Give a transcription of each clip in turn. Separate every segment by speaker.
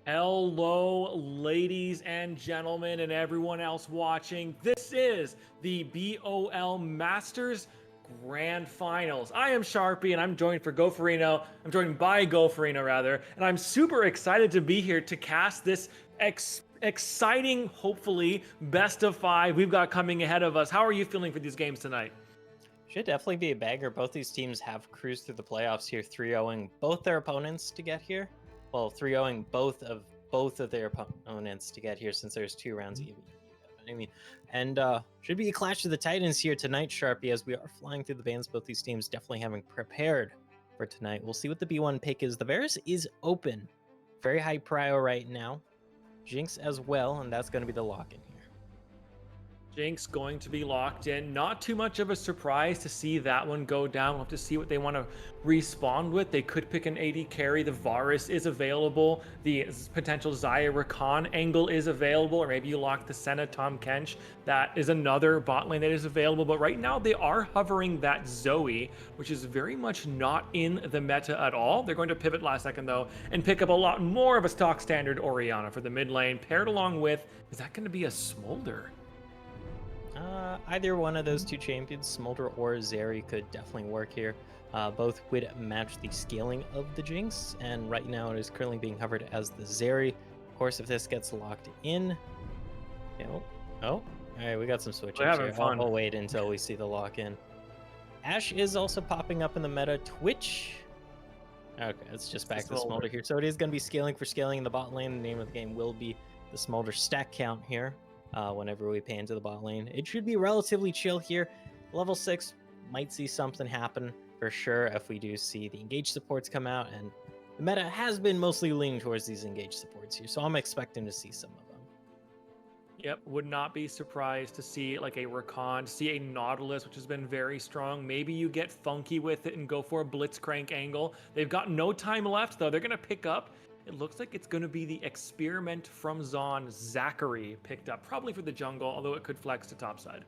Speaker 1: Hello, ladies and gentlemen, and everyone else watching. This is the BOL Masters Grand Finals. I am Sharpie, and I'm joined for Goferino. I'm joined by Goferino, rather, and I'm super excited to be here to cast this exciting, hopefully, best of five we've got coming ahead of us. How are you feeling for these games tonight?
Speaker 2: Should definitely be a banger. Both these teams have cruised through the playoffs here, 3-0ing both their opponents to get here. Well, 3-0ing both of their opponents to get here since there's 2 rounds even. I mean, and should be a clash of the Titans here tonight, Sharpie, as we are flying through the bands. Both these teams definitely having prepared for tonight. We'll see what the B1 pick is. The Varus is open, very high prio right now. Jinx as well, and that's going to be the lock-in here.
Speaker 1: Jinx going to be locked in. Not too much of a surprise to see that one go down. We'll have to see what they want to respond with. They could pick an AD carry. The Varus is available. The potential Xayah Rakan angle is available. Or maybe you lock the Senna Tahm Kench. That is another bot lane that is available. But right now they are hovering that Zoe, which is very much not in the meta at all. They're going to pivot last second though and pick up a lot more of a stock standard Orianna for the mid lane, paired along with, is that going to be a Smolder?
Speaker 2: Either one of those two champions, Smolder or Zeri, could definitely work here. Both would match the scaling of the Jinx, and right now it is currently being covered as the Zeri. Of course, if this gets locked in, all right, we got some switches here. I'll wait until we see the lock-in. Ashe is also popping up in the meta. Twitch. Okay, it's just back to Smolder here. So it is going to be scaling for scaling in the bot lane. The name of the game will be the Smolder stack count here. Whenever we pay into the bot lane, it should be relatively chill here. Level 6 might see something happen for sure if we do see the engage supports come out, and the meta has been mostly leaning towards these engage supports here, so I'm expecting to see some of them.
Speaker 1: Yep, would not be surprised to see like a Rakan, see a Nautilus, which has been very strong. Maybe you get funky with it and go for a Blitzcrank angle. They've got no time left though. They're gonna pick up. It looks like it's going to be the experiment from Zon, Zachary, picked up, probably for the jungle, although it could flex to top side.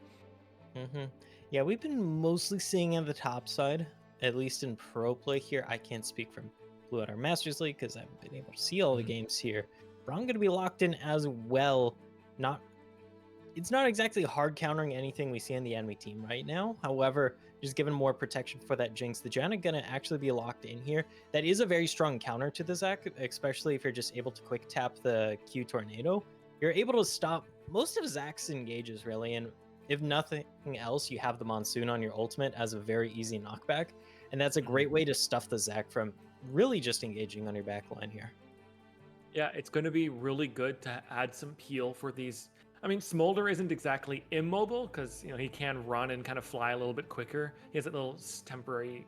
Speaker 2: Yeah, we've been mostly seeing on the top side, at least in pro play here. I can't speak from Blue Water Masters League because I haven't been able to see all the games here. But I'm going to be locked in as well. It's not exactly hard countering anything we see in the enemy team right now. However, just given more protection for that Jinx, the Janna gonna actually be locked in here. That is a very strong counter to the Zac, especially if you're just able to quick tap the Q Tornado. You're able to stop most of Zac's engages, really, and if nothing else, you have the Monsoon on your ultimate as a very easy knockback, and that's a great way to stuff the Zac from really just engaging on your backline here.
Speaker 1: Yeah, it's going to be really good to add some peel for these. I mean, Smolder isn't exactly immobile because he can run and kind of fly a little bit quicker. He has that little temporary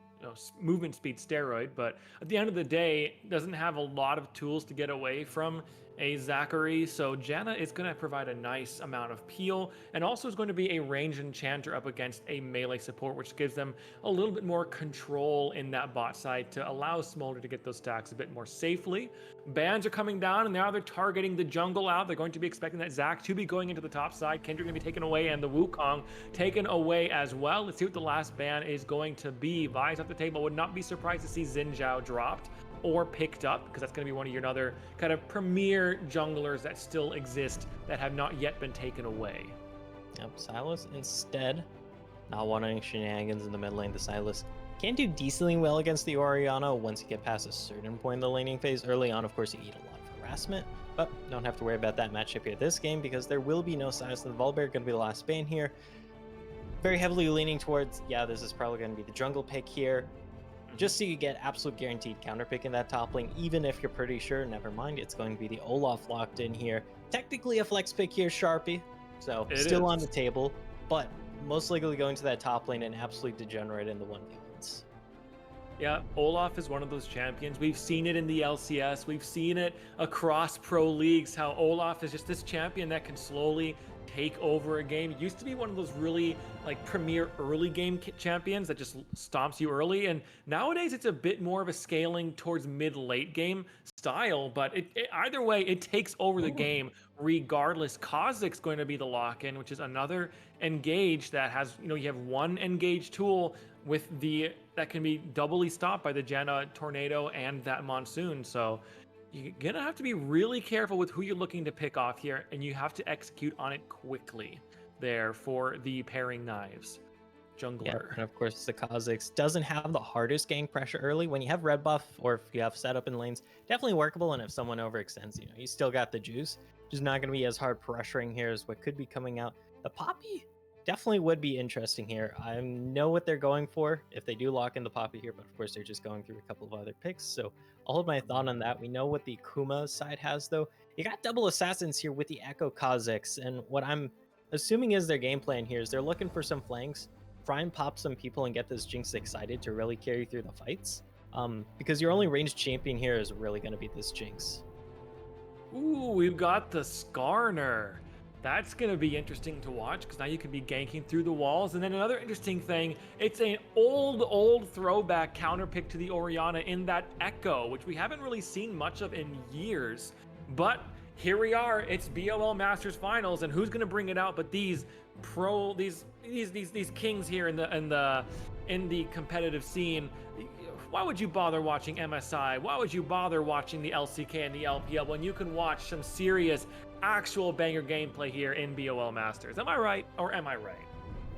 Speaker 1: movement speed steroid, but at the end of the day, doesn't have a lot of tools to get away from a Zachary. So Janna is going to provide a nice amount of peel, and also is going to be a ranged enchanter up against a melee support, which gives them a little bit more control in that bot side to allow Smolder to get those stacks a bit more safely. Bans are coming down, and now they're targeting the jungle out. They're going to be expecting that Zac to be going into the top side. Kendrick going to be taken away, and the Wukong taken away as well. Let's see what the last ban is going to be. Vi's off the table. Would not be surprised to see Xin Zhao dropped or picked up, because that's going to be one of your other kind of premier junglers that still exist that have not yet been taken away.
Speaker 2: Yep, Sylas instead, not wanting shenanigans in the mid lane. The Sylas can do decently well against the Orianna once you get past a certain point in the laning phase. Early on, of course, you eat a lot of harassment, but don't have to worry about that matchup here this game because there will be no Sylas and the Volibear. Going to be the last ban here. Very heavily leaning towards, yeah, this is probably going to be the jungle pick here. Just so you get absolute guaranteed counter pick in that top lane, even if you're pretty sure, never mind, it's going to be the Olaf locked in here. Technically a flex pick here, Sharpie, so still on the table, but most likely going to that top lane and absolutely degenerate in the 1v1s.
Speaker 1: Yeah, Olaf is one of those champions. We've seen it in the LCS. We've seen it across pro leagues, how Olaf is just this champion that can slowly take over a game. It used to be one of those really like premier early game champions that just stomps you early, and nowadays it's a bit more of a scaling towards mid-late game style, but either way it takes over the game regardless. Kha'Zix's going to be the lock-in, which is another engage that has, you have one engage tool with that can be doubly stopped by the Janna Tornado and that Monsoon. So you're gonna have to be really careful with who you're looking to pick off here, and you have to execute on it quickly there for the pairing knives.
Speaker 2: Yeah,
Speaker 1: Jungler.
Speaker 2: and of course the Kha'Zix doesn't have the hardest gang pressure early. When you have red buff or if you have setup in lanes, definitely workable. And if someone overextends, you still got the juice. Just not going to be as hard pressuring here as what could be coming out. The Poppy definitely would be interesting here. I know what they're going for if they do lock in the Poppy here, but of course they're just going through a couple of other picks. So I'll hold my thought on that. We know what the Akuma side has though. You got double assassins here with the Echo Kha'Zix, and what I'm assuming is their game plan here is they're looking for some flanks, try and pop some people and get this Jinx excited to really carry through the fights. Because your only ranged champion here is really going to be this Jinx.
Speaker 1: Ooh, we've got the Skarner. That's going to be interesting to watch because now you could be ganking through the walls. And then another interesting thing, it's an old throwback counter pick to the Orianna in that Echo, which we haven't really seen much of in years. But here we are, it's BOL Masters Finals, and who's going to bring it out but these kings here in the competitive scene. Why would you bother watching MSI? Why would you bother watching the LCK and the LPL when you can watch some serious, actual banger gameplay here in BOL Masters? Am I right, or am I right?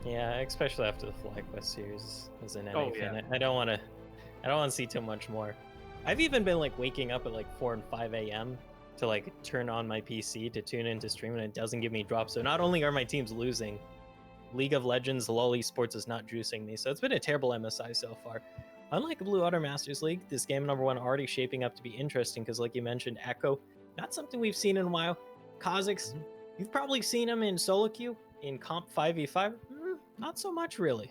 Speaker 2: Yeah, especially after the FlyQuest series as an NA
Speaker 1: Oh,
Speaker 2: fan.
Speaker 1: yeah.
Speaker 2: I don't want to see too much more. I've even been like waking up at like 4 and 5 a.m. to like turn on my PC to tune into stream, and it doesn't give me drops. So not only are my teams losing, League of Legends, LoL Esports is not juicing me. So it's been a terrible MSI so far. Unlike Blue Water Masters League, this game number 1 already shaping up to be interesting because, like you mentioned, Echo, not something we've seen in a while. Kha'Zix, you've probably seen him in solo queue, in comp 5v5. Not so much, really.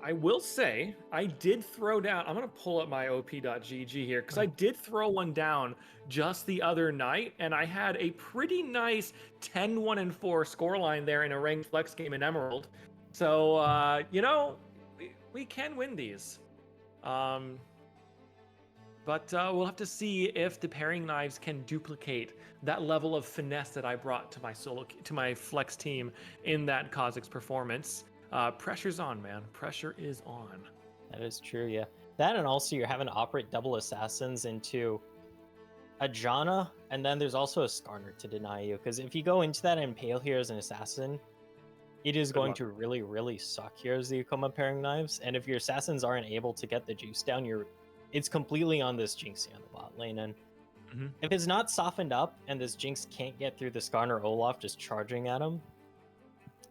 Speaker 1: I will say, I did throw down, I'm going to pull up my op.gg here, because I did throw one down just the other night, and I had a pretty nice 10-1-4 scoreline there in a ranked flex game in Emerald. So, we can win these. But we'll have to see if the pairing knives can duplicate that level of finesse that I brought to my flex team in that Kha'Zix performance. Pressure's on, man. Pressure is on.
Speaker 2: That is true, yeah. That, and also you're having to operate double assassins into a Janna, and then there's also a Skarner to deny you. Because if you go into that and impale here as an assassin, it is going to really, really suck here as the Akuma pairing knives. And if your assassins aren't able to get the juice down, it's completely on this Jinxie on the bot lane. And if it's not softened up and this Jinx can't get through the Skarner Olaf just charging at him,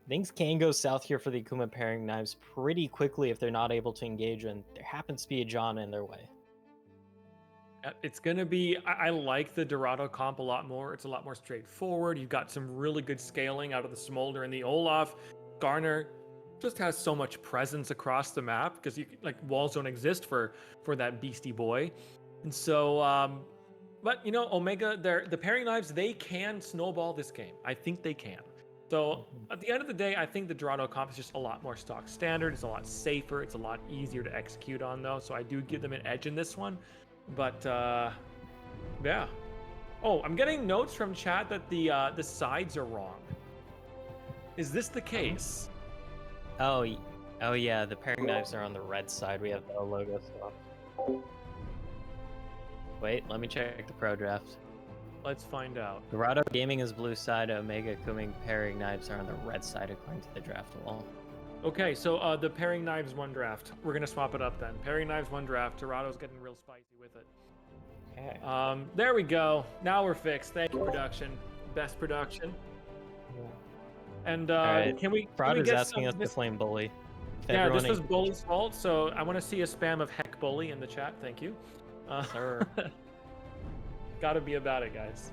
Speaker 2: things can go south here for the Akuma pairing knives pretty quickly if they're not able to engage, and there happens to be a Janna in their way.
Speaker 1: It's going to be, I like the Dorado comp a lot more. It's a lot more straightforward. You've got some really good scaling out of the Smolder and the Olaf. Garner just has so much presence across the map because walls don't exist for that beastie boy. And so, but Omega, the pairing knives, they can snowball this game. I think they can. So at the end of the day, I think the Dorado comp is just a lot more stock standard. It's a lot safer. It's a lot easier to execute on though. So I do give them an edge in this one. But yeah. Oh, I'm getting notes from chat that the sides are wrong. Is this the case?
Speaker 2: Oh yeah, the pairing knives are on the red side. We have the logo stuff. Wait, let me check the pro draft.
Speaker 1: Let's find out.
Speaker 2: Dorado Gaming is blue side, Omega Kuming pairing knives are on the red side according to the draft wall.
Speaker 1: Okay, so the pairing knives 1 draft. We're gonna swap it up then. Pairing knives 1 draft. Dorado's getting real spicy with it.
Speaker 2: Okay.
Speaker 1: There we go. Now we're fixed. Thank you, production. Best production. And
Speaker 2: right.
Speaker 1: can we
Speaker 2: Fraud is
Speaker 1: get
Speaker 2: asking us to flame Bully.
Speaker 1: Yeah, this was Bully's fault, so I want to see a spam of heck Bully in the chat. Thank you.
Speaker 2: Sir.
Speaker 1: Gotta be about it, guys.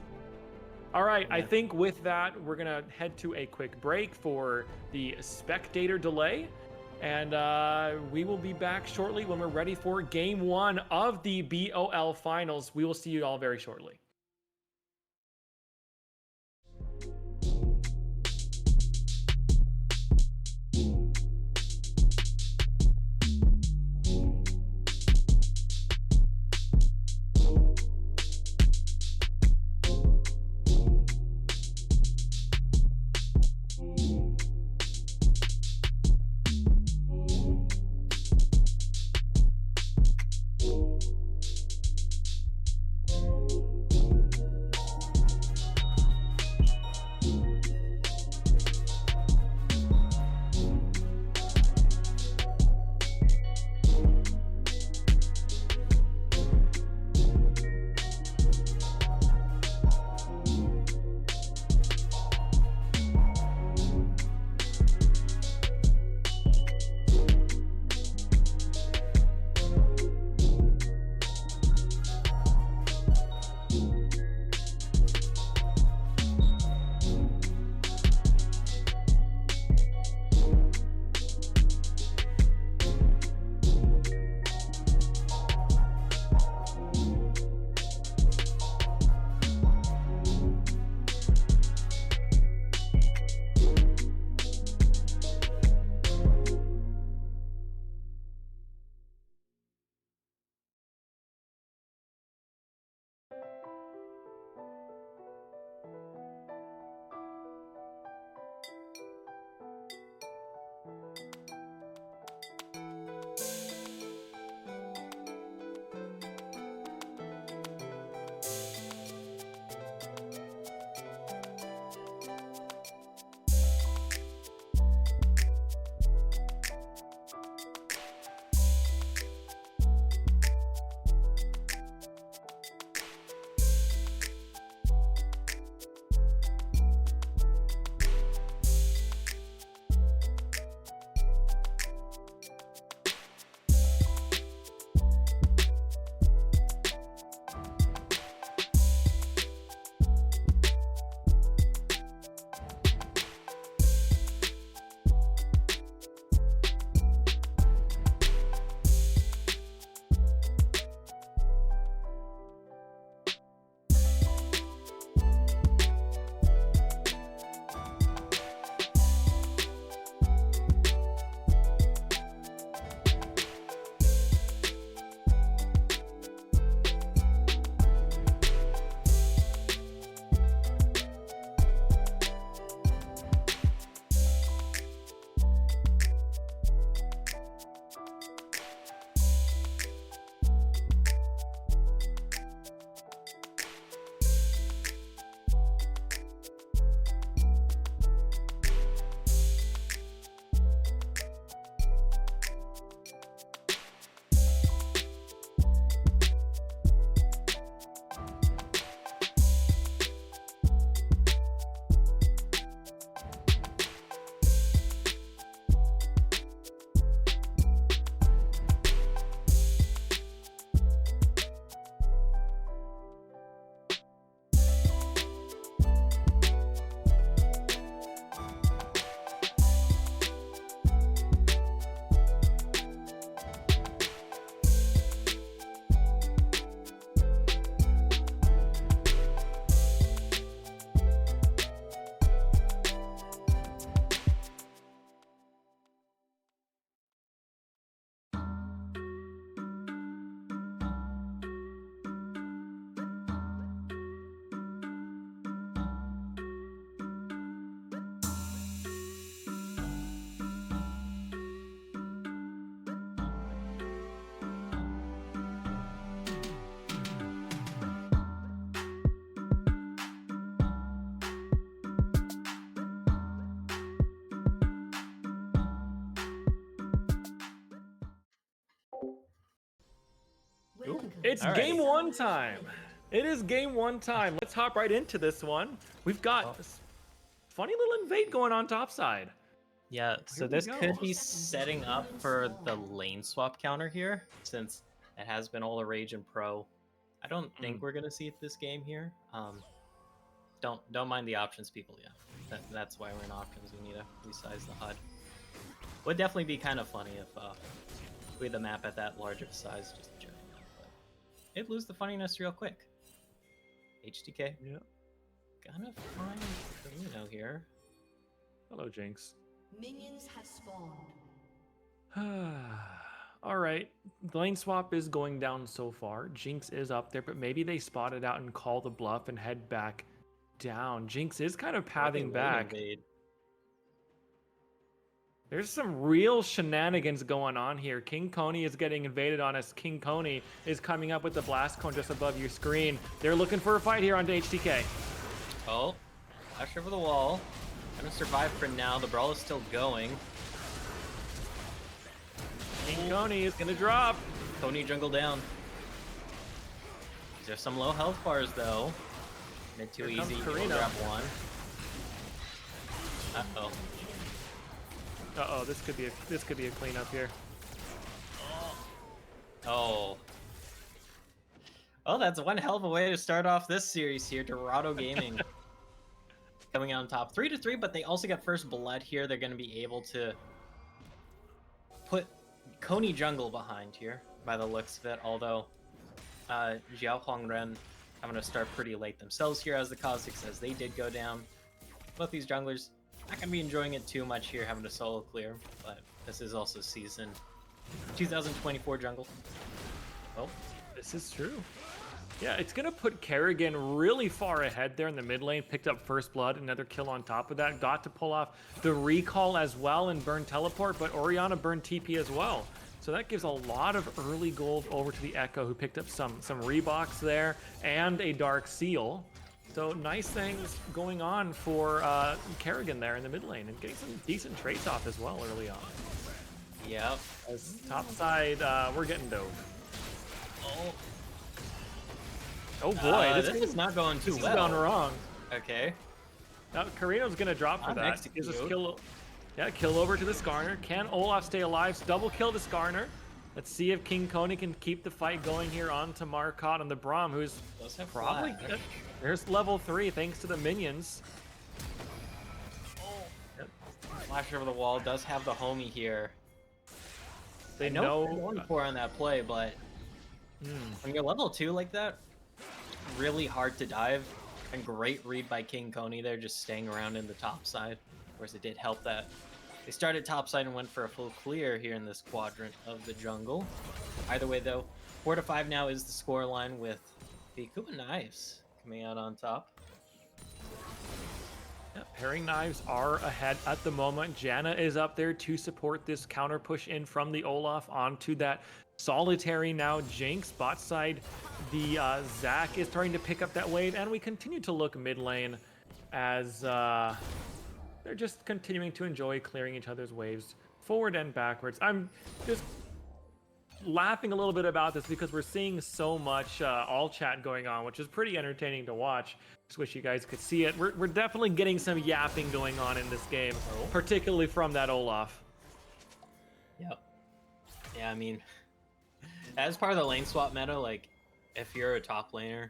Speaker 1: All right, I think with that, we're going to head to a quick break for the spectator delay. And we will be back shortly when we're ready for Game 1 of the BOL Finals. We will see you all very shortly. It's
Speaker 2: All right.
Speaker 1: game one time. It is game one time. Let's hop right into this one. We've got this funny little invade going on topside.
Speaker 2: Yeah, so
Speaker 1: Here we
Speaker 2: this
Speaker 1: go.
Speaker 2: could be setting up for the lane swap counter here, since it has been all the rage in pro. I don't think we're gonna see it this game here. Don't mind the options, people. Yeah, that's why we're in options. We need to resize the HUD. Would definitely be kind of funny if we had the map at that large of a size. Just joking, but it'd lose the funniness real quick. HTK.
Speaker 1: Yeah.
Speaker 2: Gonna find Carino here.
Speaker 1: Hello, Jinx.
Speaker 3: Minions have spawned.
Speaker 1: All right, the lane swap is going down so far. Jinx is up there, but maybe they spot it out and call the bluff and head back down. Jinx is kind of pathing back. There's some real shenanigans going on here. King Coney is getting invaded on us. King Coney is coming up with the blast cone just above your screen. They're looking for a fight here on HTK.
Speaker 2: Oh, flash over the wall. Gonna survive for now. The brawl is still going.
Speaker 1: King Coney is gonna drop.
Speaker 2: Coney jungle down. There's some low health bars though. Mid too
Speaker 1: Here comes
Speaker 2: easy.
Speaker 1: Carino.
Speaker 2: Grab one. Uh-oh.
Speaker 1: Uh-oh, this could be a cleanup here.
Speaker 2: Oh. Oh, that's one hell of a way to start off this series here. Dorado Gaming coming out on top. 3-3, but they also get first blood here. They're going to be able to put Coney jungle behind here by the looks of it. Although Xiao Huangren having to start pretty late themselves here as the Kha'Zix, as they did go down. Both these junglers not going to be enjoying it too much here, having to solo clear, but this is also season 2024 jungle. Oh,
Speaker 1: This is true. Yeah, it's going to put Kerrigan really far ahead there in the mid lane. Picked up first blood, another kill on top of that. Got to pull off the recall as well and burn teleport, but Orianna burned TP as well. So that gives a lot of early gold over to the Echo, who picked up some Reeboks there and a Dark Seal. So nice things going on for Kerrigan there in the mid lane and getting some decent trades off as well early on.
Speaker 2: yep.
Speaker 1: As top side, we're getting dove.
Speaker 2: Oh,
Speaker 1: Oh boy,
Speaker 2: this is not going too
Speaker 1: this
Speaker 2: well.
Speaker 1: has gone wrong.
Speaker 2: Okay.
Speaker 1: Now Carino's gonna drop for
Speaker 2: On
Speaker 1: that.
Speaker 2: execute.
Speaker 1: Gives us kill. Yeah, kill over to the Skarner. Can Olaf stay alive? Double kill the Skarner. Let's see if King Coney can keep the fight going here on to Marcotte on the Braum, who's
Speaker 2: Does have
Speaker 1: probably
Speaker 2: flash.
Speaker 1: there's level 3 thanks to the minions.
Speaker 2: Flash over the wall does have the homie here.
Speaker 1: They
Speaker 2: I know they're going for on that play, but when you're level 2 like that, really hard to dive. And great read by King Coney there, just staying around in the top side. Of course, it did help that they started top side and went for a full clear here in this quadrant of the jungle. Either way, though, 4-5 now is the score line with the Akuma knives coming out on top.
Speaker 1: Yeah, Herring Knives are ahead at the moment. Janna is up there to support this counter push in from the Olaf onto that solitary now Jinx. Bot side, the Zac is starting to pick up that wave, and we continue to look mid lane as they're just continuing to enjoy clearing each other's waves forward and backwards. I'm just laughing a little bit about this because we're seeing so much all chat going on, which is pretty entertaining to watch. Just wish you guys could see it. We're definitely getting some yapping going on in this game, particularly from that Olaf.
Speaker 2: Yep. Yeah, I mean, as part of the lane swap meta, like, if you're a top laner,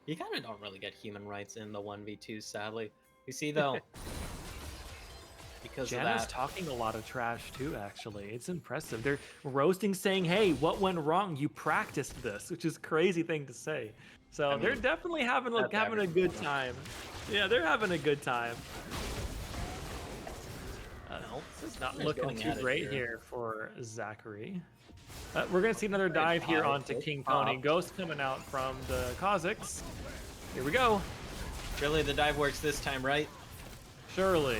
Speaker 2: you kind of don't really get human rights in the 1v2, sadly. You see, though, because of
Speaker 1: Janna's
Speaker 2: that,
Speaker 1: talking a lot of trash too, actually. It's impressive. They're roasting, saying, hey, what went wrong? You practiced this, which is a crazy thing to say. So
Speaker 2: I mean,
Speaker 1: they're definitely having a good time. Yeah, they're having a good time. This is not looking too great here for Zachary. We're going to see another dive here onto King Coney. Ghost coming out from the Kha'Zix. Here we go.
Speaker 2: surely the dive works this time, right?
Speaker 1: Surely.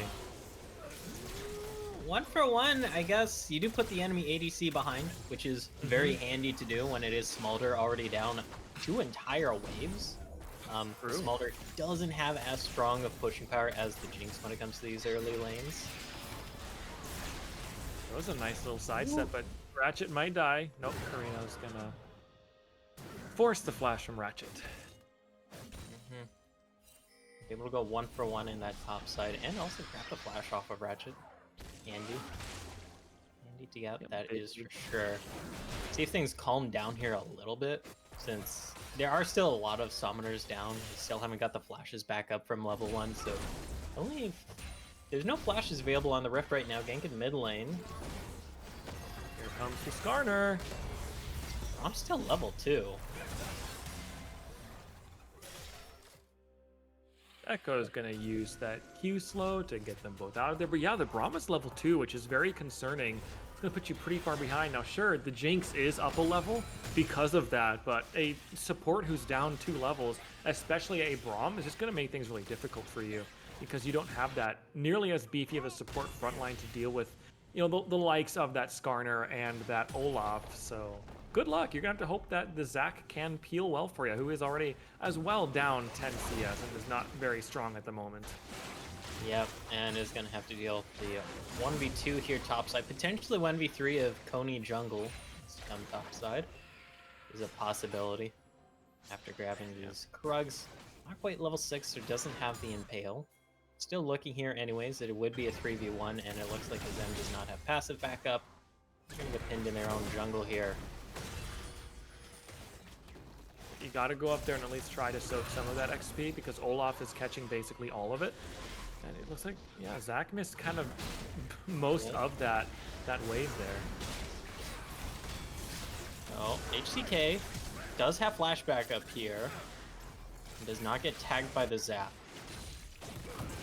Speaker 2: 1-for-1, I guess. You do put the enemy ADC behind, which is very handy to do when it is Smolder already down 2 entire waves. Smolder doesn't have as strong of pushing power as the Jinx when it comes to these early lanes.
Speaker 1: That was a nice little sidestep, but Ratchet might die. Nope, Carino's gonna force the flash from Ratchet.
Speaker 2: Able to go 1-for-1 in that top side and also grab the flash off of Ratchet. Handy. Handy to get, that is for sure. See if things calm down here a little bit, since there are still a lot of summoners down. We still haven't got the flashes back up from level 1, so there's no flashes available on the Rift right now. Gank in mid lane.
Speaker 1: Here comes the Skarner.
Speaker 2: I'm still level 2.
Speaker 1: Echo's gonna use that Q slow to get them both out of there. But yeah, the Brahma's level 2, which is very concerning. It's gonna put you pretty far behind. Now, sure, the Jinx is up a level because of that, but a support who's down 2 levels, especially a Braum, is just gonna make things really difficult for you because you don't have that nearly as beefy of a support frontline to deal with, you know, the likes of that Skarner and that Olaf. So good luck. You're gonna have to hope that the Zac can peel well for you, who is already as well down 10 CS and is not very strong at the moment.
Speaker 2: Yep, and is gonna have to deal with the 1v2 here topside, potentially 1v3 of Coney jungle to come topside is a possibility after grabbing these Krugs. Not quite level 6, or doesn't have the Impale. Still looking here anyways that it would be a 3v1, and it looks like the Zen does not have passive backup. They're gonna get pinned in their own jungle here.
Speaker 1: You got to go up there and at least try to soak some of that XP because Olaf is catching basically all of it. And it looks like, yeah, Zac missed kind of most of that wave there.
Speaker 2: Oh, HCK does have flashback up here. And does not get tagged by the Zap.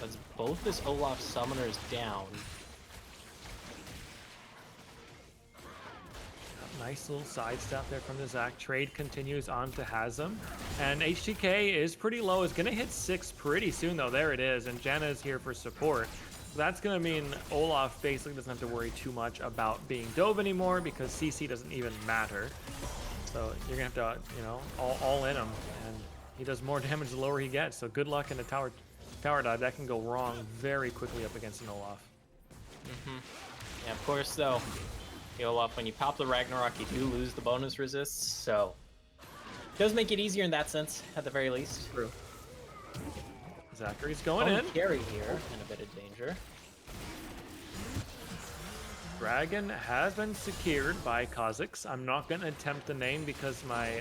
Speaker 2: As both this Olaf summoner is down.
Speaker 1: Nice little sidestep there from the Zac. Trade continues on to Hazem. And HTK is pretty low. Is going to hit 6 pretty soon, though. There it is. And Janna is here for support. That's going to mean Olaf basically doesn't have to worry too much about being dove anymore because CC doesn't even matter. So you're going to have to, you know, all in him. And he does more damage the lower he gets. So good luck in a tower dive. That can go wrong very quickly up against an Olaf.
Speaker 2: Yeah, of course, though. Olaf, when you pop the Ragnarok, you do lose the bonus resist, so it does make it easier in that sense, at the very least.
Speaker 1: True. Zachary's going in.
Speaker 2: Carry here, in a bit of danger.
Speaker 1: Dragon has been secured by Kha'Zix. I'm not going to attempt the name because my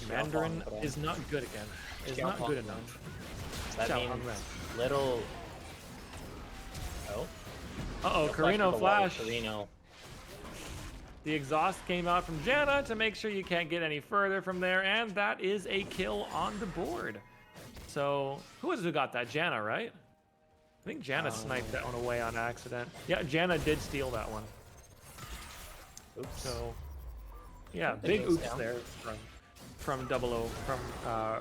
Speaker 1: Mandarin is not good again. Is not good enough.
Speaker 2: So that means little... Oh.
Speaker 1: Uh-oh, Carino flash.
Speaker 2: Carino.
Speaker 1: The exhaust came out from Janna to make sure you can't get any further from there, and that is a kill on the board. So, who got that? Janna, right? I think Janna sniped that one away on accident. Yeah, Janna did steal that one.
Speaker 2: Oops.
Speaker 1: So, yeah, big oops there from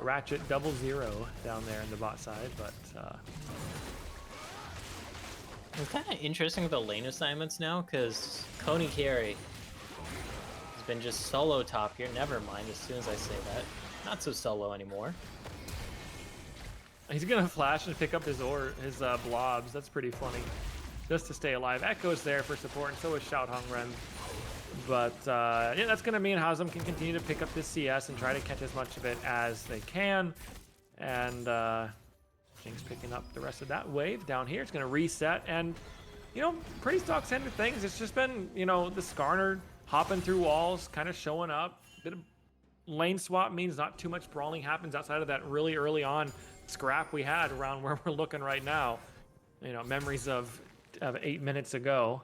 Speaker 1: Ratchet 00 down there in the bot side, but
Speaker 2: it's kind of interesting with the lane assignments now, because Coney Carey has been just solo top here. Never mind, as soon as I say that. Not so solo anymore.
Speaker 1: He's gonna flash and pick up his blobs. That's pretty funny. Just to stay alive. Echo's there for support, and so is Shout Hongren. But yeah, that's gonna mean Hazem can continue to pick up this CS and try to catch as much of it as they can. And Jinx picking up the rest of that wave down here. It's gonna reset, and you know, pretty stock standard things. It's just been, you know, the Skarner hopping through walls, kind of showing up. Bit of lane swap means not too much brawling happens outside of that really early on scrap we had around where we're looking right now. You know, memories of 8 minutes ago.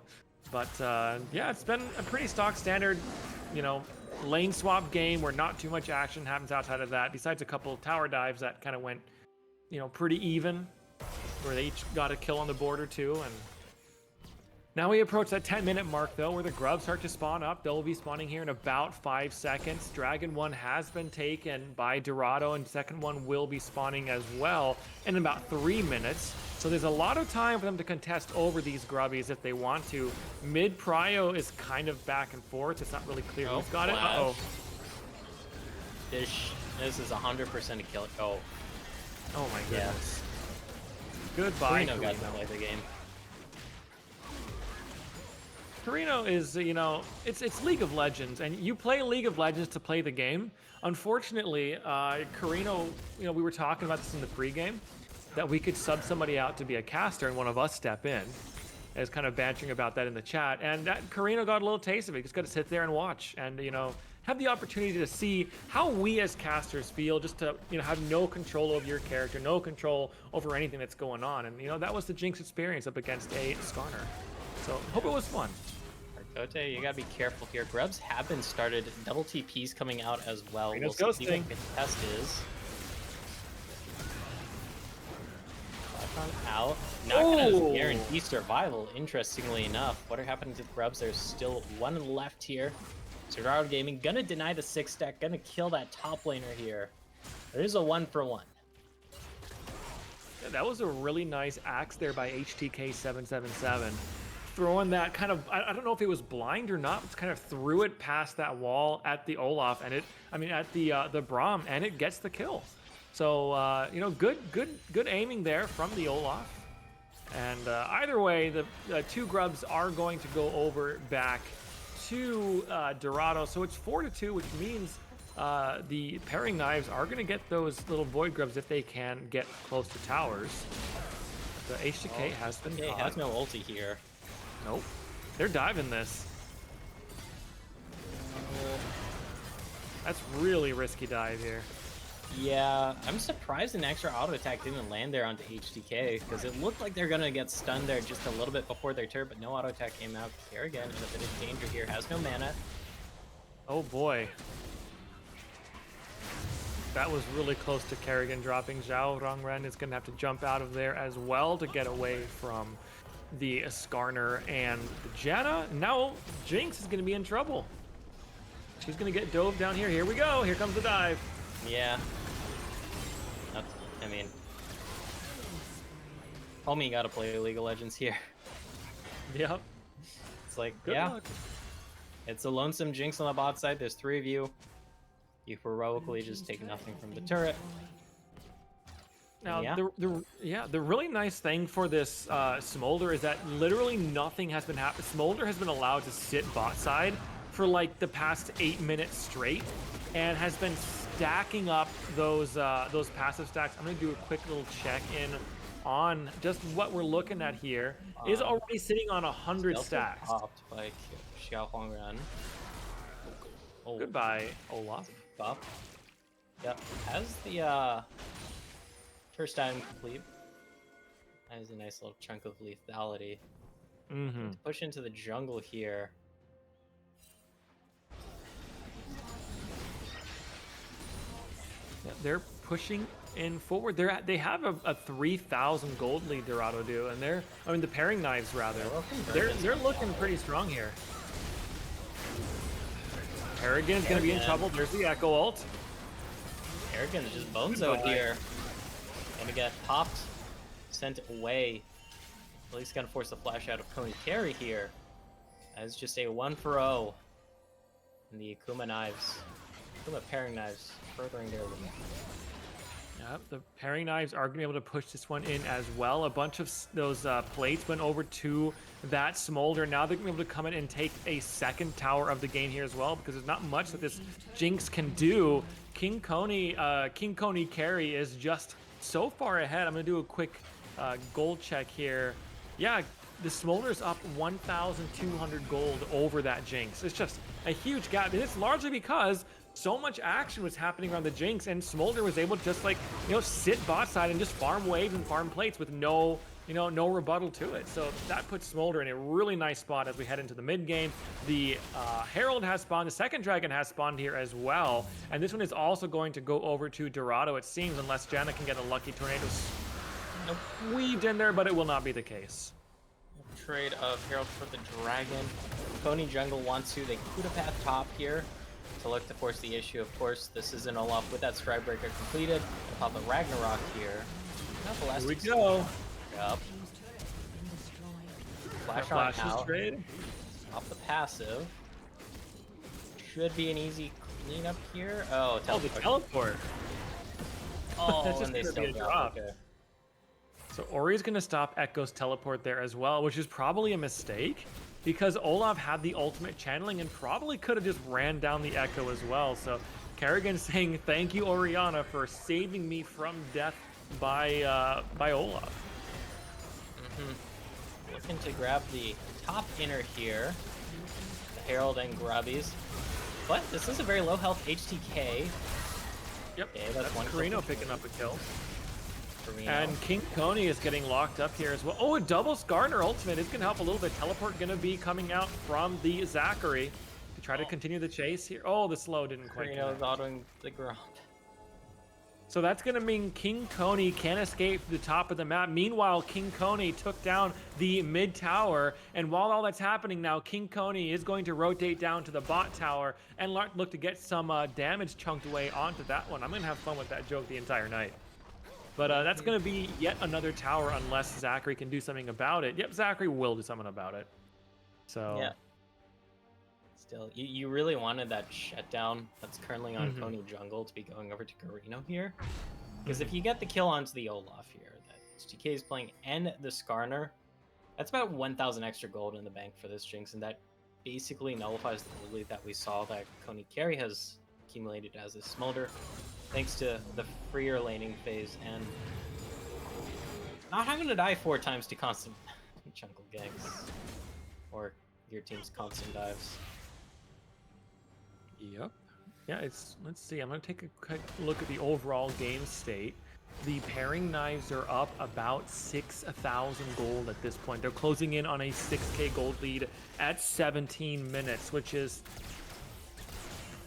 Speaker 1: But yeah, it's been a pretty stock standard, you know, lane swap game where not too much action happens outside of that, besides a couple of tower dives that kind of went, you know, pretty even, where they each got a kill on the board or two. And now we approach that 10-minute mark, though, where the grubs start to spawn up. They'll be spawning here in about 5 seconds. Dragon 1 has been taken by Dorado, and second one will be spawning as well in about 3 minutes. So there's a lot of time for them to contest over these grubbies if they want to. Mid prio is kind of back and forth. It's not really clear who's got it. Uh-oh.
Speaker 2: This is 100% a kill. Oh.
Speaker 1: Oh my goodness. Goodbye,
Speaker 2: Carino got to play the game.
Speaker 1: Carino is, you know, it's League of Legends, and you play League of Legends to play the game. Unfortunately, Carino, you know, we were talking about this in the pregame, that we could sub somebody out to be a caster and one of us step in. I was kind of bantering about that in the chat, and that Carino got a little taste of it. Just got to sit there and watch, and you know, have the opportunity to see how we as casters feel, just to, you know, have no control over your character, no control over anything that's going on, and you know, that was the Jinx experience up against a Skarner. So hope it was fun.
Speaker 2: Arcote, you gotta be careful here. Grubs have been started. Double TPs coming out as well.
Speaker 1: Carino's
Speaker 2: We'll see
Speaker 1: ghosting.
Speaker 2: what the test is. Out. Not gonna guarantee survival, interestingly enough. What are happening to the Grubs? There's still one left here. Dorado Gaming gonna deny the 6-stack, gonna kill that top laner here. There's a 1-for-1.
Speaker 1: Yeah, that was a really nice axe there by HTK777. Throwing that kind of, I don't know if it was blind or not, but kind of threw it past that wall at the Olaf, and at the Braum, and it gets the kill. So, you know, good aiming there from the Olaf. And either way, the two Grubs are going to go over back to Dorado. So it's 4-2, which means the pairing knives are going to get those little Void Grubs if they can get close to towers. The HTK has been caught.
Speaker 2: Has no ulti here.
Speaker 1: Nope. They're diving this. That's really risky dive here.
Speaker 2: Yeah, I'm surprised an extra auto attack didn't land there onto HDK, because it looked like they're gonna get stunned there just a little bit before their turn, but no auto attack came out. Kerrigan in a bit of danger here, has no mana.
Speaker 1: Oh boy. That was really close to Kerrigan dropping. Zhao Rongren is gonna have to jump out of there as well to get away from the Skarner and the Janna. Now Jinx is gonna be in trouble. She's gonna get dove down here. Here we go. Here comes the dive.
Speaker 2: Yeah. I mean, homie gotta play League of Legends here.
Speaker 1: Yep.
Speaker 2: It's like,
Speaker 1: Good
Speaker 2: yeah,
Speaker 1: luck.
Speaker 2: it's a lonesome Jinx on the bot side. There's 3 of you. You heroically just take nothing from the turret.
Speaker 1: Now,
Speaker 2: Yeah.
Speaker 1: the really nice thing for this Smolder is that literally nothing has been happening. Smolder has been allowed to sit bot side for like the past 8 minutes straight, and has been stacking up those passive stacks. I'm gonna do a quick little check in on just what we're looking at here. Is already sitting on 100 stacks.
Speaker 2: Popped by Xiao Huangren. Oh,
Speaker 1: Goodbye, Olaf.
Speaker 2: buff. Yep, has the first item complete. That is a nice little chunk of lethality.
Speaker 1: Mm-hmm.
Speaker 2: Push into the jungle here.
Speaker 1: Yeah, they're pushing in forward. They have a 3,000 gold lead, Dorado do, and the pairing knives rather. They're looking pretty strong here. Kerrigan's gonna be in trouble. There's the Echo ult.
Speaker 2: Kerrigan's just bonezoed here. Gonna get popped, sent away. At least gonna force the flash out of Coney Carry here. As just a 1-for-0. And the Akuma knives, Akuma pairing knives, furthering their lead.
Speaker 1: Yep, the pairing knives are gonna be able to push this one in as well. A bunch of those plates went over to that Smolder. Now they're gonna be able to come in and take a second tower of the game here as well, because there's not much that this Jinx can do. King Coney carry is just so far ahead. I'm gonna do a quick gold check here. Yeah, the Smolder's up 1,200 gold over that Jinx. It's just a huge gap, and it's largely because so much action was happening around the Jinx, and Smolder was able to just, like, you know, sit bot side and just farm waves and farm plates with no rebuttal to it. So that puts Smolder in a really nice spot as we head into the mid game. The Herald has spawned, the second dragon has spawned here as well, and this one is also going to go over to Dorado, it seems, unless Janna can get a lucky tornado weaved in there, but it will not be the case.
Speaker 2: Trade of Herald for the Dragon. Coney jungle wants to. They Kuda path top here to look to force the issue. Of course, this is an Olaf with that Strikebreaker completed. Pop a Ragnarok here.
Speaker 1: Here we go.
Speaker 2: Yep. Flash on out. Off the passive. Should be an easy cleanup here. Oh,
Speaker 1: the teleport.
Speaker 2: Oh,
Speaker 1: That's just
Speaker 2: and they
Speaker 1: gonna
Speaker 2: still
Speaker 1: be a
Speaker 2: drop.
Speaker 1: drop.
Speaker 2: Okay.
Speaker 1: So Ori's gonna stop Echo's teleport there as well, which is probably a mistake. because Olaf had the ultimate channeling and probably could have just ran down the Echo as well. So Kerrigan saying, thank you, Orianna, for saving me from death by Olaf.
Speaker 2: Looking to grab the top inner here. The Herald and Grubbies. But this is a very low health HTK.
Speaker 1: Yep,
Speaker 2: Okay,
Speaker 1: that's
Speaker 2: one
Speaker 1: Carino picking up a kill.
Speaker 2: Carino.
Speaker 1: And King Coney is getting locked up here as well. Oh, a double Skarner ultimate is going to help a little bit. Teleport going to be coming out from the Zachary to try to continue the chase here. Oh, the slow didn't quite
Speaker 2: Carino's
Speaker 1: connect.
Speaker 2: autoing the Gromp.
Speaker 1: So that's going to mean King Coney can escape the top of the map. Meanwhile, King Coney took down the mid tower. And while all that's happening now, King Coney is going to rotate down to the bot tower and look to get some damage chunked away onto that one. I'm going to have fun with that joke the entire night. But that's going to be yet another tower unless Zachary can do something about it. Yep, Zachary will do something about it. So
Speaker 2: Yeah. Still, you really wanted that shutdown that's currently on Coney Jungle to be going over to Carino here. Because if you get the kill onto the Olaf here, that HTK is playing, and the Skarner, that's about 1,000 extra gold in the bank for this Jinx, and that basically nullifies the gold lead that we saw that Coney Carry has accumulated as a Smolder, thanks to the freer laning phase and not having to die 4 times to constant jungle ganks or your team's constant dives.
Speaker 1: Yep. Yeah, let's see. I'm going to take a quick look at the overall game state. The pairing knives are up about 6,000 gold at this point. They're closing in on a 6k gold lead at 17 minutes, which is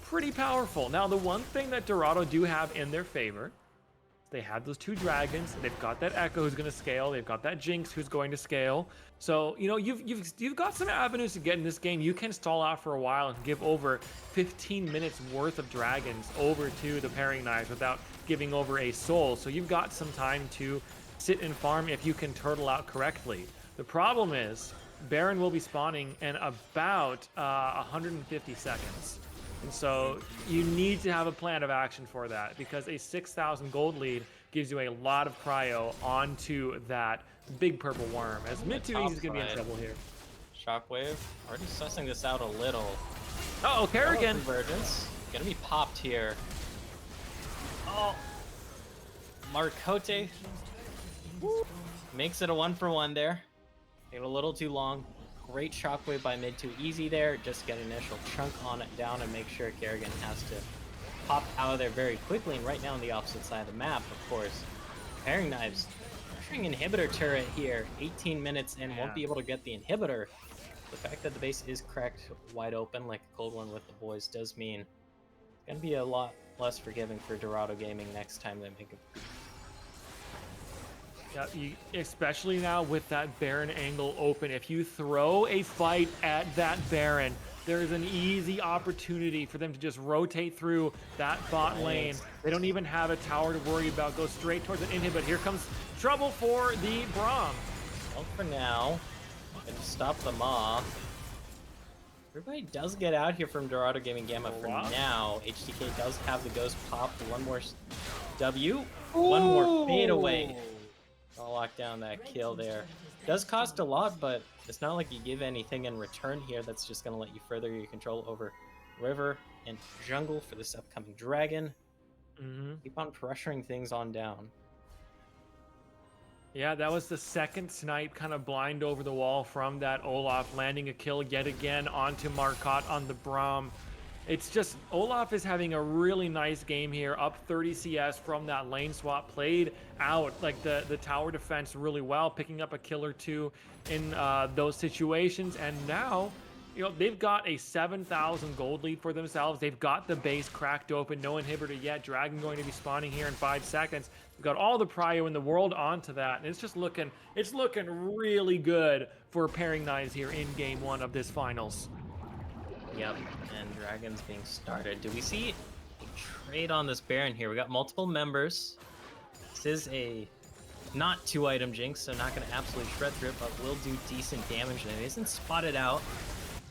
Speaker 1: pretty powerful. Now, the one thing that Dorado do have in their favor, they have those 2 dragons. They've got that Echo who's going to scale. They've got that Jinx who's going to scale. So, you know, you've got some avenues to get in this game. You can stall out for a while and give over 15 minutes worth of dragons over to the pairing knives without giving over a soul. So you've got some time to sit and farm if you can turtle out correctly. The problem is Baron will be spawning in about 150 seconds. And so you need to have a plan of action for that, because a 6,000 gold lead gives you a lot of cryo onto that big purple worm, as mid 2 easy is going to be in trouble here.
Speaker 2: Shockwave, already sussing this out a little.
Speaker 1: Uh-oh, Kerrigan!
Speaker 2: Convergence, gonna be popped here. Oh! Marcote makes it a 1-for-1 there. Taking a little too long. Great shockwave by mid 2 easy there. Just get an initial chunk on it down and make sure Kerrigan has to pop out of there very quickly. And right now on the opposite side of the map, of course, pairing knives pressuring inhibitor turret here. 18 minutes and won't be able to get the inhibitor. The fact that the base is cracked wide open like a cold one with the boys does mean it's gonna be a lot less forgiving for Dorado Gaming next time they make a.
Speaker 1: Yeah, especially now with that Baron angle open. If you throw a fight at that Baron, there is an easy opportunity for them to just rotate through that bot lane. They don't even have a tower to worry about. Go straight towards an inhibit. Here comes trouble for the Braum.
Speaker 2: Well, for now, gonna stop them off. Everybody does get out here from Dorado Gaming Gamma for now. HTK does have the ghost pop. One more W. One more fade away. I'll lock down that kill there. Does cost a lot, but it's not like you give anything in return here. That's just going to let you further your control over river and jungle for this upcoming dragon. Keep on pressuring things on down.
Speaker 1: Yeah, that was the second snipe kind of blind over the wall from that Olaf, landing a kill yet again onto Marcotte on the Braum. It's just, Olaf is having a really nice game here, up 30 CS from that lane swap, played out like the tower defense really well, picking up a kill or 2 in those situations. And now, you know, they've got a 7,000 gold lead for themselves. They've got the base cracked open, no inhibitor yet. Dragon going to be spawning here in 5 seconds. We've got all the prio in the world onto that, and it's just looking really good for pairing knives here in game 1 of this finals.
Speaker 2: Yep, and Dragon's being started. Do we see a trade on this Baron here? We got multiple members. This is a not 2-item Jinx, so not going to absolutely shred through it, but will do decent damage, and it isn't spotted out.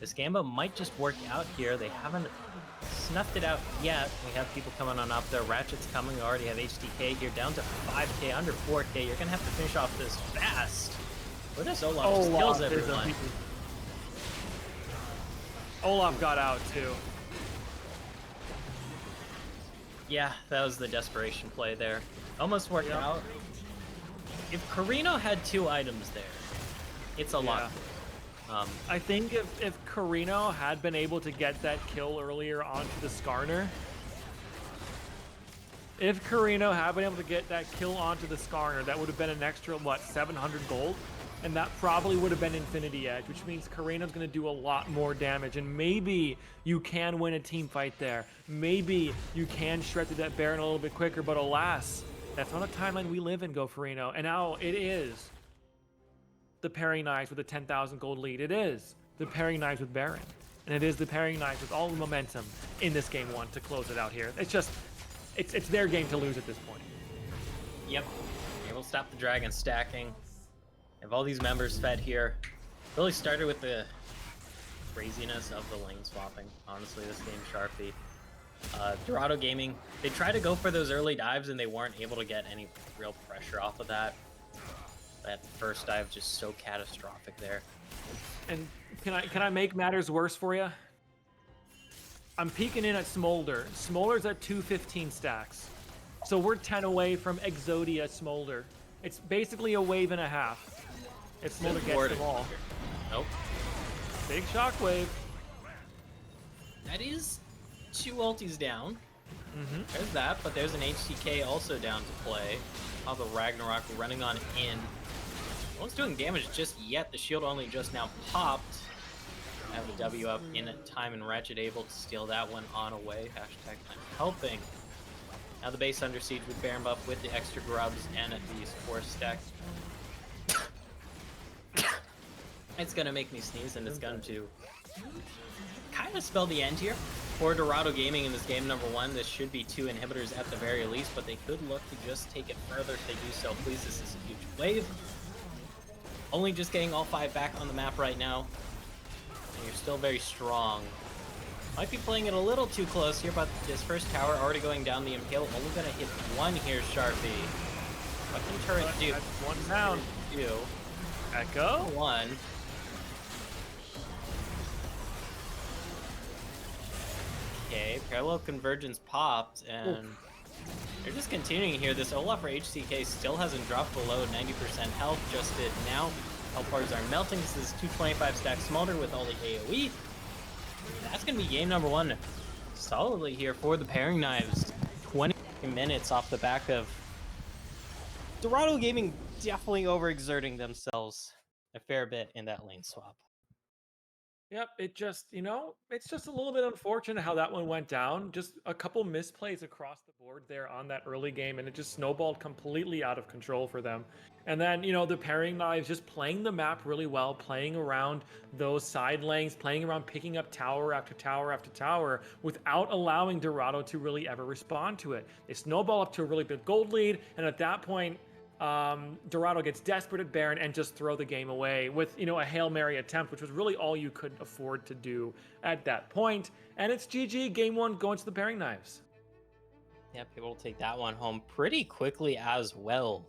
Speaker 2: This Gamba might just work out here. They haven't snuffed it out yet. We have people coming on up there. Ratchet's coming. We already have HTK here down to 5k, under 4k. You're going to have to finish off this fast. Where does Olaf just kills everyone.
Speaker 1: Olaf got out too.
Speaker 2: Yeah, that was the desperation play there. Almost worked
Speaker 1: Yeah.
Speaker 2: out. If Carino had 2 items there, it's a lot.
Speaker 1: I think if Carino had been able to get that kill earlier onto the Skarner, if Carino had been able to get that kill onto the Skarner, that would have been an extra, what, 700 gold? And that probably would have been Infinity Edge, which means Carino's going to do a lot more damage. And maybe you can win a team fight there. Maybe you can shred through that Baron a little bit quicker, but alas, that's not a timeline we live in, Go Farino. And now it is the pairing knives with a 10,000 gold lead. It is the pairing knives with Baron. And it is the pairing knives with all the momentum in this game 1 to close it out here. It's just, it's their game to lose at this point.
Speaker 2: Yep. Able to stop the dragon stacking. Have all these members fed here. Really started with the craziness of the lane swapping. Honestly, this game Sharpie. Dorado Gaming, they tried to go for those early dives and they weren't able to get any real pressure off of that. That first dive just so catastrophic there.
Speaker 1: And can I make matters worse for you? I'm peeking in at Smolder. Smolder's at 215 stacks. So we're 10 away from Exodia Smolder. It's basically a wave and a half. If Smolder gets them all.
Speaker 2: Nope.
Speaker 1: Big shockwave.
Speaker 2: That is 2 ultis down.
Speaker 1: Mm-hmm.
Speaker 2: There's that, but there's an HTK also down to play. Oh, the Ragnarok running on in. No one's doing damage just yet. The shield only just now popped. Have the W up in time, and Ratchet able to steal that one on away. Hashtag I'm helping. Now the base under siege with Baron buff with the extra grubs and these 4 stacks. It's gonna make me sneeze, and it's going to kind of spell the end here for Dorado Gaming in this game number 1. This should be 2 inhibitors at the very least, but they could look to just take it further if they do so. Please, this is a huge wave. Only just getting all 5 back on the map right now. And you're still very strong. Might be playing it a little too close here, but this first tower already going down. The Impale only gonna hit 1 here, Sharpie. What can turret do?
Speaker 1: That's 1 down.
Speaker 2: 2.
Speaker 1: Echo.
Speaker 2: 1. Okay, parallel convergence popped, and they're just continuing here. This Olaf for HCK still hasn't dropped below 90% health, just did now. Health bars are melting. This is 225 stack Smolder with all the AoE. That's going to be game number 1 solidly here for the pairing knives. 20 minutes off the back of Dorado Gaming definitely overexerting themselves a fair bit in that lane swap.
Speaker 1: Yep, it just, it's just a little bit unfortunate how that one went down. Just a couple misplays across the board there on that early game, and it just snowballed completely out of control for them. And then, the pairing knives just playing the map really well, playing around those side lanes, playing around picking up tower after tower after tower without allowing Dorado to really ever respond to it. They snowball up to a really big gold lead, and at that point, Dorado gets desperate at Baron and just throw the game away with, a Hail Mary attempt, which was really all you could afford to do at that point. And it's GG, game 1 going to the pairing knives.
Speaker 2: Yep, able to take that one home pretty quickly as well.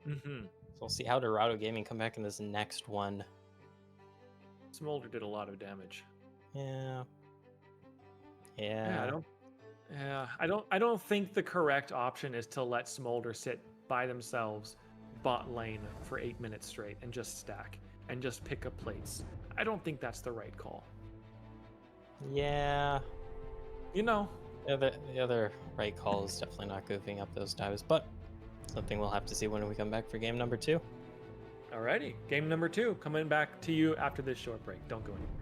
Speaker 1: Mm-hmm.
Speaker 2: So we'll see how Dorado Gaming come back in this next one.
Speaker 1: Smolder did a lot of damage.
Speaker 2: Yeah.
Speaker 1: I don't think the correct option is to let Smolder sit by themselves bot lane for 8 minutes straight and just stack and just pick up plates. I don't think that's the right call.
Speaker 2: Yeah.
Speaker 1: The
Speaker 2: other right call is definitely not goofing up those dives, but something we'll have to see when we come back for game number 2.
Speaker 1: Alrighty, game number 2 coming back to you after this short break. Don't go anywhere.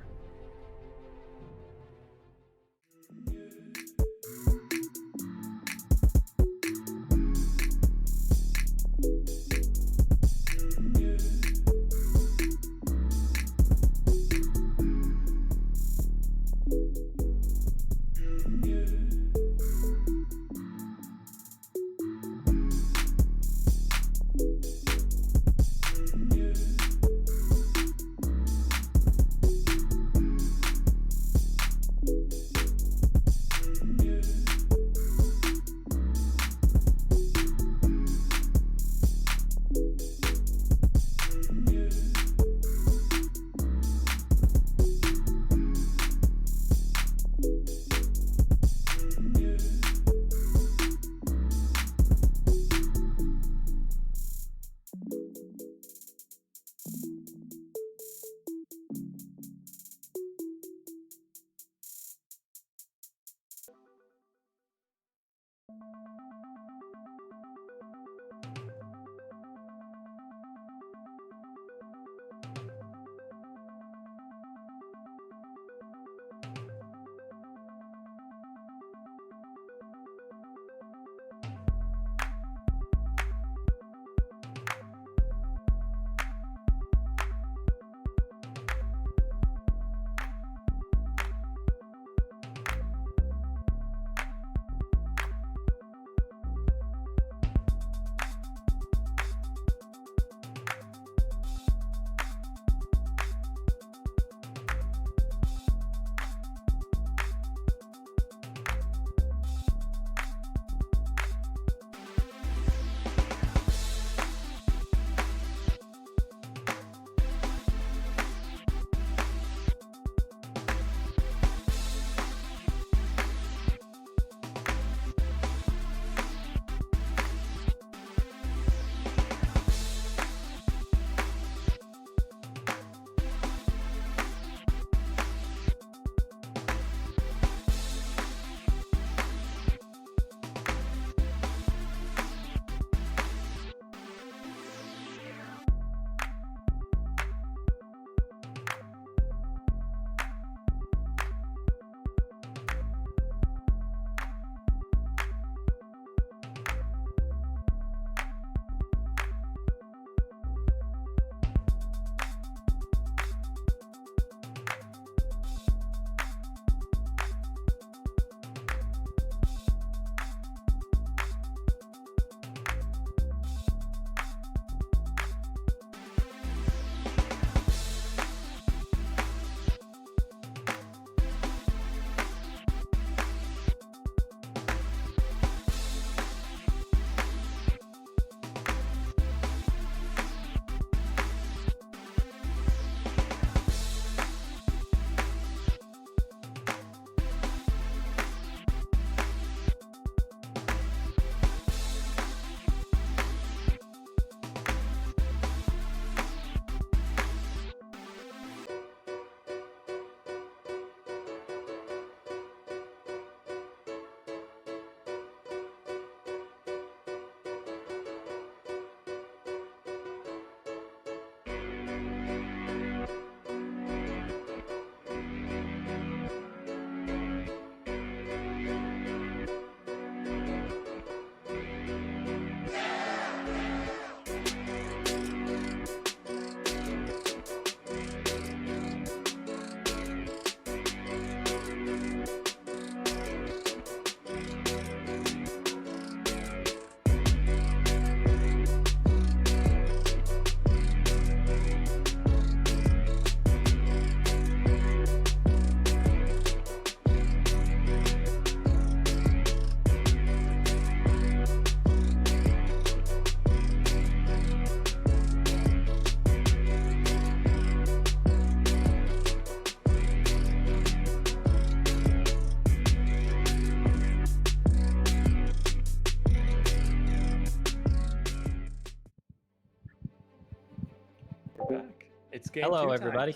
Speaker 1: It's game
Speaker 2: Hello,
Speaker 1: 2 time.
Speaker 2: everybody.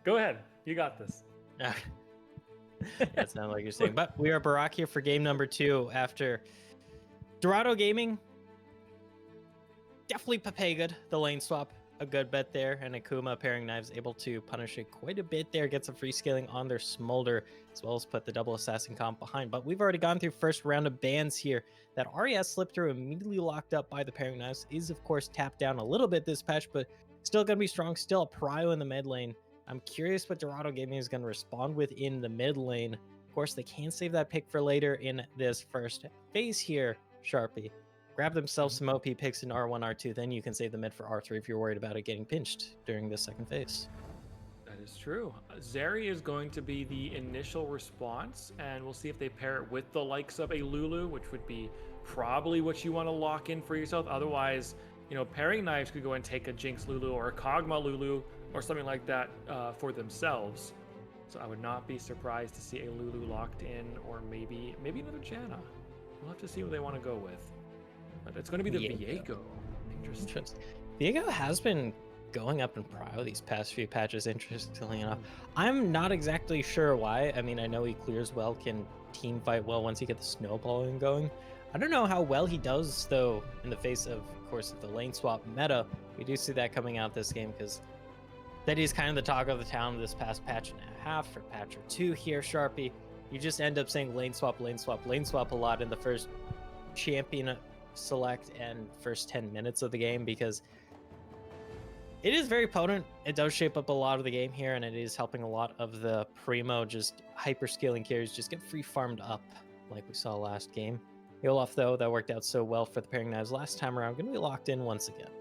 Speaker 1: Go ahead. You got this.
Speaker 2: That sounds like you're saying. But we are Barack here for game number 2 after Dorado Gaming. Definitely Papegood, the lane swap, a good bet there. And Akuma pairing knives able to punish it quite a bit there. Get some free scaling on their Smolder, as well as put the double assassin comp behind. But we've already gone through first round of bans here. That RES slipped through, immediately locked up by the pairing knives. Is, of course, tapped down a little bit this patch, but still going to be strong. Still a prio in the mid lane. I'm curious what Dorado Gaming is going to respond with in the mid lane. Of course, they can save that pick for later in this first phase here, Sharpie. Grab themselves some OP picks in R1, R2, then you can save the mid for R3 if you're worried about it getting pinched during the second phase.
Speaker 1: That is true. Zeri is going to be the initial response, and we'll see if they pair it with the likes of a Lulu, which would be probably what you want to lock in for yourself. Otherwise, you know, pairing knives could go and take a Jinx Lulu or a Kog'Maw Lulu or something like that for themselves. So I would not be surprised to see a Lulu locked in, or maybe another Janna. We'll have to see what they want to go with. But it's going to be the Viego. Interesting.
Speaker 2: Viego has been going up in prio these past few patches, interestingly enough. I'm not exactly sure why. I mean, I know he clears well, can team fight well once he gets the snowballing going. I don't know how well he does, though, in the face of course, the lane swap meta. We do see that coming out this game because that is kind of the talk of the town this past patch and a half, or patch or two here, Sharpie. You just end up saying lane swap, lane swap, lane swap a lot in the first champion select and first 10 minutes of the game because it is very potent. It does shape up a lot of the game here, and it is helping a lot of the primo just hyper scaling carries just get free farmed up like we saw last game. The Olaf, though, that worked out so well for the pairing knives last time around, going to be locked in once again.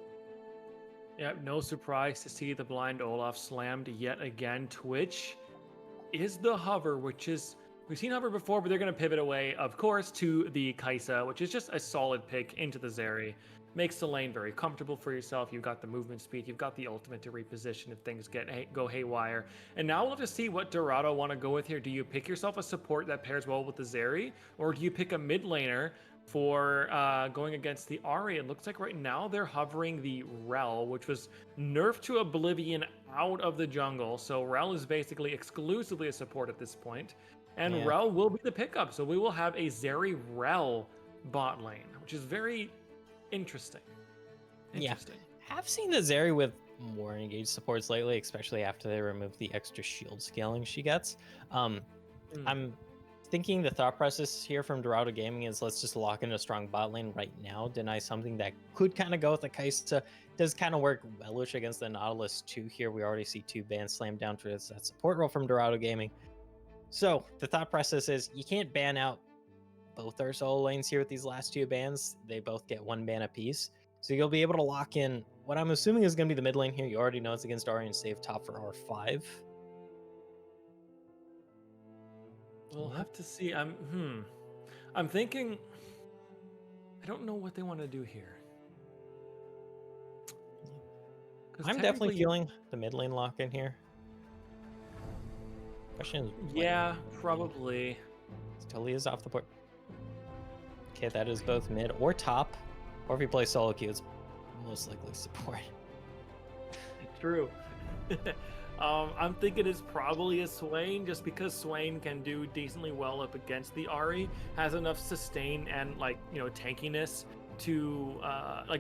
Speaker 1: Yeah, no surprise to see the blind Olaf slammed yet again. Twitch is the hover, which is, we've seen hover before, but they're going to pivot away, of course, to the Kaisa, which is just a solid pick into the Zeri. Makes the lane very comfortable for yourself. You've got the movement speed, you've got the ultimate to reposition if things go haywire. And now we'll have to see what Dorado want to go with here. Do you pick yourself a support that pairs well with the Zeri, or do you pick a mid laner for going against the Ahri? It looks like right now they're hovering the Rel, which was nerfed to Oblivion out of the jungle. So Rel is basically exclusively a support at this point. And Rel will be the pickup. So we will have a Zeri Rel bot lane, which is very interesting.
Speaker 2: Yeah, I've seen the Zeri with more engaged supports lately, especially after they removed the extra shield scaling she gets. I'm thinking the thought process here from Dorado Gaming is let's just lock in a strong bot lane right now, deny something that could kind of go with the Kaisa. Does kind of work wellish against the Nautilus 2 here. We already see 2 bans slammed down to that support role from Dorado Gaming. So the thought process is you can't ban out both our solo lanes here with these last 2 bans. They both get 1 ban apiece. So you'll be able to lock in what I'm assuming is going to be the mid lane here. You already know it's against Ahri and save top for R5.
Speaker 1: We'll have to see. I'm thinking, I don't know what they want to do here.
Speaker 2: I'm definitely feeling the mid lane lock in here. Question is,
Speaker 1: yeah, probably.
Speaker 2: Totally is off the board. Okay, that is both mid or top. Or if you play solo queue, it's most likely support.
Speaker 1: True. I'm thinking it's probably a Swain, just because Swain can do decently well up against the Ahri, has enough sustain and tankiness to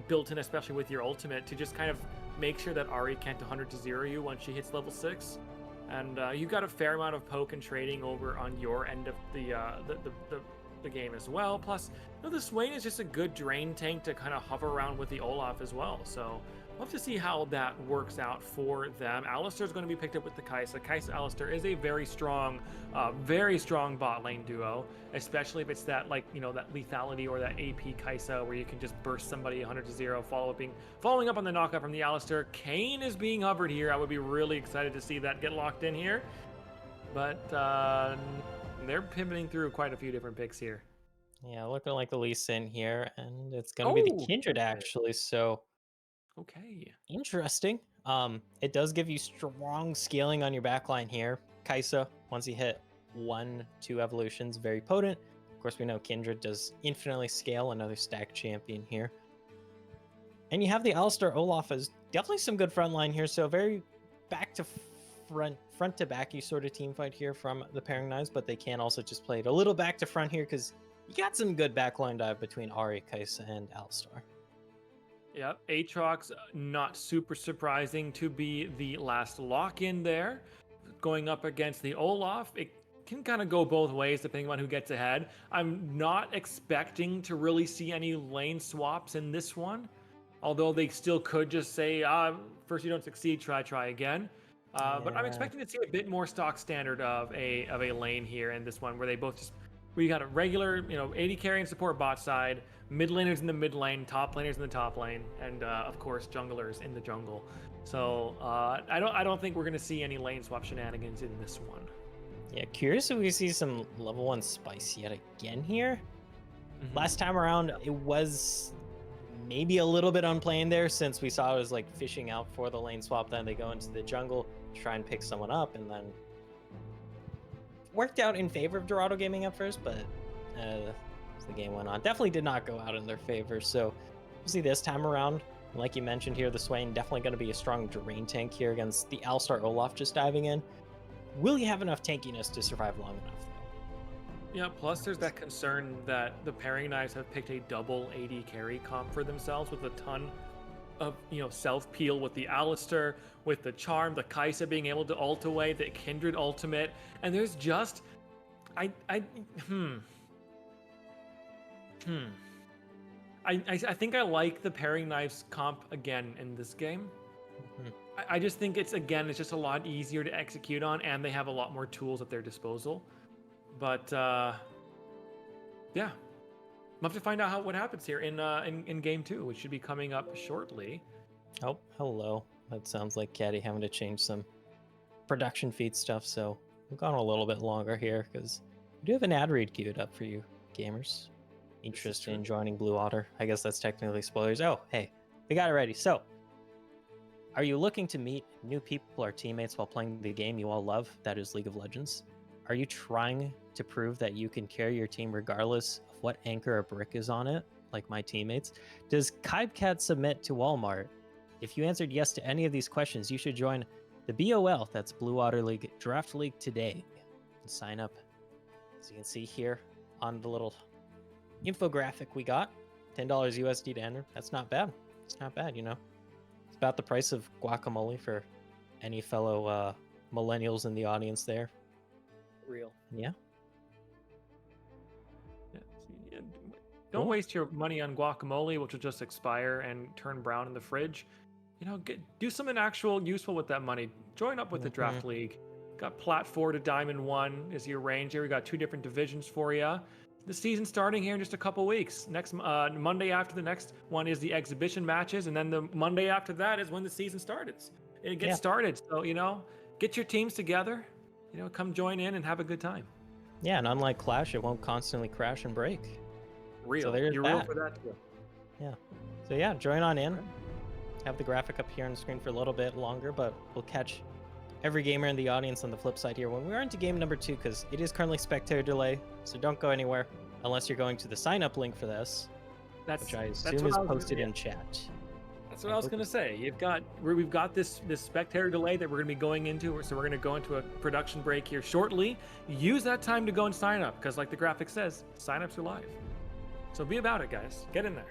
Speaker 1: built in, especially with your ultimate, to just kind of make sure that Ahri can't 100-0 you once she hits level 6. And you've got a fair amount of poke and trading over on your end of the game as well. Plus, the Swain is just a good drain tank to kind of hover around with the Olaf as well. So we'll have to see how that works out for them. Alistar's going to be picked up with the Kaisa. Kaisa Alistar is a very strong bot lane duo, especially if it's that that lethality or that AP Kaisa where you can just burst somebody 100-0, following up on the knockout from the Alistar. Kayn is being hovered here. I would be really excited to see that get locked in here, but they're pivoting through quite a few different picks here.
Speaker 2: Yeah, looking like the Lee Sin here, and it's going to be the Kindred actually. So
Speaker 1: okay,
Speaker 2: interesting. It does give you strong scaling on your backline here. Kaisa, once you hit 1-2 evolutions, very potent. Of course, we know Kindred does infinitely scale, another stack champion here. And you have the Alistar Olaf as definitely some good front line here. So very back to front to back you sort of team fight here from the pairing knives, but they can also just play it a little back to front here because you got some good backline dive between Ahri, Kaisa, and Alistar.
Speaker 1: Yep, Aatrox, not super surprising to be the last lock-in there. Going up against the Olaf, it can kind of go both ways depending on who gets ahead. I'm not expecting to really see any lane swaps in this one, although they still could just say, first you don't succeed, try again. But I'm expecting to see a bit more stock standard of a lane here in this one, where they both just, we got a regular, AD carry and support bot side, mid laners in the mid lane, top laners in the top lane, and of course junglers in the jungle. So I don't think we're gonna see any lane swap shenanigans in this one.
Speaker 2: Yeah, curious if we see some level 1 spice yet again here. Last time around, it was maybe a little bit unplanned there, since we saw it was like fishing out for the lane swap. Then they go into the jungle, try and pick someone up, and then worked out in favor of Dorado Gaming at first, but as the game went on, definitely did not go out in their favor. So we'll see this time around. Like you mentioned here, the Swain definitely going to be a strong drain tank here against the Alistar Olaf just diving in. Will you have enough tankiness to survive long enough, though?
Speaker 1: Yeah, plus there's that concern that the pairing knives have picked a double AD carry comp for themselves with a ton of, self peel with the Alistair, with the charm, the Kaisa being able to ult away, the Kindred ultimate, and there's just hmm. I think I like the pairing knives comp again in this game.
Speaker 2: Mhm.
Speaker 1: I just think it's just a lot easier to execute on, and they have a lot more tools at their disposal. But yeah, we'll have to find out what happens here in game 2, which should be coming up shortly.
Speaker 2: Oh, hello. That sounds like Caddy having to change some production feed stuff, so we've gone a little bit longer here because we do have an ad read queued up for you gamers interested in joining Blue Otter. I guess that's technically spoilers. Oh, hey, we got it ready. So, are you looking to meet new people or teammates while playing the game you all love, that is League of Legends? Are you trying to prove that you can carry your team regardless of what anchor or brick is on it, like my teammates? Does Kybcat submit to Walmart? If you answered yes to any of these questions, you should join the BOL, that's Blue Water League Draft League today. And sign up, as you can see here on the little infographic we got. $10 USD to enter. That's not bad. It's not bad, It's about the price of guacamole for any fellow millennials in the audience there.
Speaker 1: Real.
Speaker 2: Yeah.
Speaker 1: Don't waste your money on guacamole, which will just expire and turn brown in the fridge. Do something actual useful with that money. Join up with the Draft League. Got Plat 4 to Diamond 1 is your range here. We got 2 different divisions for you. The season starting here in just a couple weeks. Next Monday after the next one is the exhibition matches, and then the Monday after that is when the season starts. It gets started. So, get your teams together. Come join in and have a good time.
Speaker 2: Yeah, and unlike Clash, it won't constantly crash and break.
Speaker 1: Real.
Speaker 2: So there's
Speaker 1: You're
Speaker 2: that.
Speaker 1: real for that too.
Speaker 2: Yeah. So yeah, join on in. Have the graphic up here on the screen for a little bit longer, but we'll catch every gamer in the audience on the flip side here when we are into game number 2, because it is currently spectator delay, so don't go anywhere unless you're going to the sign up link for this, which I assume is posted in chat.
Speaker 1: That's what I was going to say. We've got this spectator delay that we're going to be going into, so we're going to go into a production break here shortly. Use that time to go and sign up, because like the graphic says, signups are live. So be about it, guys. Get in there.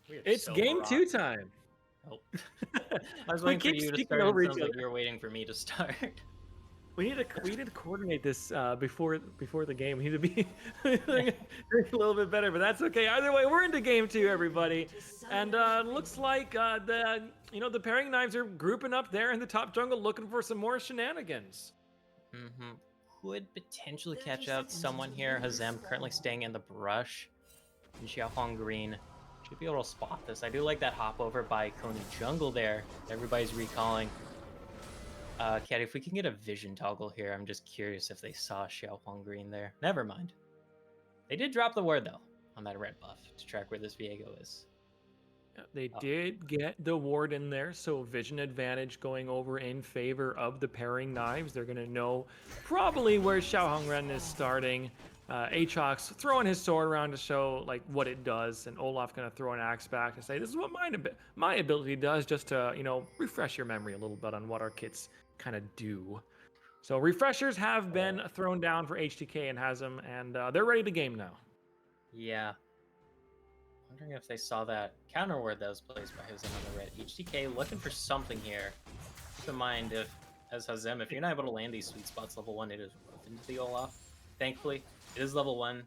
Speaker 2: We are
Speaker 1: It's
Speaker 2: so
Speaker 1: game
Speaker 2: wrong.
Speaker 1: 2 time.
Speaker 2: Oh. I was
Speaker 1: We
Speaker 2: waiting for
Speaker 1: keep
Speaker 2: you to
Speaker 1: speaking
Speaker 2: start,
Speaker 1: over
Speaker 2: and it
Speaker 1: each
Speaker 2: sounds like
Speaker 1: other.
Speaker 2: you're waiting for me to start.
Speaker 1: We need to coordinate this before the game. We need to be doing a little bit better, but that's okay. Either way, we're into game 2, everybody, and looks like the pairing knives are grouping up there in the top jungle, looking for some more shenanigans.
Speaker 2: Mm-hmm. Could potentially catch out someone here. Hazem currently staying in the brush. And Xiaohuang Green should be able to spot this. I do like that hop over by Coney Jungle there. Everybody's recalling. Cat, if we can get a vision toggle here, I'm just curious if they saw Xiaohuang Green there. Never mind. They did drop the word, though, on that red buff to track where this Viego is.
Speaker 1: Yeah, they did get the ward in there, so vision advantage going over in favor of the pairing knives. They're going to know probably where Xiao Hongren is starting. Aatrox throwing his sword around to show like what it does, and Olaf going to throw an axe back to say, this is what my ability does, just to, refresh your memory a little bit on what our kits kind of do. So refreshers have been thrown down for HTK and Hasm, and they're ready to game now.
Speaker 2: Yeah. Wondering if they saw that counter ward that was placed by Hazem on the red. HTK looking for something here. Keep in mind, as Hazem, if you're not able to land these sweet spots level 1, it is rough into the Olaf. Thankfully, it is level 1,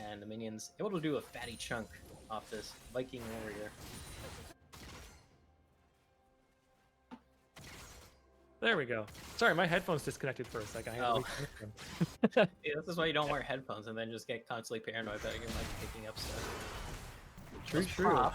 Speaker 2: and the minions able to do a fatty chunk off this Viking warrior.
Speaker 1: There we go. Sorry, my headphones disconnected for a second. I had to reconnect them.
Speaker 2: Yeah, this is why you don't wear headphones and then just get constantly paranoid about your mic picking up stuff.
Speaker 1: True.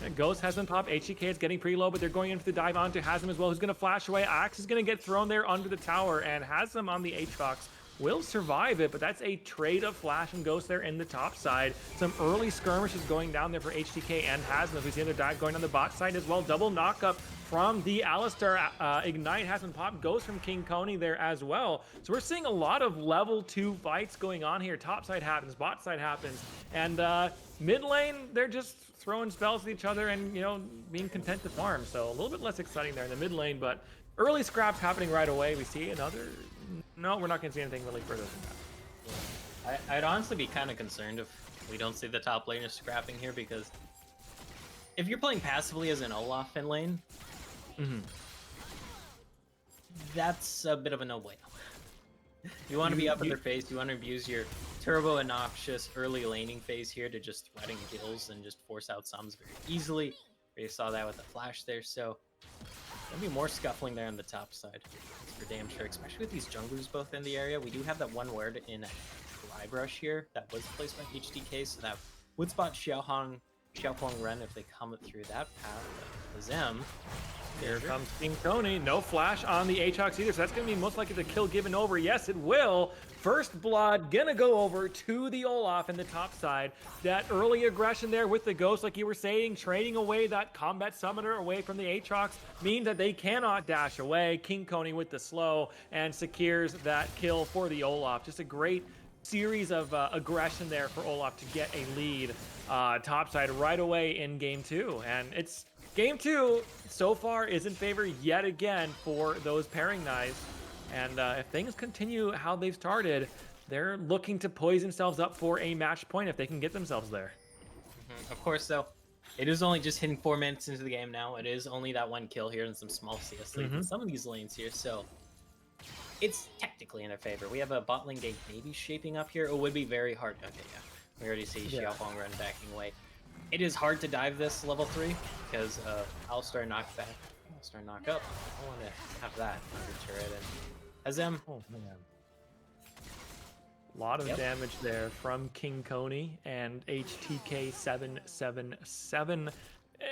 Speaker 1: And Ghost hasn't popped. HEK is getting pretty low, but they're going in for the dive onto Hasm as well, who's going to flash away. Axe is going to get thrown there under the tower, and Hasm on the Aatrox will survive it, but that's a trade of Flash and Ghost there in the top side. Some early skirmishes going down there for HTK and Hasm. We see the dive going on the bot side as well. Double knockup from the Alistar. Ignite hasn't popped. Ghost from King Coney there as well. So we're seeing a lot of level 2 fights going on here. Top side happens, bot side happens, and mid lane, they're just throwing spells at each other and, being content to farm. So a little bit less exciting there in the mid lane, but early scraps happening right away. We see another... No, we're not going to see anything really further than that.
Speaker 2: I'd honestly be kind of concerned if we don't see the top laner scrapping here, because if you're playing passively as an Olaf in lane, that's a bit of a no-bueno. You want to be up in their face, you want to abuse your turbo obnoxious early laning phase here to just threaten kills and just force out sums very easily. We saw that with the flash there, so there'll be more scuffling there on the top side. That's for damn sure, especially with these junglers both in the area. We do have that one word in Dry here that was placed by HDK, so that would spot Xiaohuang Ren if they come through that path. But Zem,
Speaker 1: here comes King Tony. No flash on the Aatrox either, so that's going to be most likely the kill given over. Yes, it will. First blood gonna go over to the Olaf in the top side. That early aggression there with the Ghost, like you were saying, trading away that combat summoner away from the Aatrox means that they cannot dash away. King Coney with the slow and secures that kill for the Olaf. Just a great series of aggression there for Olaf to get a lead topside right away in game 2. And it's game 2 so far is in favor yet again for those pairing knives. And if things continue how they've started, they're looking to poise themselves up for a match point if they can get themselves there.
Speaker 2: Of course, though, it is only just hitting 4 minutes into the game now. It is only that one kill here and some small CS leads in some of these lanes here, so it's technically in their favor. We have a bot lane game maybe shaping up here. It would be very hard. Okay, yeah. We already see Xiaohuang Ren backing away. It is hard to dive this level 3 because Alistar knockback, Alistar knock up. I want to have that under turret and Hazem.
Speaker 1: Oh man. A lot of damage there from King Coney and HTK 777.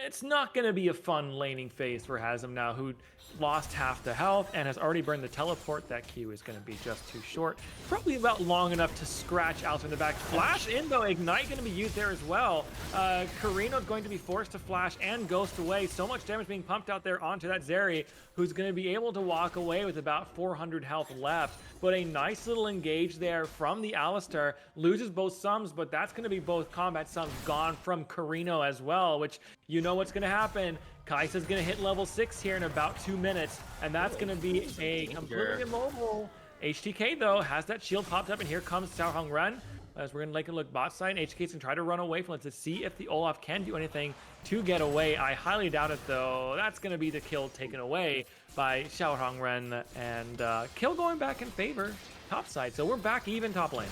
Speaker 1: It's not going to be a fun laning phase for Hazem now, who lost half the health and has already burned the teleport. That Q is going to be just too short. Probably about long enough to scratch out in the back. Flash in, though. Ignite going to be used there as well. Karino's going to be forced to flash and ghost away. So much damage being pumped out there onto that Zeri, who's going to be able to walk away with about 400 health left. But a nice little engage there from the Alistar. Loses both sums, but that's going to be both combat sums gone from Karino as well, which you know what's going to happen. Kai'Sa's going to hit level 6 here in about 2 minutes, and that's going to be a completely immobile. HTK, though, has that shield popped up, and here comes Xiaohuang Ren. as we're gonna take a look bot side. HK's gonna try to run away from it to see if the Olaf can do anything to get away. I highly doubt it though. That's gonna be the kill taken away by Xiao Hongren, and kill going back in favor top side. So we're back even top lane.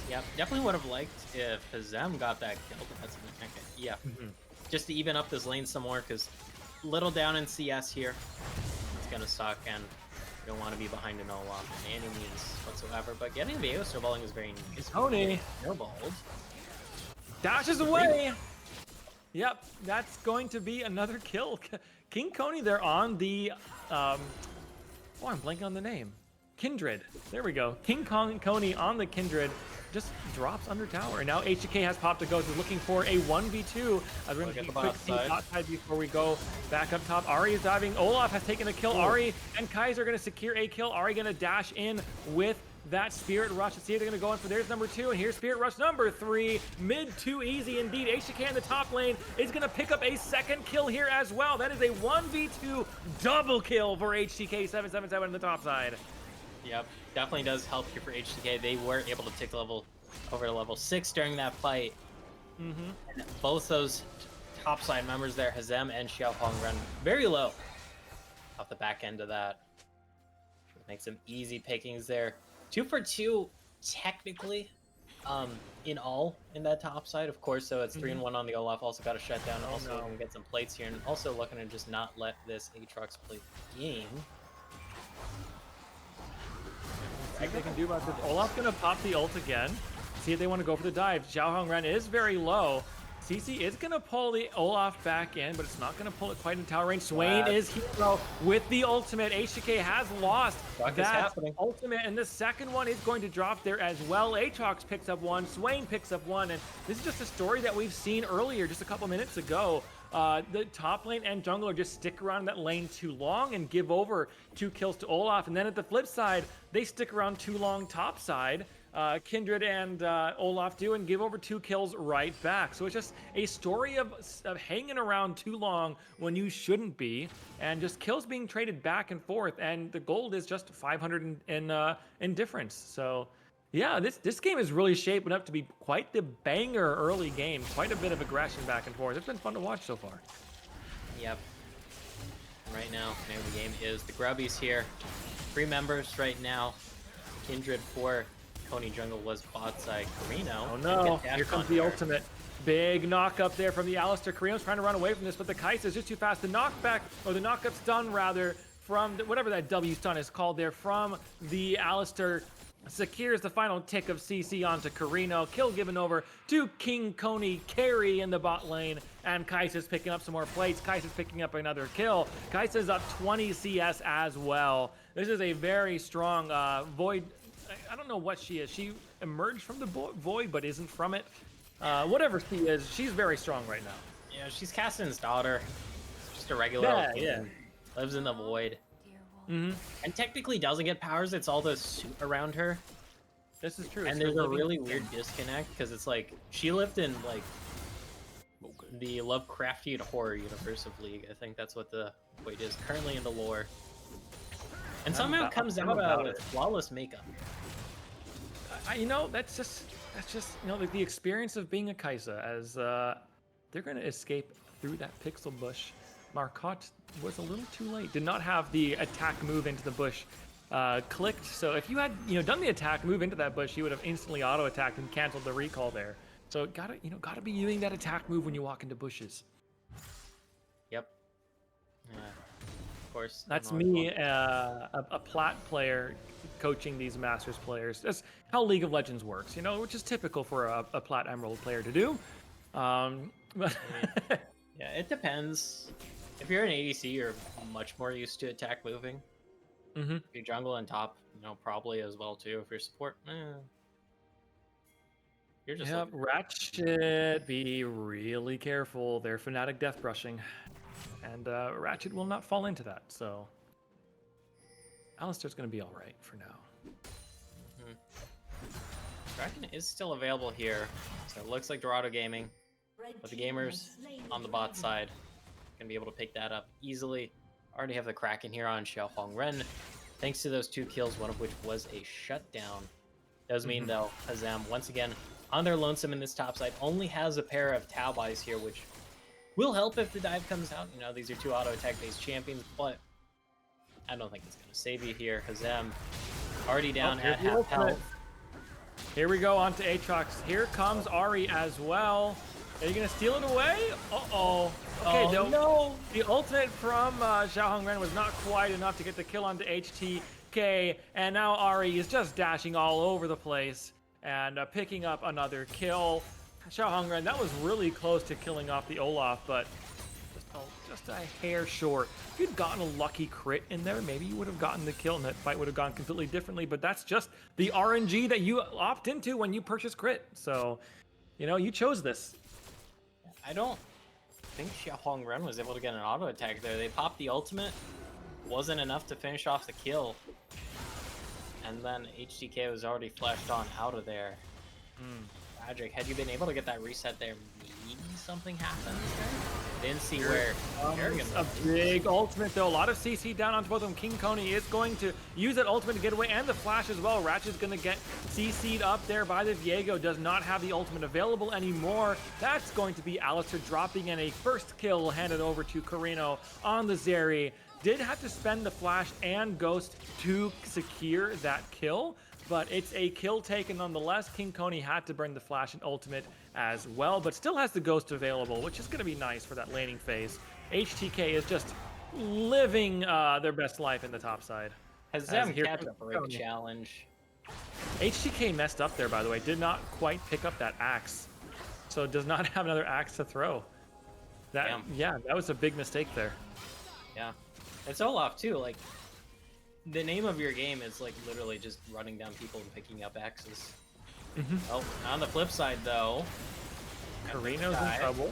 Speaker 2: Yep, definitely would have liked if Hazem got that kill. But that's okay. Yeah, just to even up this lane some more, because little down in CS here, it's gonna suck, and you don't want to be behind an Olaf by any means whatsoever. But getting the AO snowballing is very nice.
Speaker 1: Tony
Speaker 2: snowballed.
Speaker 1: Dashes away. Yep, that's going to be another kill. King Coney, they're on the oh, I'm blanking on the name. Kindred. There we go. Coney on the Kindred just drops under tower. And now HDK has popped a ghost, is looking for a 1v2. We're going to take a quick peek outside before we go back up top. Ari is diving. Olaf has taken a kill. Ari and Kaiser are going to secure a kill. Ari going to dash in with that Spirit Rush. Let's see if they're going to go in for theirs number 2. And here's Spirit Rush number 3. Mid too easy indeed. HDK in the top lane is going to pick up a second kill here as well. That is a 1v2 double kill for HDK 777 in the top side.
Speaker 2: Yep, definitely does help here for HDK. They were able to take the level over to level 6 during that fight. And both those top side members there, Hazem and Xiao Hongren, very low off the back end of that. Make some easy pickings there. 2 for 2 technically in all in that top side, of course. So it's 3-1 on the Olaf. Also got a shutdown. Also looking to get some plates here, and also looking to just not let this Aatrox play the game.
Speaker 1: See what they can do about this. Olaf's gonna pop the ult again. See if they want to go for the dive. Xiao Hongren is very low. CC is gonna pull the Olaf back in, but it's not gonna pull it quite in tower range. Swain is hero with the ultimate. HDK has lost that ultimate, and the second one is going to drop there as well. Aatrox picks up one, Swain picks up one, and this is just a story that we've seen earlier, just a couple minutes ago. The top lane and jungler just stick around in that lane too long and give over 2 kills to Olaf. And then at the flip side, they stick around too long top side. Kindred and Olaf do and give over 2 kills right back. So it's just a story of hanging around too long when you shouldn't be, and just kills being traded back and forth. And the gold is just 500 in difference. So yeah, this game is really shaping up to be quite the banger early game. Quite a bit of aggression back and forth. It's been fun to watch so far.
Speaker 2: Yep. Right now, name of the game is the Grubbies here. 3 members right now. Kindred 4. Coney jungle was bot side. Carino.
Speaker 1: Oh no, here comes the ultimate. Big knock up there from the Alistair. Carino's trying to run away from this, but the Kai'Sa is just too fast. The knockback, or the knockup stun rather, from whatever that W stun is called there, from the Alistair secures the final tick of CC onto Carino. Kill given over to King Coney, carry in the bot lane, and Kai'Sa's picking up some more plates. Kai'Sa's picking up another kill. Kai'Sa's up 20 CS as well. This is a very strong Void. I don't know what she is. She emerged from the Void, but isn't from it. Whatever she is, she's very strong right now.
Speaker 2: Yeah, she's Caston's daughter. Just a regular lives in the Void. And technically doesn't get powers. It's all the suit around her.
Speaker 1: This is true.
Speaker 2: And there's a really weird disconnect, because it's like she lived in like the Lovecraftian horror universe of League. I think that's what the Void is currently in the lore. And somehow comes out with flawless makeup.
Speaker 1: You know, that's just you know, like the experience of being a Kai'Sa, as they're going to escape through that pixel bush. Marcotte was a little too late. Did not have the attack move into the bush clicked. So if you had, you know, done the attack move into that bush, you would have instantly auto attacked and canceled the recall there. So gotta be doing that attack move when you walk into bushes.
Speaker 2: Yep. Yeah. Of course.
Speaker 1: That's me, a plat player, coaching these Masters players. That's how League of Legends works, you know, which is typical for a plat Emerald player to do. But
Speaker 2: yeah, it depends. If you're an ADC, you're much more used to attack moving. If you jungle and top, you know, probably as well too. If you're support, you're just
Speaker 1: Ratchet, be really careful. They're Fnatic death brushing, and Ratchet will not fall into that. So Alistair's gonna be all right for now.
Speaker 2: Dragon is still available here, so it looks like Dorado Gaming, but the gamers on the bot side gonna be able to pick that up easily. Already have the Kraken here on Xiao Hongren, thanks to those 2 kills, one of which was a shutdown. Does mean, though, Hazam, once again, on their lonesome in this top side, only has a pair of Tau buys here, which will help if the dive comes out. You know, these are 2 auto attack based champions, but I don't think it's going to save you here. Hazam already down at half health.
Speaker 1: Here we go onto Aatrox. Here comes Ari as well. Are you going to steal it away? Uh-oh. Okay,
Speaker 2: no.
Speaker 1: The ultimate from Xiao Hongren was not quite enough to get the kill onto HTK, and now Ari is just dashing all over the place and picking up another kill. Xiao Hongren, that was really close to killing off the Olaf, but just a hair short. If you'd gotten a lucky crit in there, maybe you would have gotten the kill and that fight would have gone completely differently, but that's just the RNG that you opt into when you purchase crit. So, you know, you chose this.
Speaker 2: I don't think Xiao Hongren was able to get an auto attack there. They popped the ultimate. Wasn't enough to finish off the kill. And then HTK was already flashed on out of there. Tragic. Had you been able to get that reset there, maybe something happens there? Didn't see where Kerrigan
Speaker 1: A
Speaker 2: was.
Speaker 1: big ultimate, though. A lot of CC down onto both of them. King Coney is going to use that ultimate to get away, and the flash as well. Ratchet's going to get CC'd up there by the Viego. Does not have the ultimate available anymore. That's going to be Alistair dropping in a first kill handed over to Carino on the Zeri. Did have to spend the flash and ghost to secure that kill, but it's a kill taken nonetheless. King Coney had to burn the flash and ultimate as well, but still has the ghost available, which is going to be nice for that laning phase. HTK is just living their best life in the top side.
Speaker 2: Hazam catch-up break challenge.
Speaker 1: HTK messed up there, by the way. Did not quite pick up that axe, so does not have another axe to throw. That Yeah, that was a big mistake there.
Speaker 2: Yeah. It's Olaf, too. Like, the name of your game is, like, literally just running down people and picking up axes. Oh, on the flip side, though,
Speaker 1: Carino's in trouble.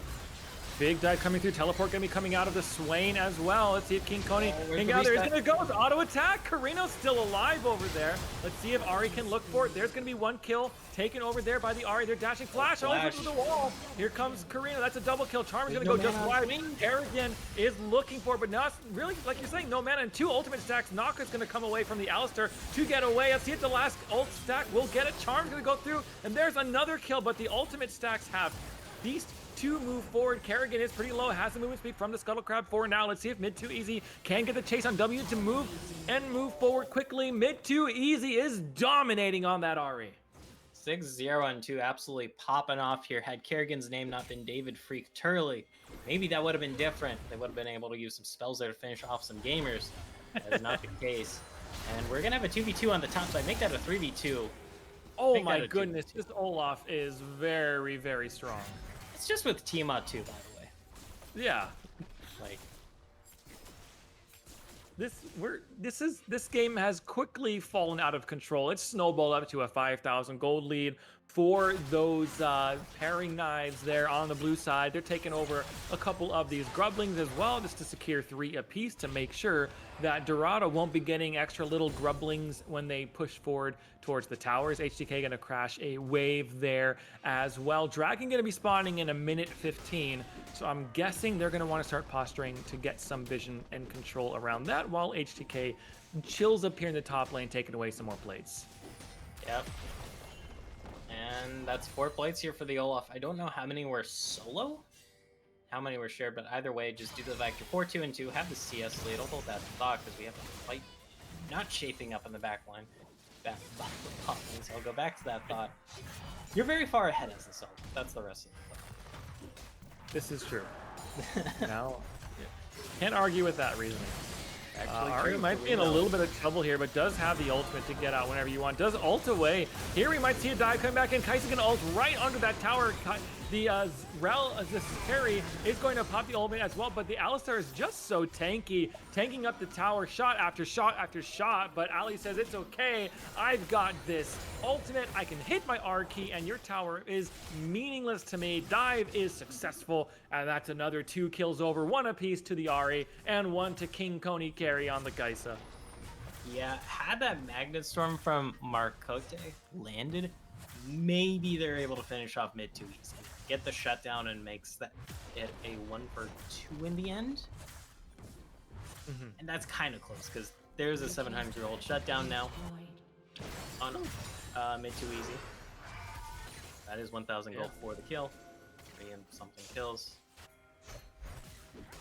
Speaker 1: Big dive coming through. Teleport going to be coming out of the Swain as well. Let's see if King Coney can get out there. He's going to go. Auto attack. Carino's still alive over there. Let's see if Ari can look for it. There's going to be one kill taken over there by the Ari. They're dashing flash over to the wall. Here comes Carino. That's a double kill. Charmer's going to go just wide. Kerrigan is looking for it, but not really, like you're saying, no mana and 2 ultimate stacks. Naka's going to come away from the Alistair to get away. Let's see if the last ult stack will get it. Charm's going to go through, and there's another kill, but the ultimate stacks have Beast to move forward. Kerrigan is pretty low, has the movement speed from the Scuttle Crab for now. Let's see if Mid 2 Easy can get the chase on W to move forward quickly. Mid 2 Easy is dominating on that Ari.
Speaker 2: 6-0 and 2 absolutely popping off here. Had Kerrigan's name not been David Freak Turley, maybe that would have been different. They would have been able to use some spells there to finish off some gamers. That is not the case. And we're going to have a 2v2 on the top side. Make that a 3v2.
Speaker 1: Oh my goodness, this Olaf is very, very strong.
Speaker 2: It's just with Tiamat too, by the way.
Speaker 1: Yeah.
Speaker 2: Like,
Speaker 1: this game has quickly fallen out of control. It's snowballed up to a 5,000 gold lead for those pairing knives there on the blue side. They're taking over a couple of these grublings as well, just to secure 3 apiece to make sure that Dorado won't be getting extra little grublings when they push forward towards the towers. HTK gonna crash a wave there as well. Dragon gonna be spawning in a minute 15, so I'm guessing they're gonna want to start posturing to get some vision and control around that, while HTK chills up here in the top lane, taking away some more plates.
Speaker 2: Yep. And that's 4 plates here for the Olaf. I don't know how many were solo, how many were shared, but either way, just do the Vector 4, 2, and 2. Have the CS lead. I'll hold that thought because we have a fight not shaping up in the back line. Back lane, so I'll go back to that thought. You're very far ahead as the solo. That's the rest of the thought.
Speaker 1: This is true. Now, can't argue with that reasoning. Ari might be in a little bit of trouble here, but does have the ultimate to get out whenever you want. Does ult away. Here we might see a dive coming back in. Kaisa can ult right under that tower. The Zeri is going to pop the ultimate as well, but the Alistair is just so tanky, tanking up the tower shot after shot after shot, but Ali says it's okay, I've got this ultimate, I can hit my R key, and your tower is meaningless to me. Dive is successful, and that's another 2 kills over, 1 apiece to the Ari, and 1 to King Coney carry on the Kaisa.
Speaker 2: Yeah, had that Magnet Storm from Marcote landed, maybe they're able to finish off mid 2 easy. Get the shutdown and makes that it a 1 for 2 in the end. And that's kind of close because there's a 700-year-old shutdown now. On Mid too easy. That is 1,000 gold for the kill. 3 and something kills.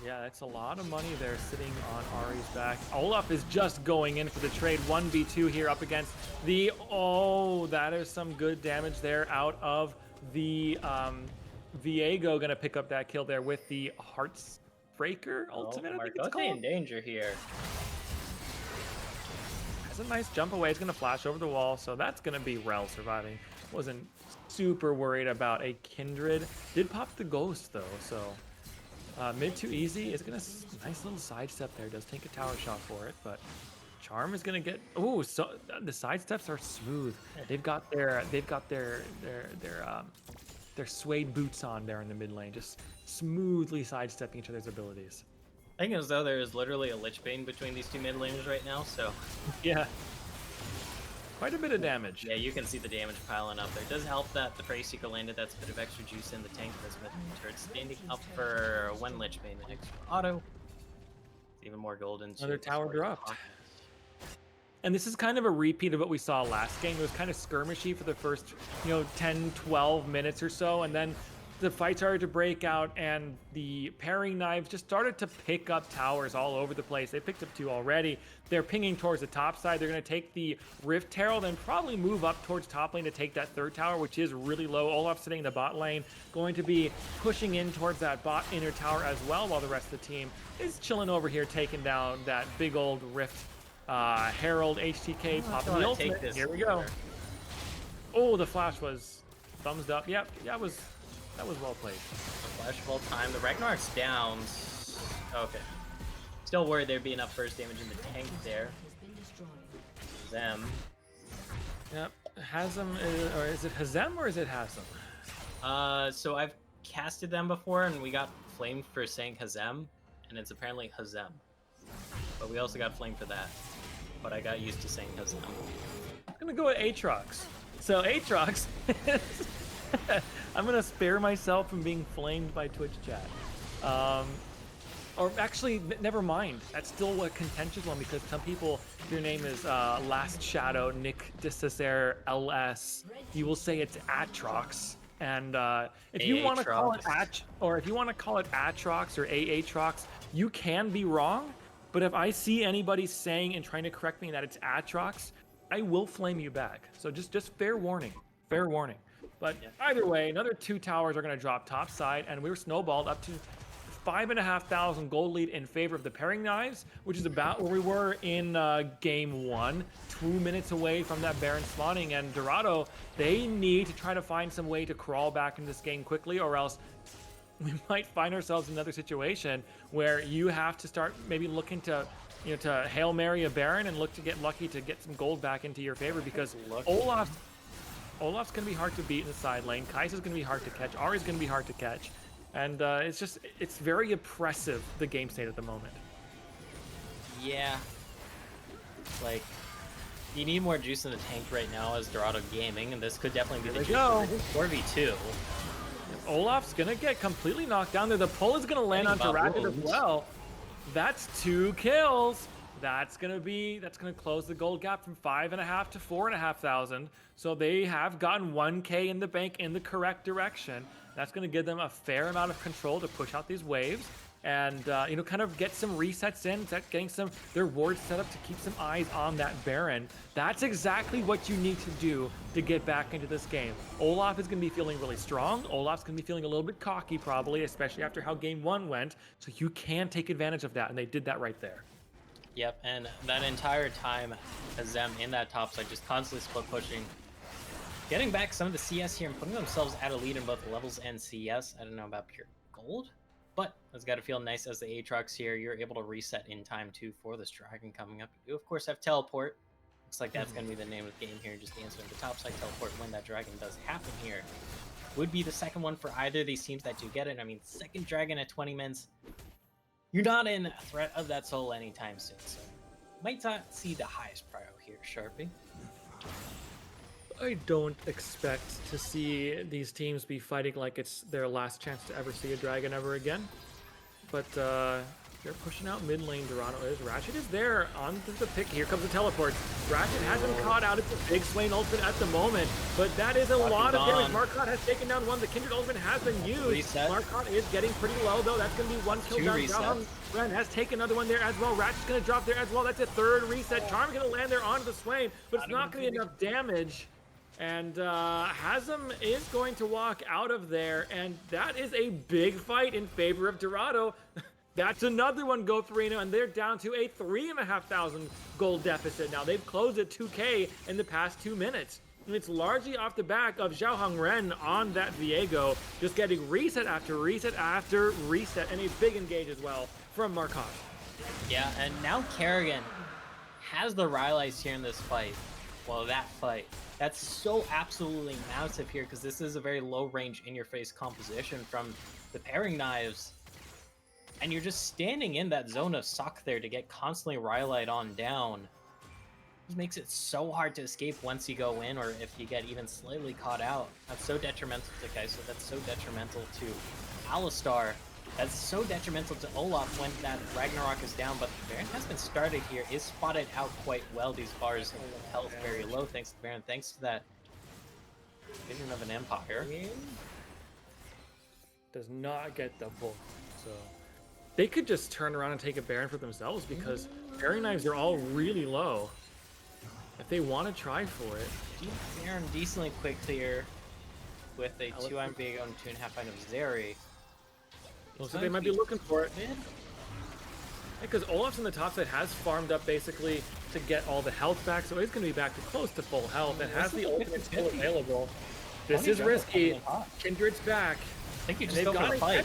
Speaker 1: Yeah, that's a lot of money there sitting on Ari's back. Olaf is just going in for the trade. 1v2 here up against the... Oh, that is some good damage there out of the Viego. Gonna pick up that kill there with the Heartsbreaker ultimate, I think it's
Speaker 2: Marcote
Speaker 1: called.
Speaker 2: in danger here.
Speaker 1: Has a nice jump away. He's gonna flash over the wall, so that's gonna be Rel surviving. Wasn't super worried about a Kindred. Did pop the Ghost though, so... mid too easy. It's gonna nice little sidestep there. Does take a tower shot for it, but Charm is gonna get. Oh, so the sidesteps are smooth. They've got their suede boots on there in the mid lane, just smoothly sidestepping each other's abilities.
Speaker 2: I think as though there is literally a Lich Bane between these two mid laners right now, so
Speaker 1: Yeah, quite a bit of damage.
Speaker 2: yeah, you can see the damage piling up there. It does help that the Prey Seeker landed. That's a bit of extra juice in the tank. This mid lane turret standing up for one Lich Bane, an extra auto. It's even more golden.
Speaker 1: Another tower dropped. And this is kind of a repeat of what we saw last game. It was kind of skirmishy for the first, 10, 12 minutes or so, and then the fight started to break out, and the pairing knives just started to pick up towers all over the place. They picked up 2 already. They're pinging towards the top side. They're going to take the Rift Herald and probably move up towards top lane to take that 3rd tower, which is really low. Olaf sitting in the bot lane, going to be pushing in towards that bot inner tower as well, while the rest of the team is chilling over here, taking down that big old Rift Herald. HTK popping the ultimate. Here we go. Oh, the flash was thumbs up. Yep, that was well played.
Speaker 2: The flash of all time. The Ragnarok's down. Okay. Still worried there'd be enough burst damage in the tank there. Them.
Speaker 1: Yep. Hazem, or is it Hazem or is it Hazem?
Speaker 2: So I've casted them before and we got flamed for saying Hazem, and it's apparently Hazem. But we also got flamed for that. But I got used to saying Hazem.
Speaker 1: I'm gonna go with Aatrox. So Aatrox, I'm gonna spare myself from being flamed by Twitch chat. Or actually, never mind. That's still a contentious one because some people, if your name is Last Shadow, Nick Dissacer LS, you will say it's Aatrox. And if you want to call it if you want to call it Aatrox or Aatrox, you can be wrong. But if I see anybody saying and trying to correct me that it's Aatrox, I will flame you back. So just fair warning. Fair warning. But either way, another 2 towers are going to drop top side, and we were snowballed up to 5,500 gold lead in favor of the pairing knives, which is about where we were in game 1, 2 minutes away from that Baron spawning. And Dorado, they need to try to find some way to crawl back into this game quickly, or else we might find ourselves in another situation where you have to start maybe looking to to Hail Mary a Baron and look to get lucky to get some gold back into your favor, because Olaf's going to be hard to beat in the side lane. Kai'Sa's going to be hard to catch. Ahri's going to be hard to catch. And it's very oppressive, the game state at the moment.
Speaker 2: Yeah. Like, you need more juice in the tank right now as Dorado Gaming, and this could definitely be the juice. 4v2.
Speaker 1: Olaf's going to get completely knocked down there. The pull is going to land onto Racket as well. That's 2 kills. That's gonna close the gold gap from 5,500 to 4,500. So they have gotten 1K in the bank in the correct direction. That's gonna give them a fair amount of control to push out these waves and kind of get some resets in, getting their wards set up to keep some eyes on that Baron. That's exactly what you need to do to get back into this game. Olaf is gonna be feeling really strong. Olaf's gonna be feeling a little bit cocky probably, especially after how game 1 went. So you can take advantage of that, and they did that right there.
Speaker 2: Yep, and that entire time, Hazem in that top side, just constantly split pushing, getting back some of the CS here and putting themselves at a lead in both levels and CS. I don't know about pure gold, but it's got to feel nice as the Aatrox here. You're able to reset in time too for this dragon coming up. You do, of course, have teleport. Looks like that's going to be the name of the game here, just answering the top side teleport when that dragon does happen here. Would be the second one for either of these teams that do get it. I mean, second dragon at 20 mins. You're not in threat of that soul anytime soon, so might not see the highest prio here, Sharpie.
Speaker 1: I don't expect to see these teams be fighting like it's their last chance to ever see a dragon ever again. But They're pushing out mid lane. Dorado is. Ratchet is there onto the pick. Here comes the teleport. Ratchet has him caught out. It's a big Swain ultimate at the moment, but that is a lot of damage. Marcotte has taken down one. The Kindred ultimate has been used.
Speaker 2: Reset.
Speaker 1: Marcotte is getting pretty low though. That's going to be one kill
Speaker 2: Two
Speaker 1: down.
Speaker 2: resets.
Speaker 1: Ren has taken another one there as well. Ratchet's going to drop there as well. That's a third reset. Charm going to land there onto the Swain, but it's not going to be enough damage. And Hazem is going to walk out of there, and that is a big fight in favor of Dorado. That's another one go 3-0, and they're down to a 3,500 gold deficit now. They've closed at 2K in the past 2 minutes. And it's largely off the back of Xiaohong Ren on that Viego, just getting reset after reset after reset, and a big engage as well from Marcotte.
Speaker 2: Yeah, and now Kerrigan has the Rylai's here in this fight. Well, that fight. That's so absolutely massive here, because this is a very low range in-your-face composition from the pairing knives. And you're just standing in that zone of suck there to get constantly Rylai'd on down. It makes it so hard to escape once you go in, or if you get even slightly caught out. That's so detrimental to Kai'Sa, that's so detrimental to Alistar. That's so detrimental to Olaf when that Ragnarok is down, but the Baron has been started here, is spotted out quite well. These bars of health very low thanks to the Baron, thanks to that Vision of an Empire.
Speaker 1: Does not get the full, so they could just turn around and take a Baron for themselves, because Baron knives are all really low. If they want to try for it.
Speaker 2: Baron decently quick clear with a 2 item Viego and 2.5 item Zeri.
Speaker 1: Looks like they might be looking for it. Because Olaf's on the top side has farmed up basically to get all the health back, so he's going to be back to close to full health and has the ultimate still available. This is risky. Kindred's back.
Speaker 2: I think you just go for a fight.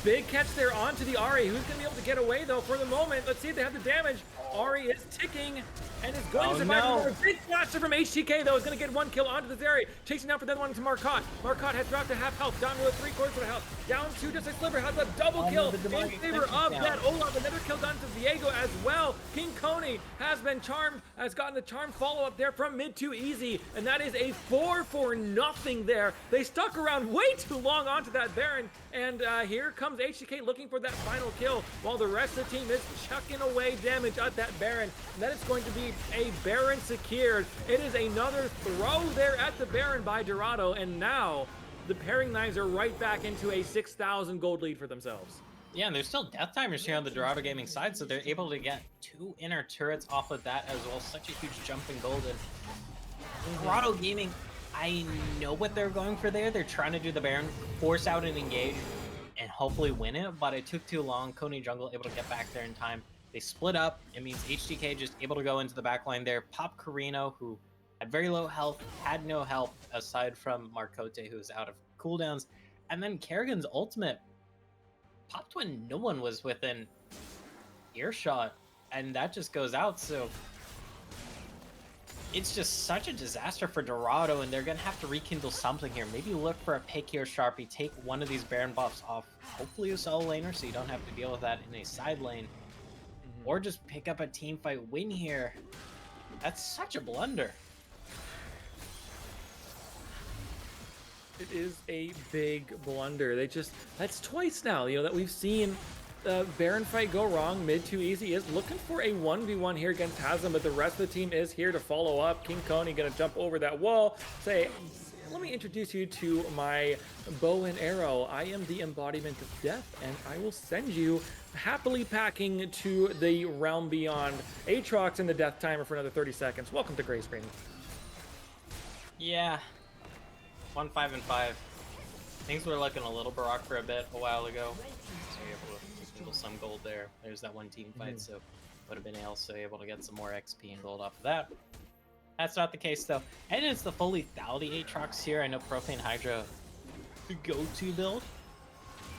Speaker 1: Big catch there onto the Ahri. Who's going to be able to get away, though, for the moment? Let's see if they have the damage. Ahri is ticking and is going to survive. Another big blaster from HTK, though, is going to get 1 kill onto the Zeri. Chasing down for the other one to Marcotte. Marcotte has dropped to half health, down to a 3/4 of health. Down to just a sliver, has a double kill in favor of that Olaf. Another kill done to Viego as well. King Coney has been charmed, has gotten the charm follow-up there from mid to easy, and that is a 4-for-0 there. They stuck around way too long onto that Baron, and here comes HTK looking for that final kill, while the rest of the team is chucking away damage at that Baron. And that is going to be a Baron secured. It is another throw there at the Baron by Dorado, and now the pairing knives are right back into a 6,000 gold lead for themselves.
Speaker 2: Yeah, and there's still death timers here on the Dorado Gaming side, so they're able to get 2 inner turrets off of that as well. Such a huge jump in gold. And Dorado Gaming, I know what they're going for there. They're trying to do the Baron, force out an engage, and hopefully win it, but it took too long. Coney Jungle able to get back there in time. They split up. It means HTK just able to go into the back line there. Pop Carino, who had very low health, had no help aside from Marcotte, who was out of cooldowns. And then Kerrigan's ultimate popped when no one was within earshot, and that just goes out, so it's just such a disaster for Dorado, and they're gonna have to rekindle something here. Maybe look for a pick here, Sharpie, take one of these Baron buffs off, hopefully a solo laner, so you don't have to deal with that in a side lane. Or just pick up a team fight win here. That's such a blunder.
Speaker 1: It is a big blunder. That's twice now, that we've seen the Baron fight go wrong. Mid too easy is looking for a 1v1 here against Hazem, but the rest of the team is here to follow up. King Coney gonna jump over that wall, say, let me introduce you to my bow and arrow. I am the embodiment of death, and I will send you happily packing to the realm beyond. Aatrox in the death timer for another 30 seconds. Welcome to Gray Screen.
Speaker 2: Yeah. 1-5-5. Things were looking a little baroque for a bit a while ago. So you're able to steal some gold there. There's that one team fight, so would have been also able to get some more XP and gold off of that. That's not the case though. And it's the full lethality Aatrox here. I know Profane Hydra the go-to build.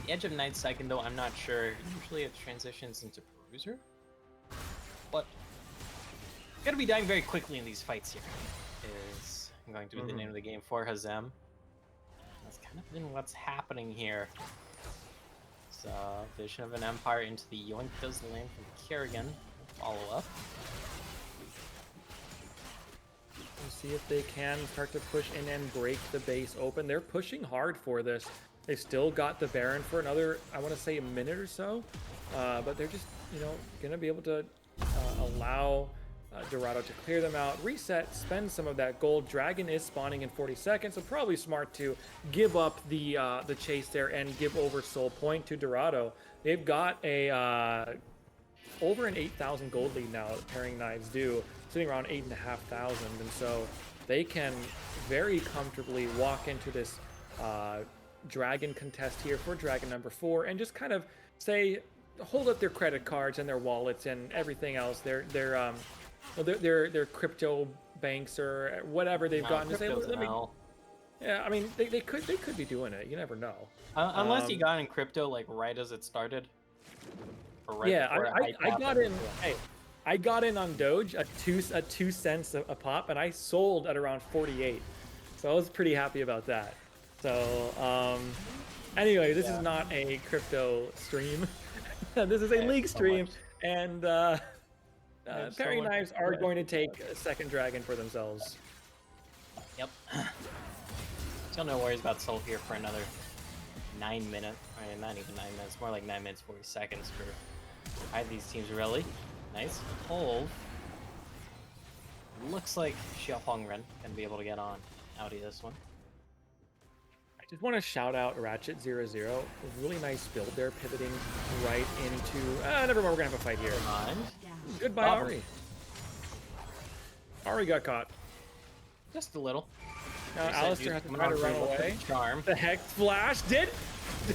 Speaker 2: The Edge of Night second though, I'm not sure. Usually it transitions into Bruiser. But gotta be dying very quickly in these fights here. Is going to be the name of the game for Hazem. That's kind of been what's happening here. So Vision of an Empire into the Yoink does land from Kerrigan. Follow up.
Speaker 1: See if they can start to push in and break the base open. They're pushing hard for this. They've still got the Baron for another, I want to say, a minute or so. but they're just, gonna be able to allow Dorado to clear them out, reset, spend some of that gold. Dragon is spawning in 40 seconds, so probably smart to give up the chase there and give over Soul Point to Dorado. They've got a over an 8,000 gold lead now. Pairing knives do, sitting around 8,500, and so they can very comfortably walk into this dragon contest here for dragon number 4 and just kind of say, hold up their credit cards and their wallets and everything else. Their crypto banks or whatever they've gotten to say, let me. Yeah, I mean they could be doing it. You never know.
Speaker 2: Unless you got in crypto like right as it started. Or right
Speaker 1: Yeah,
Speaker 2: before
Speaker 1: I got in. Hey, I got in on Doge at 2 cents a pop, and I sold at around 48. So I was pretty happy about that. So anyway, this is not a crypto stream. This is a league stream, and pairing knives are going to take a second dragon for themselves.
Speaker 2: Yep. Still no worries about Soul here for another 9 minutes. I mean, not even 9 minutes, more like 9 minutes 40 seconds for either of these teams, really. Nice hold. Looks like Xiaohongren gonna be able to get on out of this one.
Speaker 1: I just want to shout out Ratchet00. Really nice build there, pivoting right into. Never mind, we're gonna have a fight here. Goodbye, Ari. Ari got caught.
Speaker 2: Just a little.
Speaker 1: Now Alistair has to try to run away.
Speaker 2: Charm.
Speaker 1: The Hex Flash did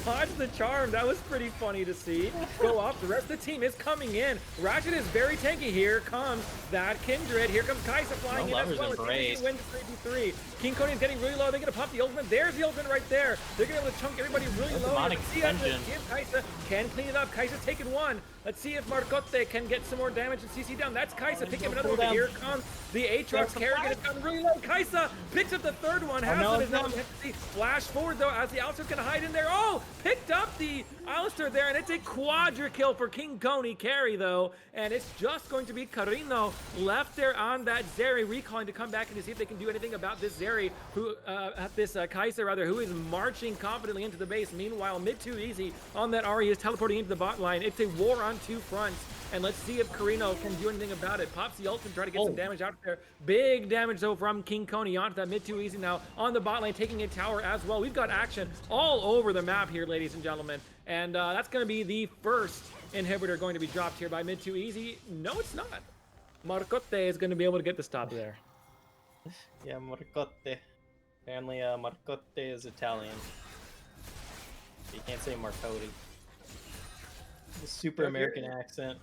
Speaker 1: dodge the charm. That was pretty funny to see. Go up. The rest of the team is coming in. Ratchet is very tanky. Here comes that Kindred. Here comes Kaisa flying in as well. It's win 3v3. King Coney is getting really low. They're going to pop the ultimate. There's the ultimate right there. They're going to be able to chunk everybody really low. Let's see if Kaisa can clean it up. Kaisa's taken one. Let's see if Marcotte can get some more damage and CC down. That's Kaisa picking up another one. Here comes the Aatrox Kerrigan. It's gotten really low. Kaisa picks up the third one. Hassan is now flash forward though as the Alistair's going to hide in there. Oh, picked up the Alistair there, and it's a quadra kill for King Coney carry though, and it's just going to be Carino left there on that Zeri, recalling to come back and to see if they can do anything about this Zeri, who Kaisa rather, who is marching confidently into the base. Meanwhile, mid too easy on that Ari is teleporting into the bot line. It's a war on two fronts, and let's see if Carino can do anything about it. Pops the ult and try to get some damage out there. Big damage though from King Coney onto that mid too easy now on the bot lane, taking a tower as well. We've got action all over the map here, ladies and gentlemen, and that's going to be the first inhibitor going to be dropped here by mid too easy. No, it's not. Marcotte is going to be able to get the stop there.
Speaker 2: Yeah, Marcotte. Apparently, Marcotte is Italian. You can't say Marcotti. The super American accent.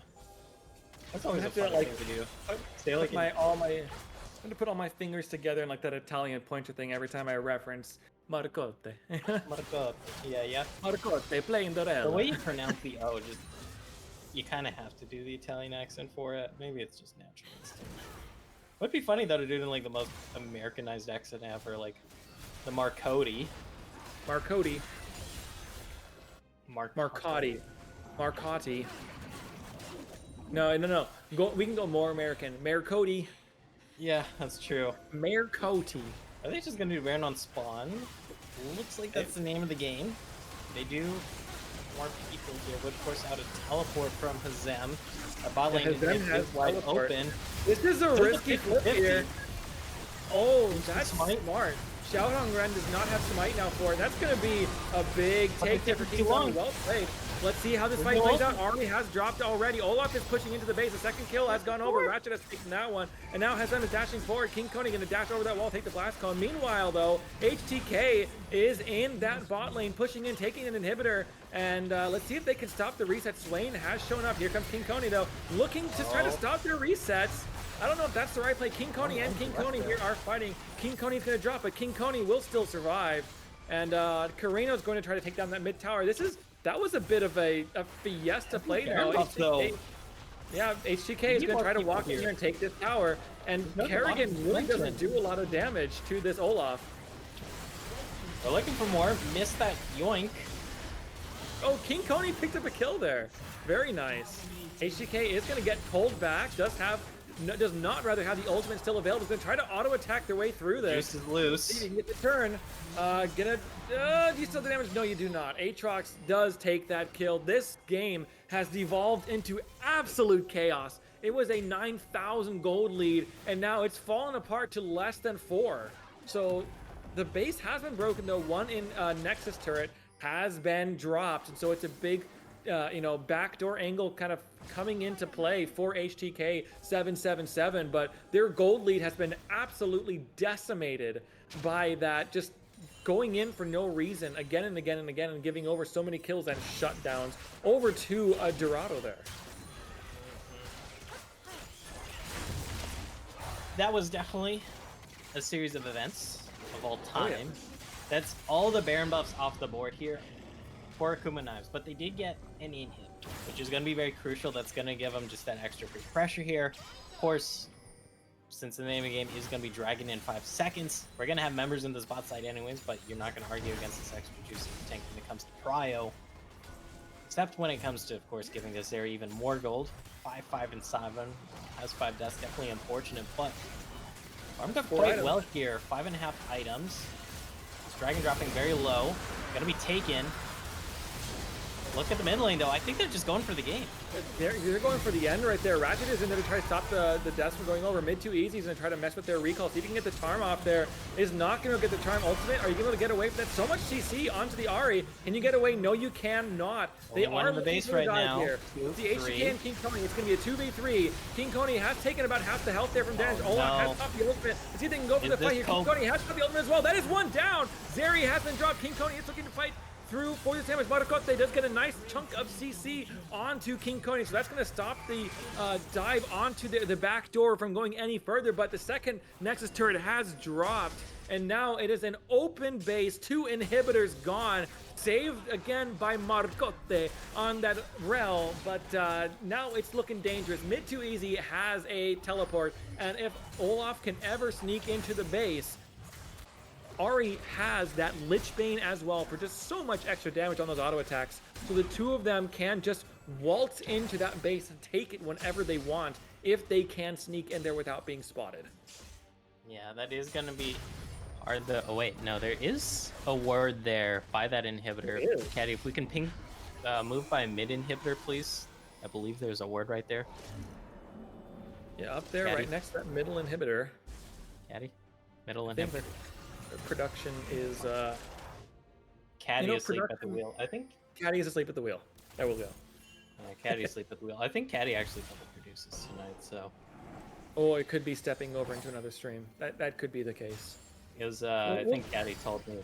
Speaker 2: That's always a fun thing to do.
Speaker 1: Say like I'm going to put all my fingers together in like that Italian pointer thing every time I reference Marcotte.
Speaker 2: Marcotte. Yeah.
Speaker 1: Marcotte, playing the
Speaker 2: The way you pronounce the O, just you kind of have to do the Italian accent for it. Maybe it's just natural instinct. Would be funny though to do it in like the most Americanized accent ever, like the Marcotti.
Speaker 1: Marcotti. No. We can go more American. Mayor Cody.
Speaker 2: Yeah, that's true.
Speaker 1: Mayor Cody.
Speaker 2: Are they just gonna do Baron on spawn? Looks like that's the name of the game. They do more people here, but of course out of teleport from Hazem. A bot lane is wide open.
Speaker 1: This is a risky flip here. Oh, that's smart. Xiaohongren does not have Smite now for it. That's going to be a big take there for King Coney. Well played. Let's see how this fight plays out. Army has dropped already. Olaf is pushing into the base. The second kill has gone over. Ratchet has taken that one. And now Hazem is dashing forward. King Coney going to dash over that wall, take the blast cone. Meanwhile, though, HTK is in that bot lane, pushing in, taking an inhibitor. And let's see if they can stop the reset. Swain has shown up. Here comes King Coney, though, looking to try to stop their resets. I don't know if that's the right play. King Coney and King Coney here are fighting. King Coney's going to drop, but King Coney will still survive. And Carino's going to try to take down that mid tower. That was a bit of a fiesta play now. HTK is going to try to walk in here and take this tower. And Kerrigan really doesn't do a lot of damage to this Olaf.
Speaker 2: We're looking for more. Missed that yoink.
Speaker 1: Oh, King Coney picked up a kill there. Very nice. HTK is going to get pulled back. Does have does not rather have the ultimate still available. He's going to try to auto-attack their way through this.
Speaker 2: Juice is loose.
Speaker 1: See if you can get the turn. Do you still have the damage? No, you do not. Aatrox does take that kill. This game has devolved into absolute chaos. It was a 9,000 gold lead, and now it's fallen apart to less than 4. So the base has been broken, though. One in Nexus turret has been dropped, and so it's a big backdoor angle kind of coming into play for HTK 777, but their gold lead has been absolutely decimated by that, just going in for no reason again and again and again and giving over so many kills and shutdowns over to Dorado there.
Speaker 2: That was definitely a series of events of all time.
Speaker 1: Oh, yeah.
Speaker 2: That's all the Baron buffs off the board here for Akuma Knives, but they did get an in hit, which is going to be very crucial. That's going to give them just that extra free pressure here. Of course, since the name of the game is going to be Dragon in 5 seconds, we're going to have members in this bot side anyways, but you're not going to argue against this extra juicy tank when it comes to Prio. Except when it comes to, of course, giving this area even more gold. 5, 5, and 7 has 5 deaths, definitely unfortunate, but farmed up quite well here. 5.5 items. This Dragon dropping very low. Gonna be taken. Look at the mid lane, though. I think they're just going for the game.
Speaker 1: They're going for the end right there. Ratchet is in there to try to stop the deaths from going over. Mid 2 easy. He's going to try to mess with their recall. See if he can get the charm off there. Is not going to get the charm ultimate. Are you able to get away from that? So much CC onto the Ahri. Can you get away? No, you cannot. They are
Speaker 2: in the base right now.
Speaker 1: Here. The HTK and King Coney. It's going to be a 2v3. King Coney has taken about half the health there from damage. Olaf has popped the ultimate. Let's see if they can go for the fight here. King Coney has popped the ultimate as well. That is one down. Zeri has been dropped. King Coney is looking to fight through for this damage. Barakote does get a nice chunk of CC onto King Coney, so that's going to stop the dive onto the back door from going any further, but the second Nexus turret has dropped, and now it is an open base. 2 inhibitors gone, saved again by Marcote on that rel, but now it's looking dangerous. Mid 2 easy has a teleport, and if Olaf can ever sneak into the base, Ahri has that Lich Bane as well for just so much extra damage on those auto attacks. So the two of them can just waltz into that base and take it whenever they want if they can sneak in there without being spotted.
Speaker 2: Yeah, that is going to be hard. Oh wait, no, there is a word there by that inhibitor. Caddy, if we can ping move by mid inhibitor, please. I believe there's a word right there.
Speaker 1: Yeah, up there,
Speaker 2: Caddy.
Speaker 1: right next to that middle inhibitor.
Speaker 2: Caddy, middle inhibitor.
Speaker 1: Production is
Speaker 2: Caddy asleep at the wheel. I think
Speaker 1: Caddy is asleep at the wheel. There we go.
Speaker 2: Caddy asleep at the wheel. I think Caddy actually double produces tonight, so.
Speaker 1: Oh, it could be stepping over into another stream. That could be the case.
Speaker 2: Because I think Caddy told me.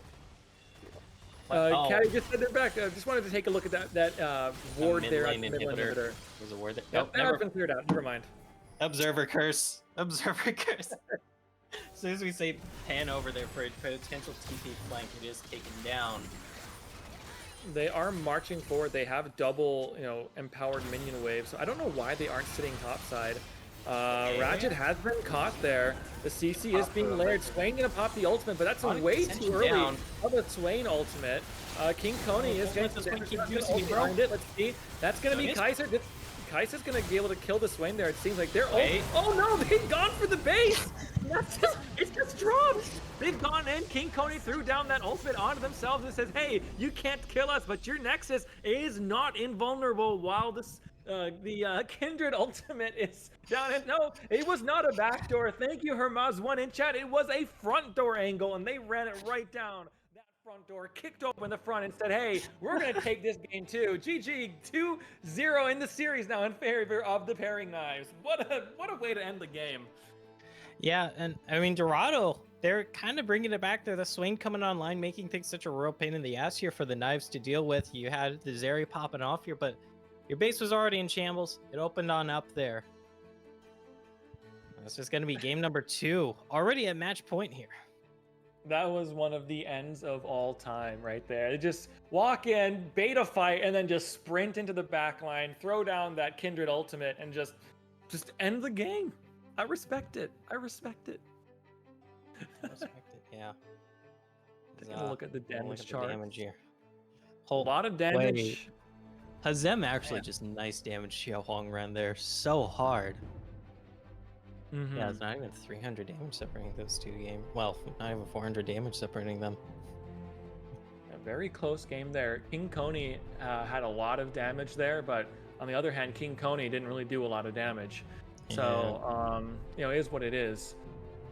Speaker 1: Caddy just said they're back. Just wanted to take a look at that ward there on the middle inhibitor.
Speaker 2: There's a word there.
Speaker 1: Nope, never been cleared out. Never mind.
Speaker 2: Observer curse. Observer curse. As soon as we say pan over there for a potential TP flank, it is taken down.
Speaker 1: They are marching forward. They have double, empowered minion waves. So I don't know why they aren't sitting topside. Ratchet has been caught there. The CC is being layered. Swain gonna pop the ultimate, but that's way too early of a Swain ultimate. King Coney is going to keep juicing behind it. Let's see. That's gonna be Kaiser. Kaiser's gonna be able to kill the Swain there. It seems like they're oh no, they've gone for the base. It's just dropped. They've gone in. King Coney threw down that ultimate onto themselves and says, "Hey, you can't kill us, but your Nexus is not invulnerable." While this the Kindred ultimate is down. And no, it was not a backdoor. Thank you, Hermaz1 in chat. It was a front door angle, and they ran it right down. Front door kicked open the front and said, "Hey, we're gonna take this game too." GG 2-0 in the series now in favor of the Pairing Knives. What a way to end the game.
Speaker 2: Yeah, and I mean Dorado, they're kind of bringing it back there. The Swain coming online, making things such a real pain in the ass here for the Knives to deal with. You had the Zeri popping off here, but your base was already in shambles. It opened on up there. This is going to be game number 2, already at match point here.
Speaker 1: That was one of the ends of all time right there. They just walk in, bait a fight, and then just sprint into the back line, throw down that Kindred ultimate, and just end the game. I respect it. I respect it.
Speaker 2: I respect it, yeah.
Speaker 1: Take a look at the damage chart.
Speaker 2: Here.
Speaker 1: A lot of damage.
Speaker 2: Wait. Hazem actually just nice damage to Xiaohuang ran there so hard. Yeah,
Speaker 1: Hmm.
Speaker 2: it's not even 300 damage separating those two games. Well, not even 400 damage separating them.
Speaker 1: A very close game there. King Coney had a lot of damage there, but on the other hand, King Coney didn't really do a lot of damage.
Speaker 2: Yeah.
Speaker 1: So, it is what it is.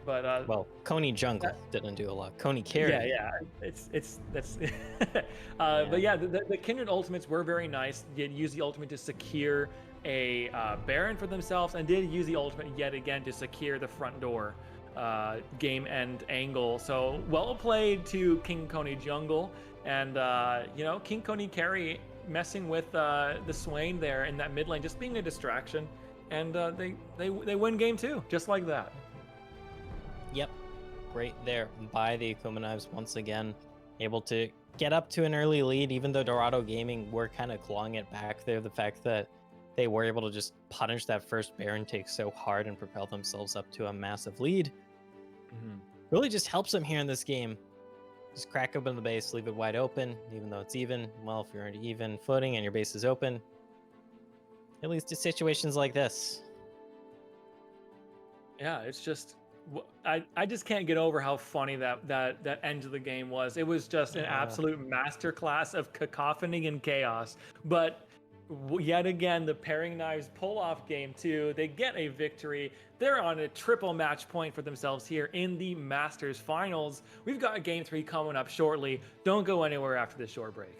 Speaker 1: But
Speaker 2: Well, Coney Jungle didn't do a lot. Coney
Speaker 1: yeah,
Speaker 2: Carry.
Speaker 1: yeah, it's that's.
Speaker 2: Yeah.
Speaker 1: But yeah, the Kindred ultimates were very nice. Did use the ultimate to secure a Baron for themselves, and did use the ultimate yet again to secure the front door game end angle. So well played to King Coney Jungle, and King Coney Carry messing with the Swain there in that mid lane, just being a distraction, and they win game 2 just like that.
Speaker 2: Yep. Great there by the Akuma Knives once again. Able to get up to an early lead, even though Dorado Gaming were kind of clawing it back there. The fact that they were able to just punish that first Baron take so hard and propel themselves up to a massive lead really just helps them here in this game. Just crack open the base, leave it wide open, even though it's even. Well, if you're in even footing and your base is open, at least in situations like this.
Speaker 1: Yeah, it's just I just can't get over how funny that end of the game was. It was just an absolute masterclass of cacophony and chaos. But yet again, the Pairing Knives pull off game 2. They get a victory. They're on a triple match point for themselves here in the Masters Finals. We've got game 3 coming up shortly. Don't go anywhere after this short break.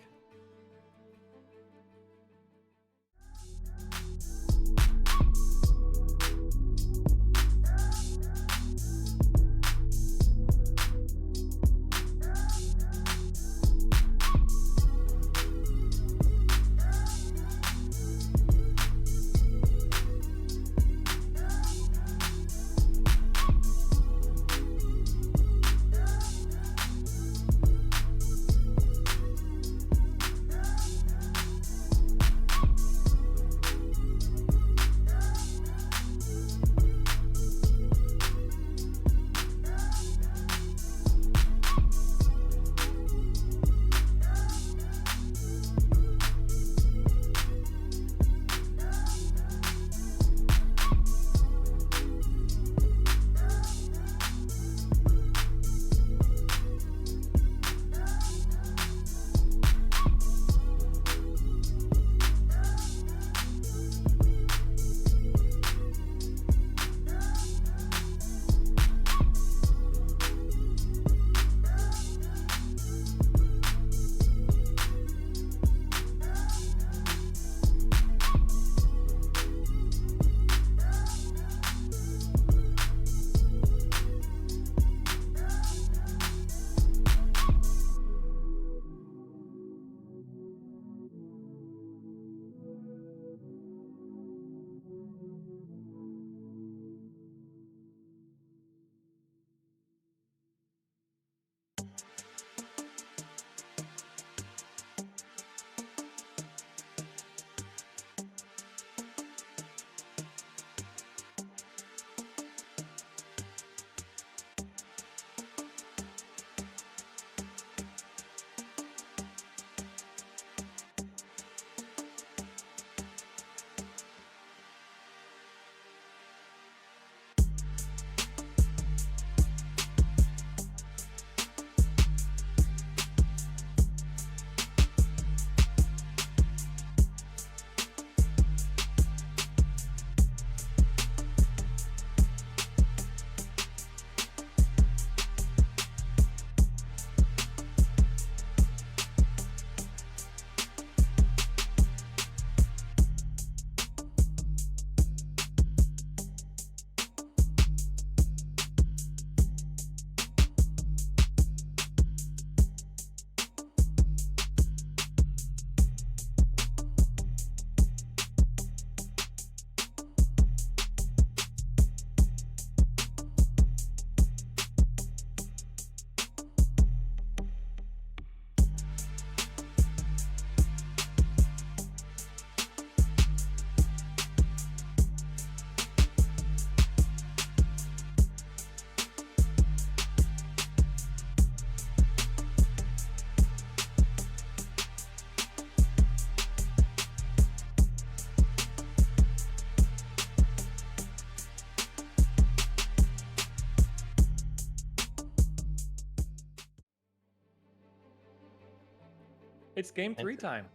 Speaker 1: It's game 3 time.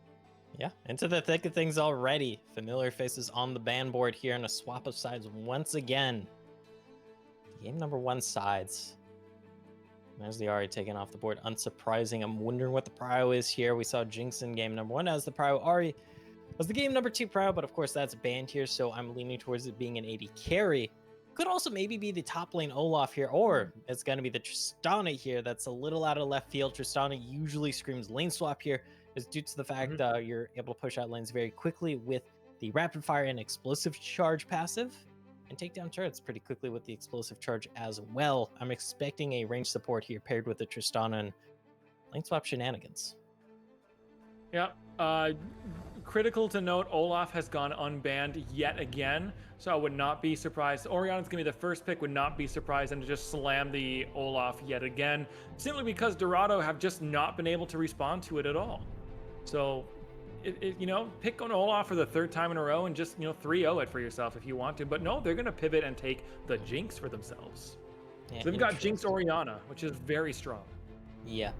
Speaker 2: Yeah, into the thick of things already. Familiar faces on the ban board here, and a swap of sides once again. Game number 1 sides. There's the Ahri taken off the board. Unsurprising. I'm wondering what the prio is here. We saw Jinx in game number 1 as the prio. Ahri was the game number 2 prio, but of course that's banned here, so I'm leaning towards it being an AD carry. Could also maybe be the top lane Olaf here, or it's going to be the Tristana here. That's a little out of left field. Tristana usually screams lane swap here, is due to the fact you're able to push out lanes very quickly with the rapid fire and explosive charge passive, and take down turrets pretty quickly with the explosive charge as well. I'm expecting a range support here paired with the Tristana and lane swap shenanigans.
Speaker 1: Yeah. Critical to note, Olaf has gone unbanned yet again, so I would not be surprised. Orianna's gonna be the first pick, would not be surprised and to just slam the Olaf yet again, simply because Dorado have just not been able to respond to it at all. So, pick on Olaf for the 3rd time in a row and just 3-0 it for yourself if you want to. But no, they're gonna pivot and take the Jinx for themselves.
Speaker 2: Yeah,
Speaker 1: so they've got Jinx Orianna, which is very strong.
Speaker 2: Yeah.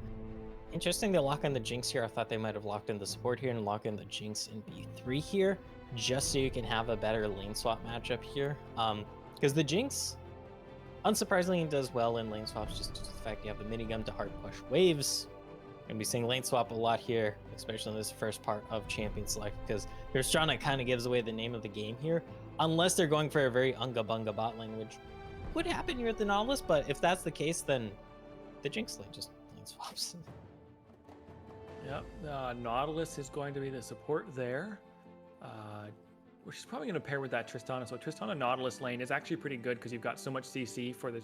Speaker 2: Interesting they lock in the Jinx here. I thought they might have locked in the support here and lock in the Jinx in B3 here, just so you can have a better lane swap matchup here. Because the Jinx, unsurprisingly, does well in lane swaps, just due to the fact you have the minigun to hard push waves. Gonna be seeing lane swap a lot here, especially in this first part of Champion Select, because Tristana kind of gives away the name of the game here, unless they're going for a very unga bunga bot lane, which would happen here at the Nautilus, but if that's the case, then the Jinx lane just lane swaps.
Speaker 1: Yep, Nautilus is going to be the support there, which is probably going to pair with that Tristana. So Tristana Nautilus lane is actually pretty good because you've got so much CC for the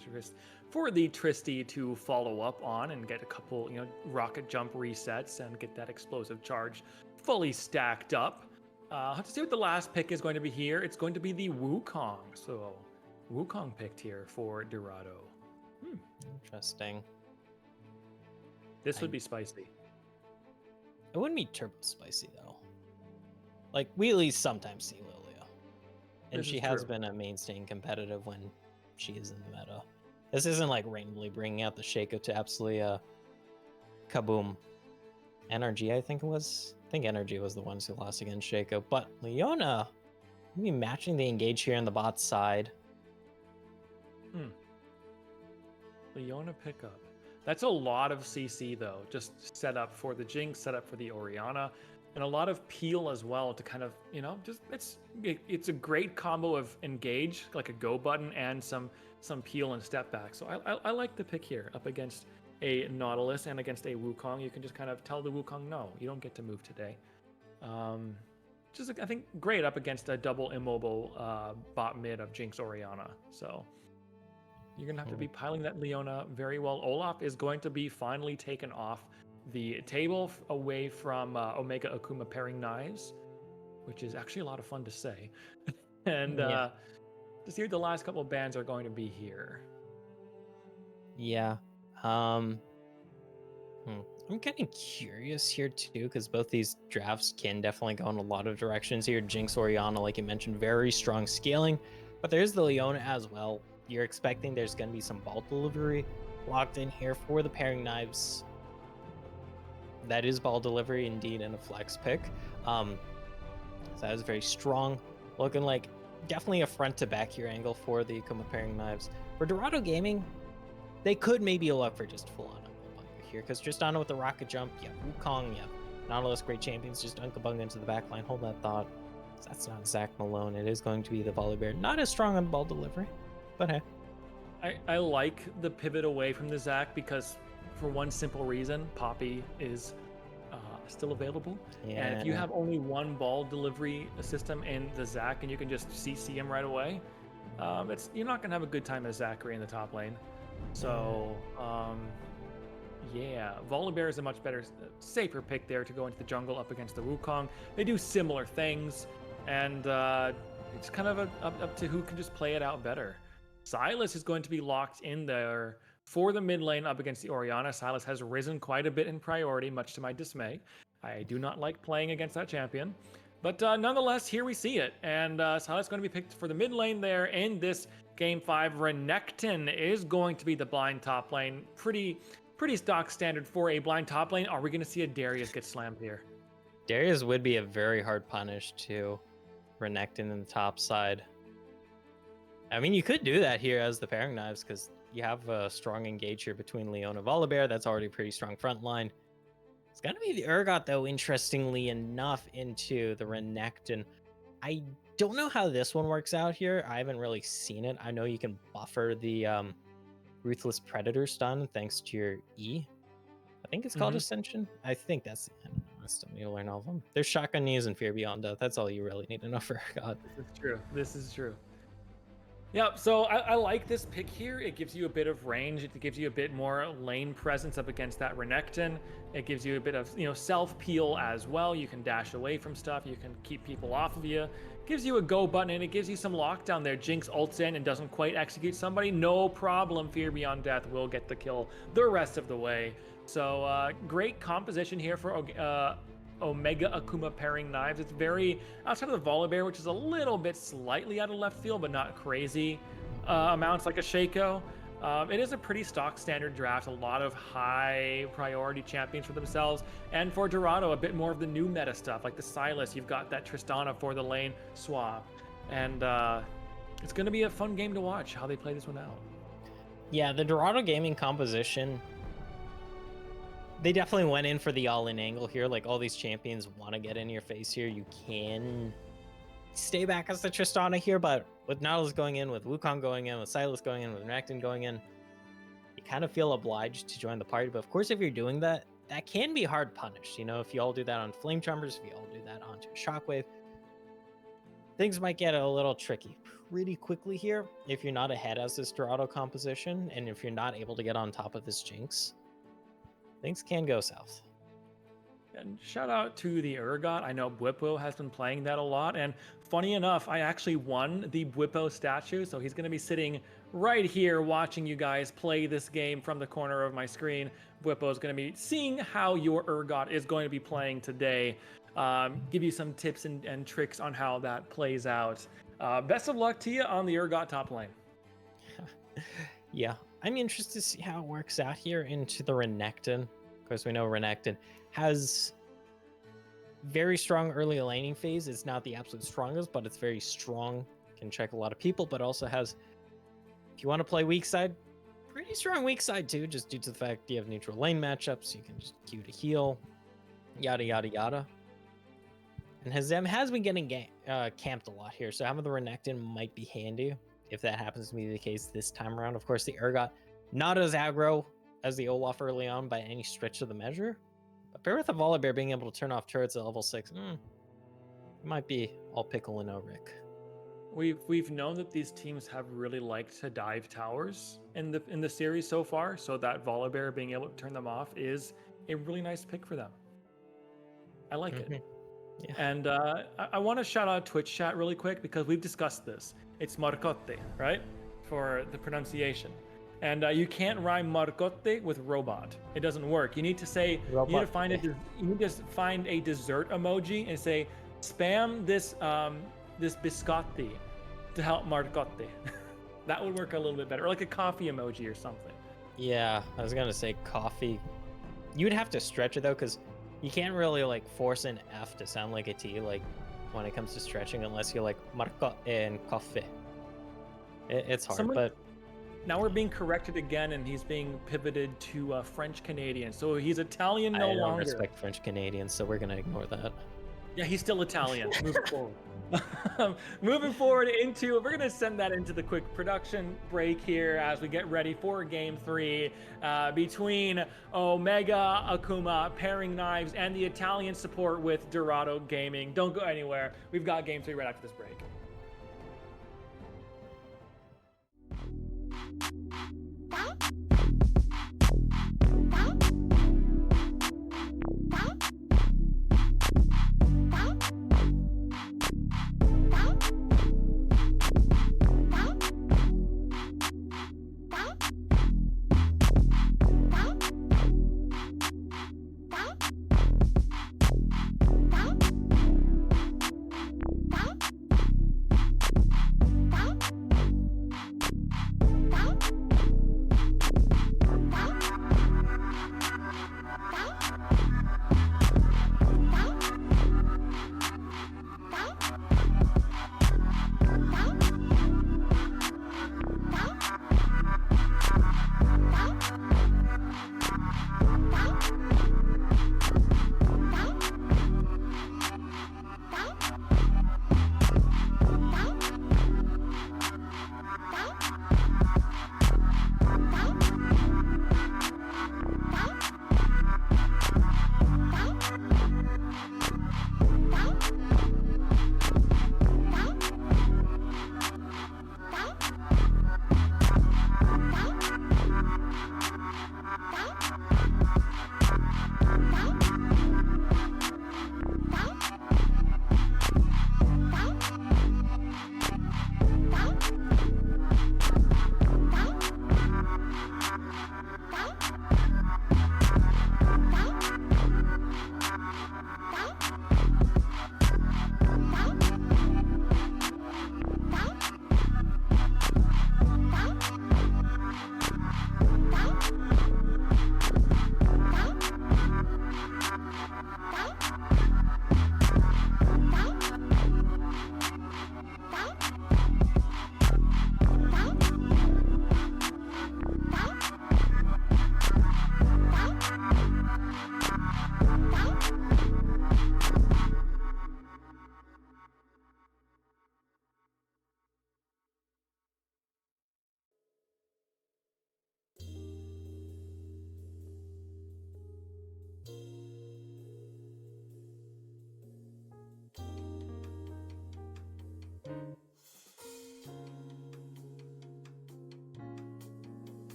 Speaker 1: Tristy to follow up on and get a couple, rocket jump resets and get that explosive charge fully stacked up. I'll have to see what the last pick is going to be here. It's going to be the Wukong. So Wukong picked here for Dorado.
Speaker 2: Interesting.
Speaker 1: This would be spicy.
Speaker 2: It wouldn't be turbo spicy though. Like, we at least sometimes see Lilia, and she has been a mainstay in competitive when she is in the meta. This isn't like randomly bringing out the Shaco to absolutely kaboom. NRG, I think it was. I think NRG was the ones who lost against Shaco, but Leona maybe matching the engage here on the bot side.
Speaker 1: Leona pickup. That's a lot of CC though, just set up for the Jinx, set up for the Orianna, and a lot of peel as well to kind of, it's a great combo of engage, like a go button, and some peel and step back. So I like the pick here up against a Nautilus and against a Wukong. You can just kind of tell the Wukong, no, you don't get to move today. I think great up against a double immobile bot mid of Jinx Orianna. So you're going to have to be piling that Leona very well. Olaf is going to be finally taken off the table away from Omega Akuma pairing knives, which is actually a lot of fun to say. And to see what the last couple of bans are going to be here.
Speaker 2: Yeah. I'm kind of curious here too, because both these drafts can definitely go in a lot of directions here. Jinx Orianna, like you mentioned, very strong scaling, but there's the Leona as well. You're expecting there's going to be some ball delivery locked in here for the pairing knives. That is ball delivery indeed, and a flex pick. So that is very strong. Looking like definitely a front to back here angle for the Akuma pairing knives. For Dorado Gaming, they could maybe look for just full on Unga here, because Tristana with the rocket jump, Wukong, Nautilus, great champions, just Unga into the back line. Hold that thought. That's not Zach Malone. It is going to be the Volibear. Not as strong on ball delivery. But hey,
Speaker 1: I like the pivot away from the Zac because for one simple reason, Poppy is still available.
Speaker 2: Yeah.
Speaker 1: And if you have only one ball delivery system in the Zac and you can just CC him right away, you're not going to have a good time as Zachary in the top lane. So, Volibear is a much better, safer pick there to go into the jungle up against the Wukong. They do similar things, and it's kind of up to who can just play it out better. Sylas is going to be locked in there for the mid lane up against the Orianna. Sylas has risen quite a bit in priority, much to my dismay. I do not like playing against that champion. But nonetheless, here we see it. And Sylas is going to be picked for the mid lane there in this Game 5. Renekton is going to be the blind top lane. Pretty pretty stock standard for a blind top lane. Are we going to see a Darius get slammed here?
Speaker 2: Darius would be a very hard punish to Renekton in the top side. I mean, you could do that here as the pairing knives because you have a strong engage here between Leon and Volibear. That's already a pretty strong front line. It's going to be the Urgot, though, interestingly enough, into the Renekton. I don't know how this one works out here. I haven't really seen it. I know you can buffer the Ruthless Predator stun thanks to your E. I think it's called Ascension. I think that's... I don't know. I still need to learn all of them. There's Shotgun Knees and Fear Beyond Death. That's all you really need to know for Urgot.
Speaker 1: This is true. This is true. Yep, so I like this pick here. It gives you a bit of range. It gives you a bit more lane presence up against that Renekton. It gives you a bit of, self-peel as well. You can dash away from stuff. You can keep people off of you. It gives you a go button, and it gives you some lockdown there. Jinx ults in and doesn't quite execute somebody. No problem. Fear Beyond Death will get the kill the rest of the way. So great composition here for Omega Akuma pairing knives. It's very outside of the Volibear, which is a little bit slightly out of left field, but not crazy amounts like a Shaco. It is a pretty stock standard draft. A lot of high priority champions for themselves, and for Dorado, a bit more of the new meta stuff like the Sylas. You've got that Tristana for the lane swap, and it's going to be a fun game to watch how they play this one out.
Speaker 2: Yeah, the Dorado gaming composition, they definitely went in for the all-in angle here. Like, all these champions want to get in your face here. You can stay back as the Tristana here, but with Nautilus going in, with Wukong going in, with Sylas going in, with Renekton going in, you kind of feel obliged to join the party. But of course, if you're doing that, that can be hard punished. If you all do that on Flame Charmers, if you all do that onto a Shockwave, things might get a little tricky pretty quickly here if you're not ahead as this Dorado composition, and if you're not able to get on top of this Jinx. Things can go south.
Speaker 1: And shout out to the Urgot. I know Bwipo has been playing that a lot. And funny enough, I actually won the Bwipo statue. So he's going to be sitting right here watching you guys play this game from the corner of my screen. Bwipo is going to be seeing how your Urgot is going to be playing today. Give you some tips and tricks on how that plays out. Best of luck to you on the Urgot top lane.
Speaker 2: Yeah. I'm interested to see how it works out here into the Renekton. Of course, we know Renekton has very strong early laning phase. It's not the absolute strongest, but it's very strong. Can check a lot of people, but also has, if you want to play weak side, pretty strong weak side too, just due to the fact you have neutral lane matchups. You can just queue to heal, yada, yada, yada. And Hazem has been getting camped a lot here, so having the Renekton might be handy if that happens to be the case this time around. Of course, the Urgot, not as aggro as the Olaf early on by any stretch of the measure. But pair with the Volibear being able to turn off turrets at level 6, it might be all pickle and no Rick.
Speaker 1: We've known that these teams have really liked to dive towers in the series so far, so that Volibear being able to turn them off is a really nice pick for them. I like it. Yeah. And I want to shout out Twitch chat really quick because we've discussed this. It's Marcotte, right? For the pronunciation. And you can't rhyme Marcotte with robot. It doesn't work. You need to say, robot. You need to find a dessert emoji and say, spam this biscotti to help Marcotte. That would work a little bit better. Or like a coffee emoji or something.
Speaker 2: Yeah, I was going to say coffee. You would have to stretch it though, because you can't really like force an F to sound like a T, like when it comes to stretching, unless you're like Marco and coffee. It's hard, but
Speaker 1: now we're being corrected again, and he's being pivoted to French Canadian, so he's Italian no longer. I don't
Speaker 2: respect French Canadians, so we're gonna ignore that.
Speaker 1: Yeah, he's still Italian. Moving forward. Moving forward we're gonna send that into the quick production break here as we get ready for Game 3 between Omega Akuma pairing knives and the Italian support with Dorado Gaming. Don't go anywhere. We've got Game 3 right after this break.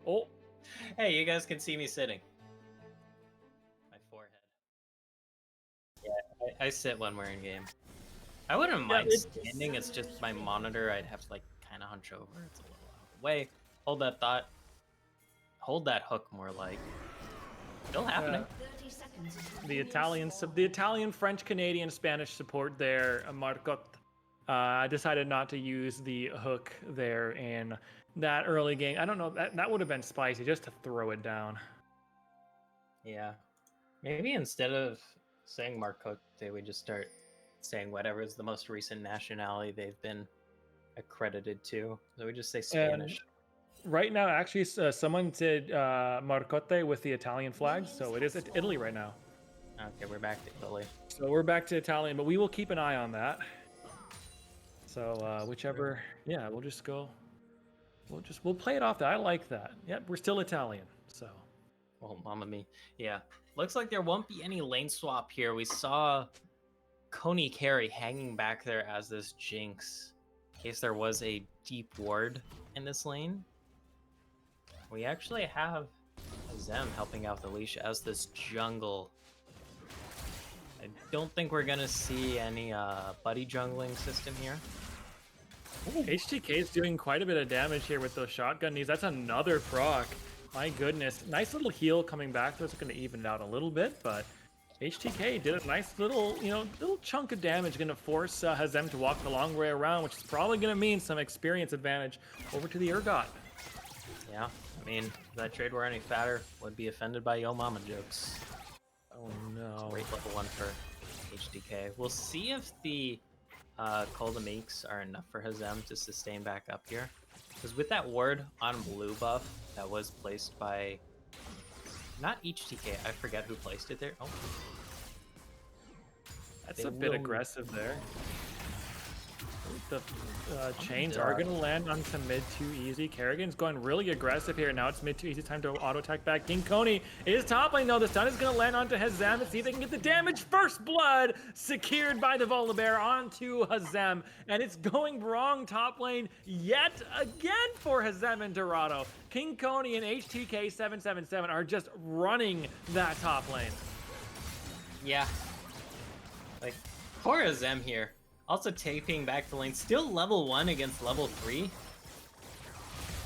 Speaker 1: Oh,
Speaker 2: Hey, you guys can see me sitting. My forehead. Yeah, I sit when we're in game. I wouldn't
Speaker 1: yeah,
Speaker 2: mind standing. It's just my monitor. I'd have to like kind of hunch over. It's a little out of the way. Hold that thought. Hold that hook more like. Still happening.
Speaker 3: 30 seconds until
Speaker 1: the Italian, French, Canadian, Spanish support there. Marcotte decided not to use the hook there in that early game. I don't know, that would have been spicy just to throw it down.
Speaker 2: Yeah. Maybe instead of saying Marcotte, they would just start saying whatever is the most recent nationality they've been accredited to. So we just say Spanish.
Speaker 1: Right now, actually, someone did Marcotte with the Italian flag, so it is Italy right now.
Speaker 2: Okay, we're back to Italy.
Speaker 1: So we're back to Italian, but we will keep an eye on that. So whichever, yeah, we'll just go. We'll play it off that. I like that. Yep, we're still Italian. So.
Speaker 2: Oh, mamma mia. Yeah. Looks like there won't be any lane swap here. We saw Coney Carey hanging back there as this Jinx, in case there was a deep ward in this lane. We actually have Zem helping out with Alicia as this jungle. I don't think we're gonna see any buddy jungling system here.
Speaker 1: Ooh. HTK is doing quite a bit of damage here with those shotgun knees. That's another proc. My goodness. Nice little heal coming back. That's going to even it out a little bit, but HTK did a nice little, little chunk of damage. Going to force Hazem to walk the long way around, which is probably going to mean some experience advantage over to the Urgot.
Speaker 2: Yeah, I mean, if that trade were any fatter, would be offended by Yo Mama jokes.
Speaker 1: Oh no.
Speaker 2: Great level 1 for HTK. We'll see if the Cold Meeks are enough for Hazem to sustain back up here. Because with that ward on blue buff that was placed by, not HTK, I forget who placed it there. Oh.
Speaker 1: That's a bit aggressive there. The chains are going to land onto mid too easy. Kerrigan's going really aggressive here. Now it's mid too easy. Time to auto attack back. King Coney is top lane. No, the stun is going to land onto Hazem and see if they can get the damage. First blood secured by the Volibear onto Hazem. And it's going wrong top lane yet again for Hazem and Dorado. King Coney and HTK 777 are just running that top lane.
Speaker 2: Yeah. Like, poor Hazem here. Also taping back the lane, still level 1 against level 3.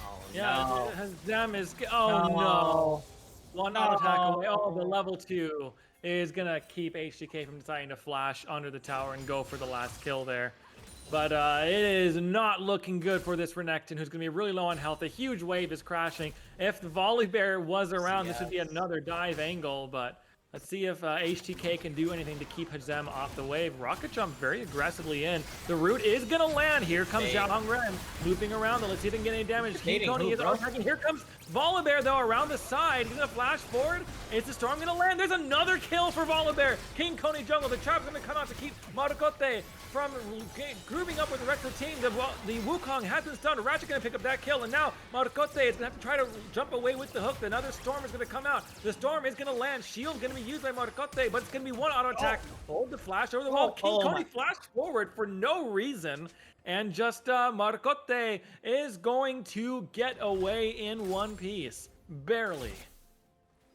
Speaker 2: Oh
Speaker 1: yeah,
Speaker 2: no.
Speaker 1: Hazem is, oh no. One auto attack away. Oh, the level 2 is gonna keep HTK from deciding to flash under the tower and go for the last kill there. But it is not looking good for this Renekton, who's gonna be really low on health. A huge wave is crashing. If the Volibear was around, this would be another dive angle, but let's see if HTK can do anything to keep Hazem off the wave. Rocket jump very aggressively in. The root is going to land. Here comes Zhao Hongren looping around. Let's see if they can get any damage. King Coney is attacking. Here comes Volibear, though, around the side. He's going to flash forward. Is the storm going to land? There's another kill for Volibear. King Coney jungle. The trap's going to come out to keep Marcotte from grouping up with the rest of the team. The Wukong has been stunned. Ratchet going to pick up that kill. And now Marcotte is going to have to try to jump away with the hook. Another storm is going to come out. The storm is going to land. Shield going to be used by Marcotte, but it's going to be one auto attack. Hold the flash over the wall. King Coney flashed forward for no reason. And just Marcotte is going to get away in one piece. Barely.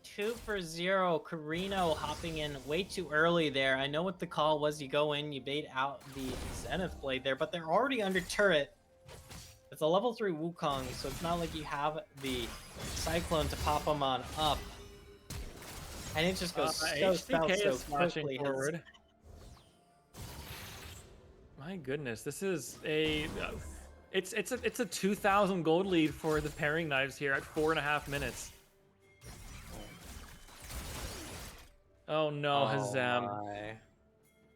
Speaker 2: 2 for 0. Carino hopping in way too early there. I know what the call was. You go in, you bait out the Zenith Blade there, but they're already under turret. It's a level 3 Wukong, so it's not like you have the Cyclone to pop them on up. And it just goes so
Speaker 1: flashing forward. My goodness, this is a it's a 2,000 gold lead for the pairing knives here at 4.5 minutes. Oh no, Hazem.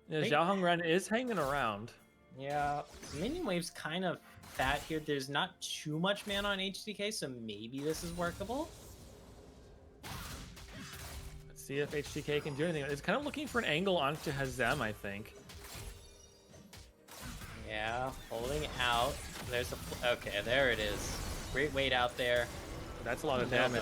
Speaker 1: Zhao Hongren is hanging around.
Speaker 2: Yeah, minion wave's kind of fat here. There's not too much mana on HTK, so maybe this is workable.
Speaker 1: Let's see if HTK can do anything. It's kind of looking for an angle onto Hazem, I think.
Speaker 2: Yeah, holding out. There's a okay, there it is. Great weight out there.
Speaker 1: That's a lot of
Speaker 2: No,
Speaker 1: damage.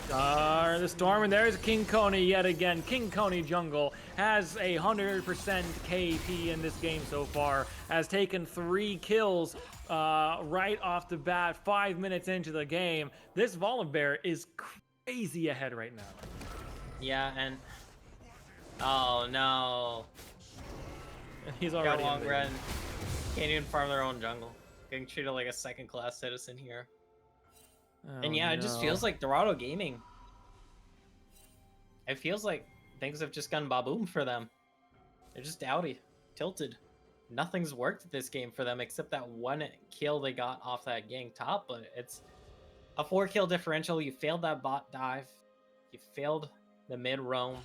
Speaker 2: no.
Speaker 1: The storm, and there's King Coney yet again. King Coney Jungle has 100% KP in this game so far, has taken 3 kills right off the bat, 5 minutes into the game. This Volibear is crazy ahead right now.
Speaker 2: Yeah, and oh no,
Speaker 1: He's
Speaker 2: got
Speaker 1: already
Speaker 2: long
Speaker 1: in the
Speaker 2: run. Can't even farm their own jungle. Getting treated like a second-class citizen here. And yeah, it just feels like Dorado Gaming. It feels like things have just gone ba-boom for them. They're just dowdy, tilted. Nothing's worked this game for them except that 1 kill they got off that gang top, but it's a 4-kill differential. You failed that bot dive. You failed the mid roam.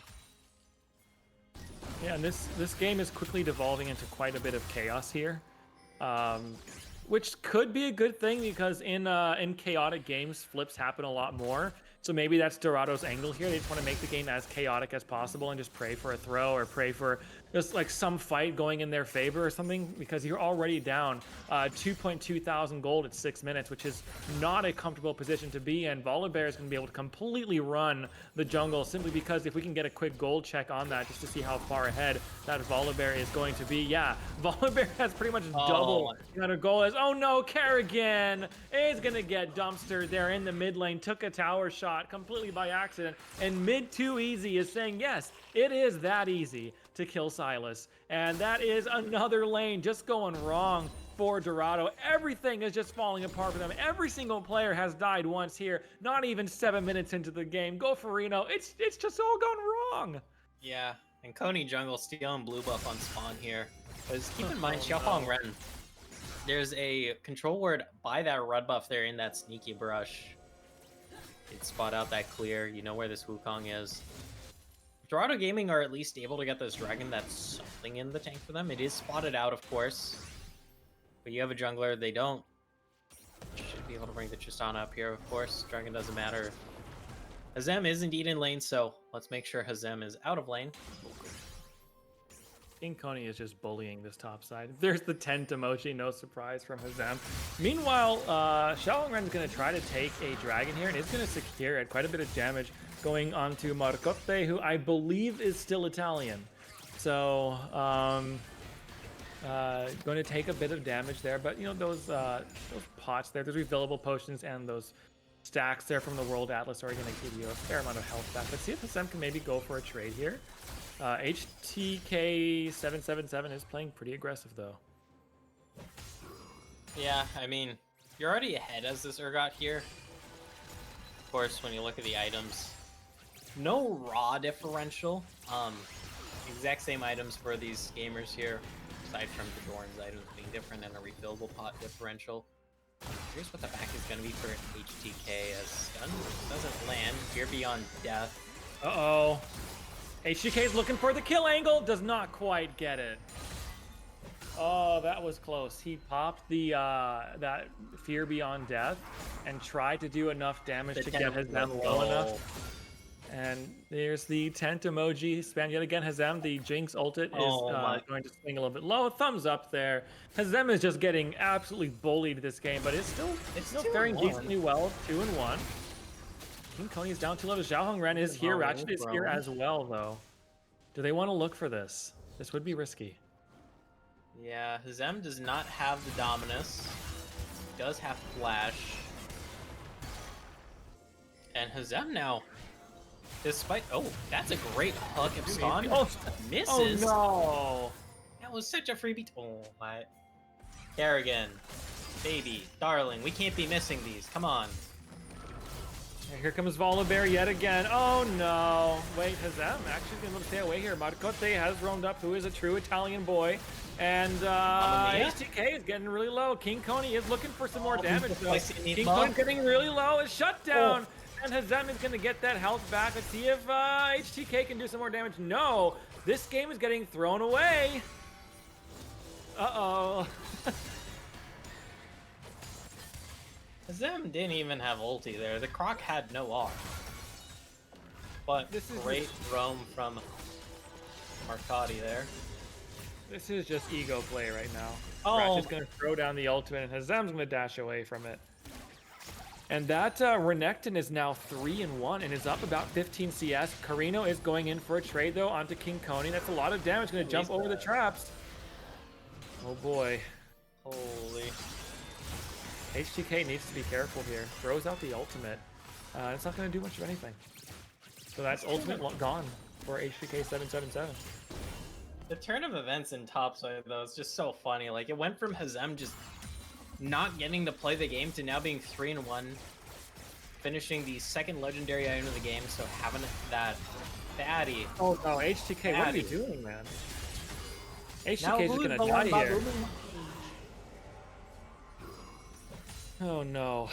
Speaker 1: Yeah, and this game is quickly devolving into quite a bit of chaos here, which could be a good thing because in chaotic games, flips happen a lot more. So maybe that's Dorado's angle here. They just want to make the game as chaotic as possible and just pray for a throw or pray for just like some fight going in their favor or something, because you're already down 2.2 thousand gold at 6 minutes, which is not a comfortable position to be in. Volibear is going to be able to completely run the jungle simply because if we can get a quick gold check on that just to see how far ahead that Volibear is going to be. Yeah, Volibear has pretty much double the amount of gold as, oh no, Kerrigan is going to get dumpstered there in the mid lane, took a tower shot completely by accident, and mid too easy is saying yes, it is that easy to kill Silas, and that is another lane just going wrong for Dorado. Everything is just falling apart for them. Every single player has died once here, not even 7 minutes into the game. Go for Reno. It's just all gone wrong.
Speaker 2: Yeah, and Coney Jungle stealing blue buff on spawn here. Because keep in mind, Xiaohong Ren, there's a control word by that red buff there in that sneaky brush. You'd spot out that clear, you know where this Wukong is. Dorado Gaming are at least able to get this dragon. That's something in the tank for them. It is spotted out, of course. But you have a jungler, they don't. Should be able to bring the Tristana up here, of course. Dragon doesn't matter. Hazem is indeed in lane, so let's make sure Hazem is out of lane.
Speaker 1: King Coney is just bullying this top side. There's the tent emoji, no surprise from Hazem. Meanwhile, Xiaohong Ren's going to try to take a dragon here and is going to secure it. Quite a bit of damage going on to Marcotte, who I believe is still Italian. So, going to take a bit of damage there, but you know, those pots there, those refillable potions and those stacks there from the World Atlas are going to give you a fair amount of health back. Let's see if Hazem can maybe go for a trade here. HTK777 is playing pretty aggressive though.
Speaker 2: Yeah, I mean, you're already ahead as this Urgot here. Of course, when you look at the items, no raw differential. Exact same items for these gamers here, aside from the Doran's items being different and a refillable pot differential. Here's what the back is going to be for HTK as stun doesn't land. Fear Beyond Death.
Speaker 1: Uh-oh. HTK is looking for the kill angle, does not quite get it. Oh, that was close. He popped the that Fear Beyond Death and tried to do enough damage to get Hazem low enough. And there's the tent emoji spam yet again. Hazem, the Jinx ulted is going to swing a little bit low. Thumbs up there. Hazem is just getting absolutely bullied this game, but it's still faring decently well. 2-1. King Coney is down 2 levels. Xiaohong Ren is here. Ratchet is here as well, though. Do they want to look for this? This would be risky.
Speaker 2: Yeah, Hazem does not have the Dominus. He does have Flash. And Hazem now, despite... Oh, that's a great hook of spawn.
Speaker 1: Oh,
Speaker 2: misses.
Speaker 1: Oh, no.
Speaker 2: That was such a freebie. Oh, my. Kerrigan. Baby. Darling. We can't be missing these. Come on.
Speaker 1: And here comes Volibear yet again. Oh, no. Wait, Hazem actually going to stay away here. Marcotte has roamed up, who is a true Italian boy. And HTK is getting really low. King Coney is looking for some more damage, though. King Coney's getting really low. It's shut down. And Hazem is going to get that health back. Let's see if HTK can do some more damage. No. This game is getting thrown away. Uh-oh.
Speaker 2: Hazem didn't even have ulti there. The Croc had no R. But this is great roam from Marcotte there.
Speaker 1: This is just ego play right now.
Speaker 2: Oh.
Speaker 1: Ratchet's going to throw down the ultimate, and Hazem's going to dash away from it. And that Renekton is now 3-1 and is up about 15 CS. Carino is going in for a trade though onto King Coney. That's a lot of damage. Going to jump over the traps. Oh boy.
Speaker 2: Holy.
Speaker 1: HTK needs to be careful here. Throws out the ultimate. It's not going to do much of anything. So that's ultimate gone for HTK 777.
Speaker 2: The turn of events in topside though is just so funny. Like it went from Hazem just not getting to play the game to now being 3-1, finishing the second legendary item of the game, so having that baddie.
Speaker 1: Oh no, HTK, what are you doing, man? HTK is just gonna die here. Oh no.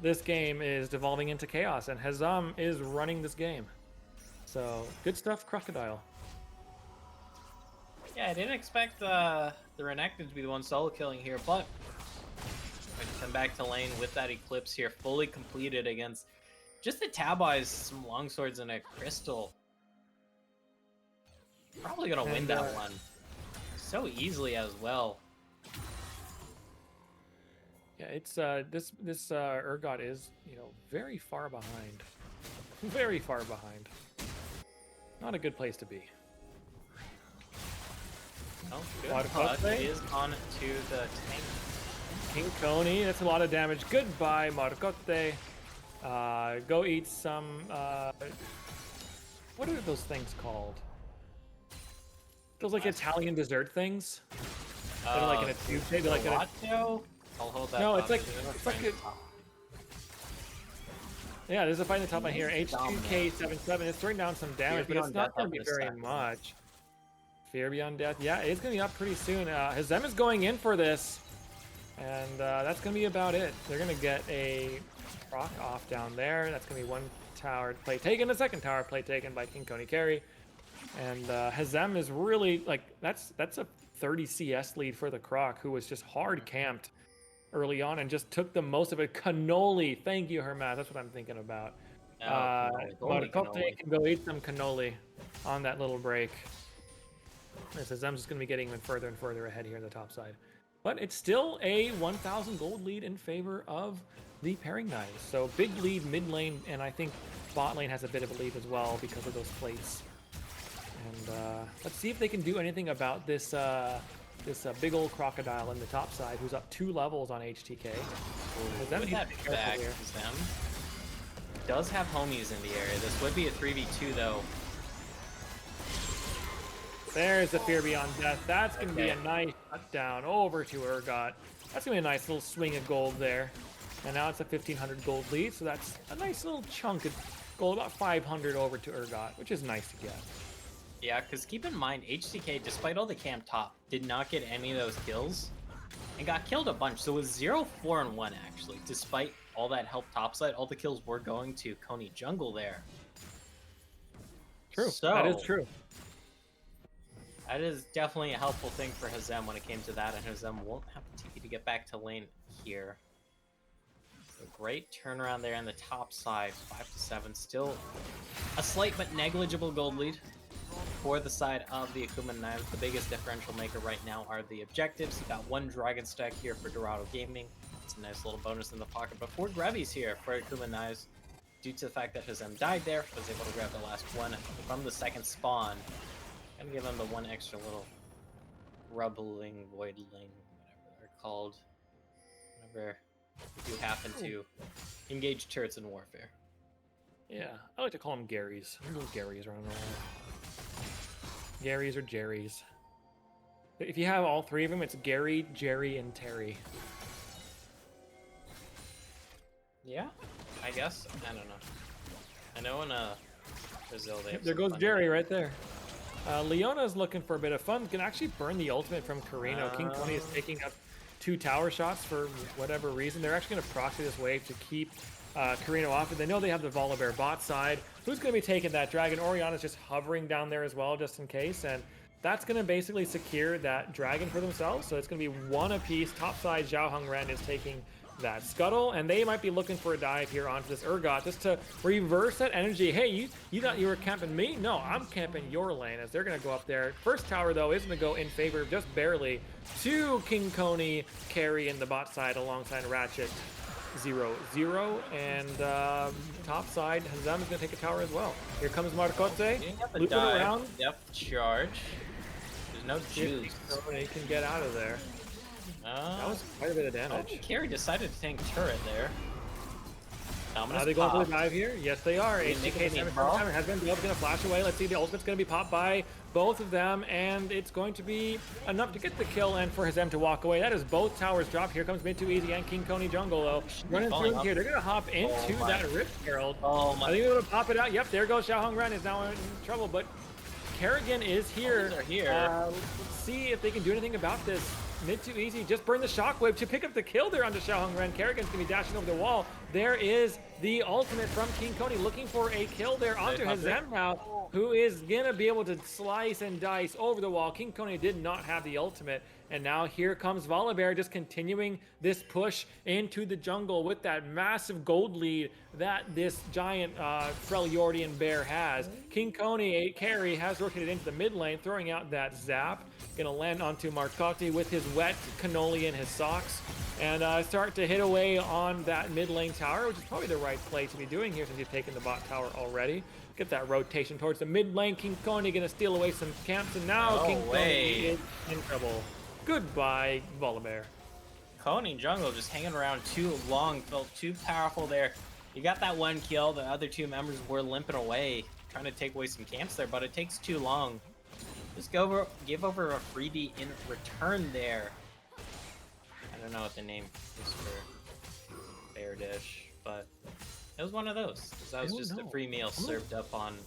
Speaker 1: This game is devolving into chaos, and Hazem is running this game. So, good stuff, Crocodile.
Speaker 2: Yeah, I didn't expect the Renekton to be the one solo killing here, but going to come back to lane with that Eclipse here, fully completed against just the Tabeyes, some longswords and a crystal. Probably gonna win that one so easily as well.
Speaker 1: Yeah, it's this Urgot is, you know, very far behind. Very far behind. Not a good place to be.
Speaker 2: Oh, good puck is on to the tank.
Speaker 1: King Coney, that's a lot of damage. Goodbye, Marcotte. Go eat some, what are those things called? Those like Italian dessert things? That are like in a tube shape. They're like
Speaker 2: I'll hold that.
Speaker 1: No, it's like a... Yeah, there's a fight in the top right here. H2K77 is throwing down some damage, but it's not going to be very much. Fear Beyond Death. Yeah, it's going to be up pretty soon. Hazem is going in for this. And that's going to be about it. They're going to get a proc off down there. That's going to be one tower play taken, a second tower play taken by King Coney Carry. And Hazem is really, like, that's a 30 CS lead for the Croc, who was just hard camped early on and just took the most of it. Cannoli. Thank you, Hermat. That's what I'm thinking about. Marcotte can go eat some cannoli on that little break. Hazem's just going to be getting even further and further ahead here in the top side. But it's still a 1,000 gold lead in favor of the pairing knives. So big lead mid lane, and I think bot lane has a bit of a lead as well because of those plates. And let's see if they can do anything about this this big old crocodile in the top side, who's up 2 levels on HTK.
Speaker 2: With that back, Zem does have homies in the area. This would be a 3v2 though.
Speaker 1: There's the Fear Beyond Death. That's going to be a nice shutdown over to Urgot. That's going to be a nice little swing of gold there. And now it's a 1,500 gold lead, so that's a nice little chunk of gold, about 500 over to Urgot, which is nice to get.
Speaker 2: Yeah, because keep in mind, HTK, despite all the camp top, did not get any of those kills and got killed a bunch. So it was 0-4-1 actually. Despite all that help topside, all the kills were going to Coney Jungle there.
Speaker 1: True,
Speaker 2: so,
Speaker 1: that is true.
Speaker 2: That is definitely a helpful thing for Hazem when it came to that, and Hazem won't have TP to get back to lane here. So great turnaround there on the top side, 5-7. Still a slight but negligible gold lead for the side of the Akuma Knives. The biggest differential maker right now are the objectives. You got 1 Dragon Stack here for Dorado Gaming. It's a nice little bonus in the pocket, but 4 Grubbies here for Akuma Knives. Due to the fact that Hazem died there, was able to grab the last one from the second spawn. Gonna give them the 1 extra little rubbling, voidling, whatever they're called. Whenever you happen to engage turrets in warfare.
Speaker 1: Yeah, I like to call them Garys. Little Garys running around. Garys or Jerrys. If you have all 3 of them, it's Gary, Jerry, and Terry.
Speaker 2: Yeah, I guess. I don't know. I know in Brazil they have
Speaker 1: there goes Jerry right there. Leona's looking for a bit of fun. Can actually burn the ultimate from Carino. King Coney is taking up 2 tower shots for whatever reason. They're actually going to proxy this wave to keep Carino off, and they know they have the Volibear bot side. Who's going to be taking that dragon? Oriana's just hovering down there as well, just in case, and that's going to basically secure that dragon for themselves. So it's going to be 1 apiece. Top side, Zhao Hongren is taking that scuttle, and they might be looking for a dive here onto this Urgot just to reverse that energy. Hey, you thought you were camping me? No, I'm camping your lane, as they're going to go up there. First tower, though, is going to go in favor, just barely, to King Coney Carry in the bot side alongside Ratchet. 0-0, and top side, Hazam is going to take a tower as well. Here comes Marcote,
Speaker 2: Getting up a
Speaker 1: looping
Speaker 2: dive.
Speaker 1: around.
Speaker 2: Yep, charge. There's no
Speaker 1: See if
Speaker 2: juice.
Speaker 1: he can get out of there. That was quite a bit of damage.
Speaker 2: Carry decided to tank turret there.
Speaker 1: Are they going for the dive here? Yes, they are. HTK 7 has been going to flash away. Let's see, the ultimate's going to be popped by both of them, and it's going to be enough to get the kill and for Hazem to walk away. That is both towers dropped. Here comes mid too easy and King Coney jungle though. Running through here, they're going to hop into that Rift Herald.
Speaker 2: Oh my!
Speaker 1: I think they're going to pop it out. Yep, there goes Xiaohong Ren is now in trouble, but Kerrigan is here.
Speaker 2: They're here.
Speaker 1: Let's see if they can do anything about this. Mid too easy, just burn the shockwave to pick up the kill there onto Xiaohong Ren. Kerrigan's gonna be dashing over the wall. There is the ultimate from King Coney looking for a kill there onto Hazem now, who is gonna be able to slice and dice over the wall. King Coney did not have the ultimate, and now here comes Volibear just continuing this push into the jungle with that massive gold lead that this giant Freljordian bear has. King Coney, a carry, has rotated into the mid lane, throwing out that zap. Gonna land onto Marcotti with his wet cannoli in his socks and start to hit away on that mid lane tower, which is probably the right play to be doing here since he's taken the bot tower already. Get that rotation towards the mid lane. King Coney gonna steal away some camps, and now King Coney is in trouble. Goodbye, Volibear.
Speaker 2: Coney jungle just hanging around too long, felt too powerful there. You got that one kill, the other two members were limping away, trying to take away some camps there, but it takes too long. Just give over a freebie in return there. I don't know what the name is for Bear Dish, but it was one of those. That was just a free meal served up on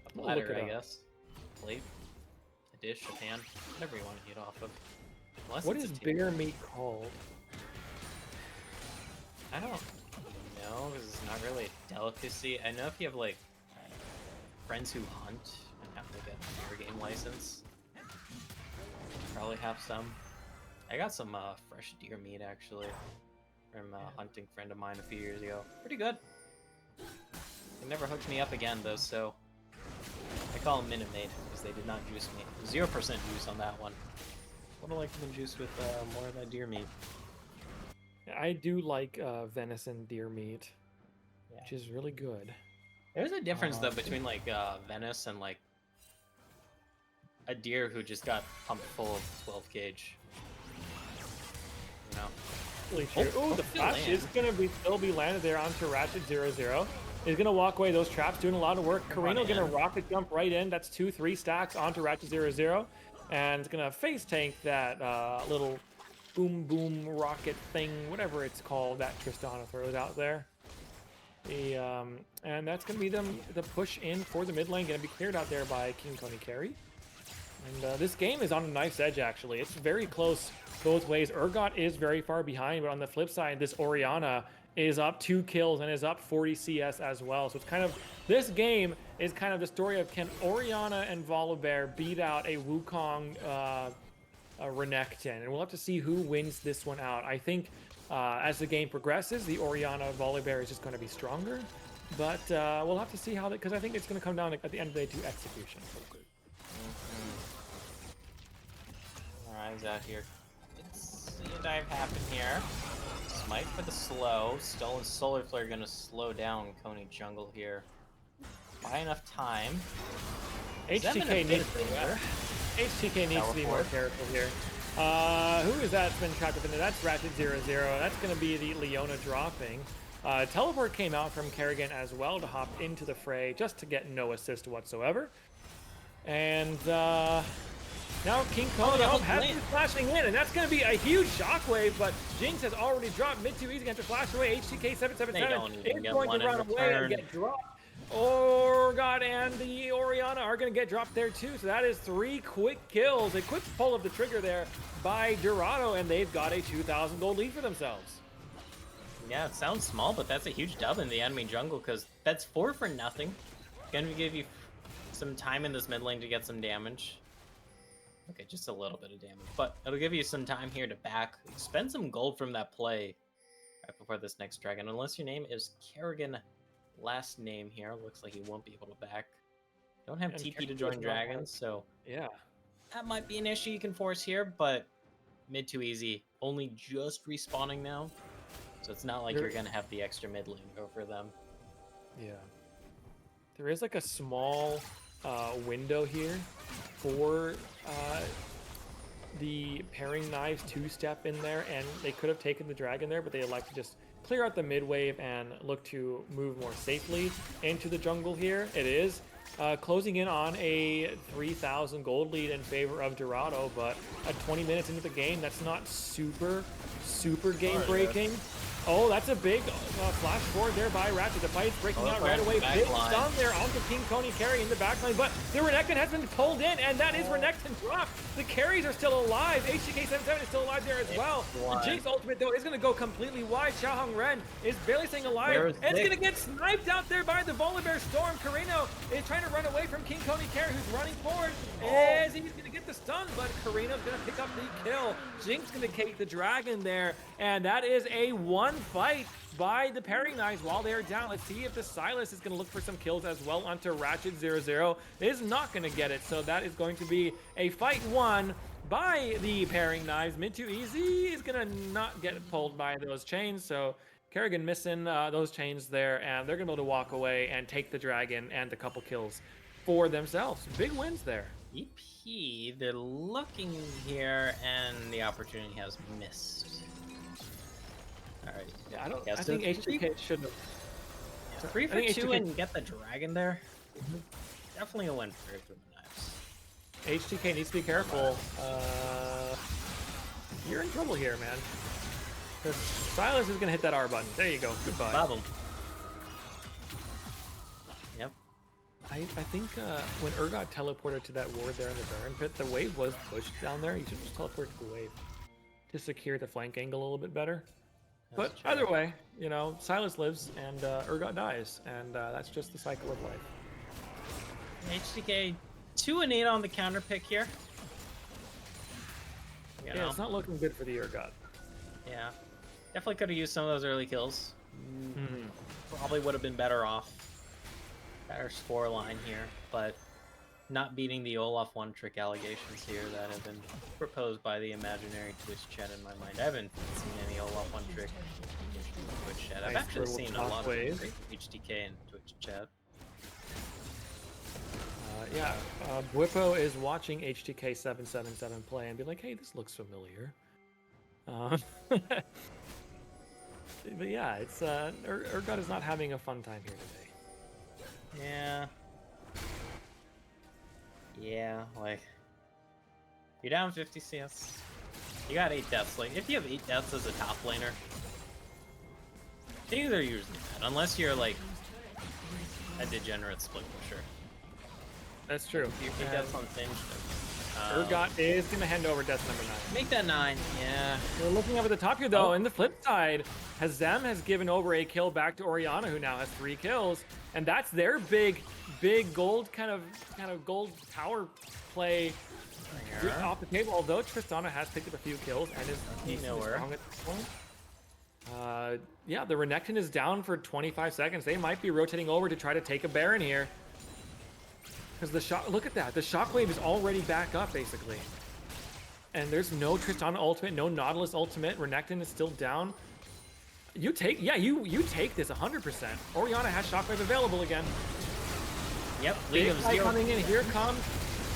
Speaker 2: a platter, I guess. Plate, a dish, a pan, whatever you want to eat off of. Unless
Speaker 1: what is bear meat called?
Speaker 2: I don't know, because it's not really a delicacy. I know if you have like friends who hunt and have like a beer game license, probably have some. I got some fresh deer meat actually from a hunting friend of mine a few years ago. Pretty good. They never hooked me up again though, so I call them Minute Maid because they did not juice me. 0% juice on that one. Would have liked to been juiced with more of that deer meat.
Speaker 1: I do like venison deer meat, which is really good. There's
Speaker 2: a difference though between like venison and like a deer who just got pumped full of 12 gauge. You know.
Speaker 1: Oh, the flash is gonna still be landed there onto Ratchet 0-0. He's gonna walk away. Those traps doing a lot of work. Carino gonna rocket jump right in. That's 2-3 stacks onto Ratchet 0-0, and it's gonna face tank that little boom rocket thing, whatever it's called, that Tristana throws out there. And that's gonna be the push in for the mid lane. Gonna be cleared out there by King Coney carry. And this game is on a knife's edge, actually. It's very close both ways. Urgot is very far behind, but on the flip side, this Orianna is up 2 kills and is up 40 CS as well. So it's kind of, this game is kind of the story of, can Orianna and Volibear beat out a Wukong Renekton? And we'll have to see who wins this one out. I think as the game progresses, the Orianna Volibear is just going to be stronger. But we'll have to see how, because I think it's going to come down at the end of the day to execution.
Speaker 2: Alright, out here. Let's see a dive happen here. Smite for the slow. Stolen Solar Flare gonna slow down Coney jungle here. Buy enough time.
Speaker 1: HTK needs to be more careful here. Who is that been trapped up in there? That's Ratchet 0-0. That's going to be the Leona dropping. Teleport came out from Kerrigan as well to hop into the fray just to get no assist whatsoever. And now King Coney has been flashing in, and that's going to be a huge shockwave, but Jinx has already dropped mid too easy after flash away. HTK 777 is going to run away and get dropped. Orgot and the Orianna are going to get dropped there too, so that is 3 quick kills. A quick pull of the trigger there by Dorado, and they've got a 2,000 gold lead for themselves.
Speaker 2: Yeah, it sounds small, but that's a huge dub in the enemy jungle, because that's 4 for nothing. Gonna give you some time in this mid lane to get some damage. Okay, just a little bit of damage, but it'll give you some time here to spend some gold from that play right before this next dragon, unless your name is Kerrigan. Last name here, looks like he won't be able to back. Don't have TP to join dragons, so
Speaker 1: yeah,
Speaker 2: that might be an issue you can force here, but mid too easy. Only just respawning now. So it's not like
Speaker 1: There-
Speaker 2: you're gonna have the extra mid lane go for them.
Speaker 1: Yeah. There is like a small window here for the pairing knives two-step in there, and they could have taken the dragon there, but they elect to just clear out the mid wave and look to move more safely into the jungle here. It is closing in on a 3,000 gold lead in favor of Dorado, but at 20 minutes into the game, that's not super game breaking. Oh, that's a big flash forward there by Ratchet. The fight's breaking out right away. Big stun there onto King Coney carry in the backline, but the Renekton has been pulled in, and that is Renekton drop. The carries are still alive. HTK77 is still alive there as well. The Jinx ultimate, though, is going to go completely wide. Xiaohong Ren is barely staying alive, and it's going to get sniped out there by the Volibear Storm. Carino is trying to run away from King Coney carry, who's running forward as he's going to get the stun, but Carino's going to pick up the kill. Jinx going to take the dragon there, and that is a one fight by the pairing knives while they're down. Let's see if the Silas is going to look for some kills as well onto Ratchet 0-0. Is not going to get it, so that is going to be a fight won by the pairing knives. Mid to easy is going to not get pulled by those chains, so Kerrigan missing those chains there, and they're going to be able to walk away and take the dragon and a couple kills for themselves. Big wins there.
Speaker 2: EP, they're looking here, and the opportunity has missed. Alright,
Speaker 1: Yeah, I think HTK should have.
Speaker 2: 3 for
Speaker 1: think
Speaker 2: 2
Speaker 1: HTK
Speaker 2: and get the dragon there. Definitely a win for the knives.
Speaker 1: HTK needs to be careful. You're in trouble here, man. Because Silas is going to hit that R button. There you go. Goodbye.
Speaker 2: Bob 'em. Yep.
Speaker 1: I think when Urgot teleported to that ward there in the Baron pit, the wave was pushed down there. You should just teleport to the wave to secure the flank angle a little bit better. But
Speaker 2: That's true.
Speaker 1: either way, you know, Silas lives and Urgot dies, and that's just the cycle of life.
Speaker 2: HTK 2 and 8 on the counter pick here. You
Speaker 1: Yeah,
Speaker 2: know,
Speaker 1: it's not looking good for the Urgot.
Speaker 2: yeah. Definitely could have used some of those early kills. Probably would have been better off. Better score line here, but not beating the Olaf one-trick allegations here that have been proposed by the imaginary Twitch chat in my mind. I haven't seen any Olaf one-trick Twitch chat. I've
Speaker 1: Nice
Speaker 2: actually
Speaker 1: little
Speaker 2: seen a lot of
Speaker 1: wave.
Speaker 2: great HTK in Twitch chat.
Speaker 1: Yeah, Bwippo is watching HTK777 play and be like, hey, this looks familiar. But yeah, it's Urgot is not having a fun time here today.
Speaker 2: Yeah. Yeah, like, you're down 50 CS. You got 8 deaths. Like, if you have 8 deaths as a top laner, things are usually bad, unless you're like a degenerate split pusher.
Speaker 1: That's true.
Speaker 2: If you deaths on Singed,
Speaker 1: Urgot is going to hand over death number 9.
Speaker 2: make that 9. Yeah.
Speaker 1: We're looking up at the top here, though. On the flip side, Hazem has given over a kill back to Oriana, who now has 3 kills, and that's their big gold kind of gold tower play off the table. Although Tristana has picked up a few kills and is decently strong at this point. Yeah, the Renekton is down for 25 seconds. They might be rotating over to try to take a Baron here. Because the shock, look at that. The shockwave is already back up, basically. And there's no Tristana ultimate, no Nautilus ultimate. Renekton is still down. You take, yeah, you take this 100%. Oriana has shockwave available again.
Speaker 2: Yep,
Speaker 1: Big
Speaker 2: lead of
Speaker 1: fight
Speaker 2: 0.
Speaker 1: coming in. Here comes,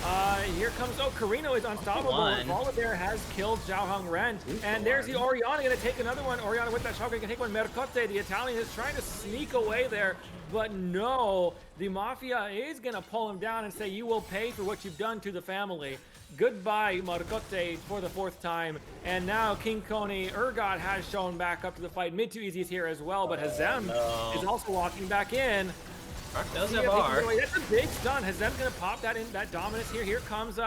Speaker 1: oh, Carino is unstoppable. Volibear has killed Xiaohong Ren. And there's the Oriana going to take another one. Oriana with that shockwave can take one. Mercote, the Italian, is trying to sneak away there. But no, the Mafia is going to pull him down and say, you will pay for what you've done to the family. Goodbye, Mercote, for the 4th time. And now King Coney, Urgot has shown back up to the fight. Mid 2 easy is here as well, but Hazem is also walking back in.
Speaker 2: Does have R.
Speaker 1: That's a big stun. Hazem's going to pop that in, that dominance here. Here comes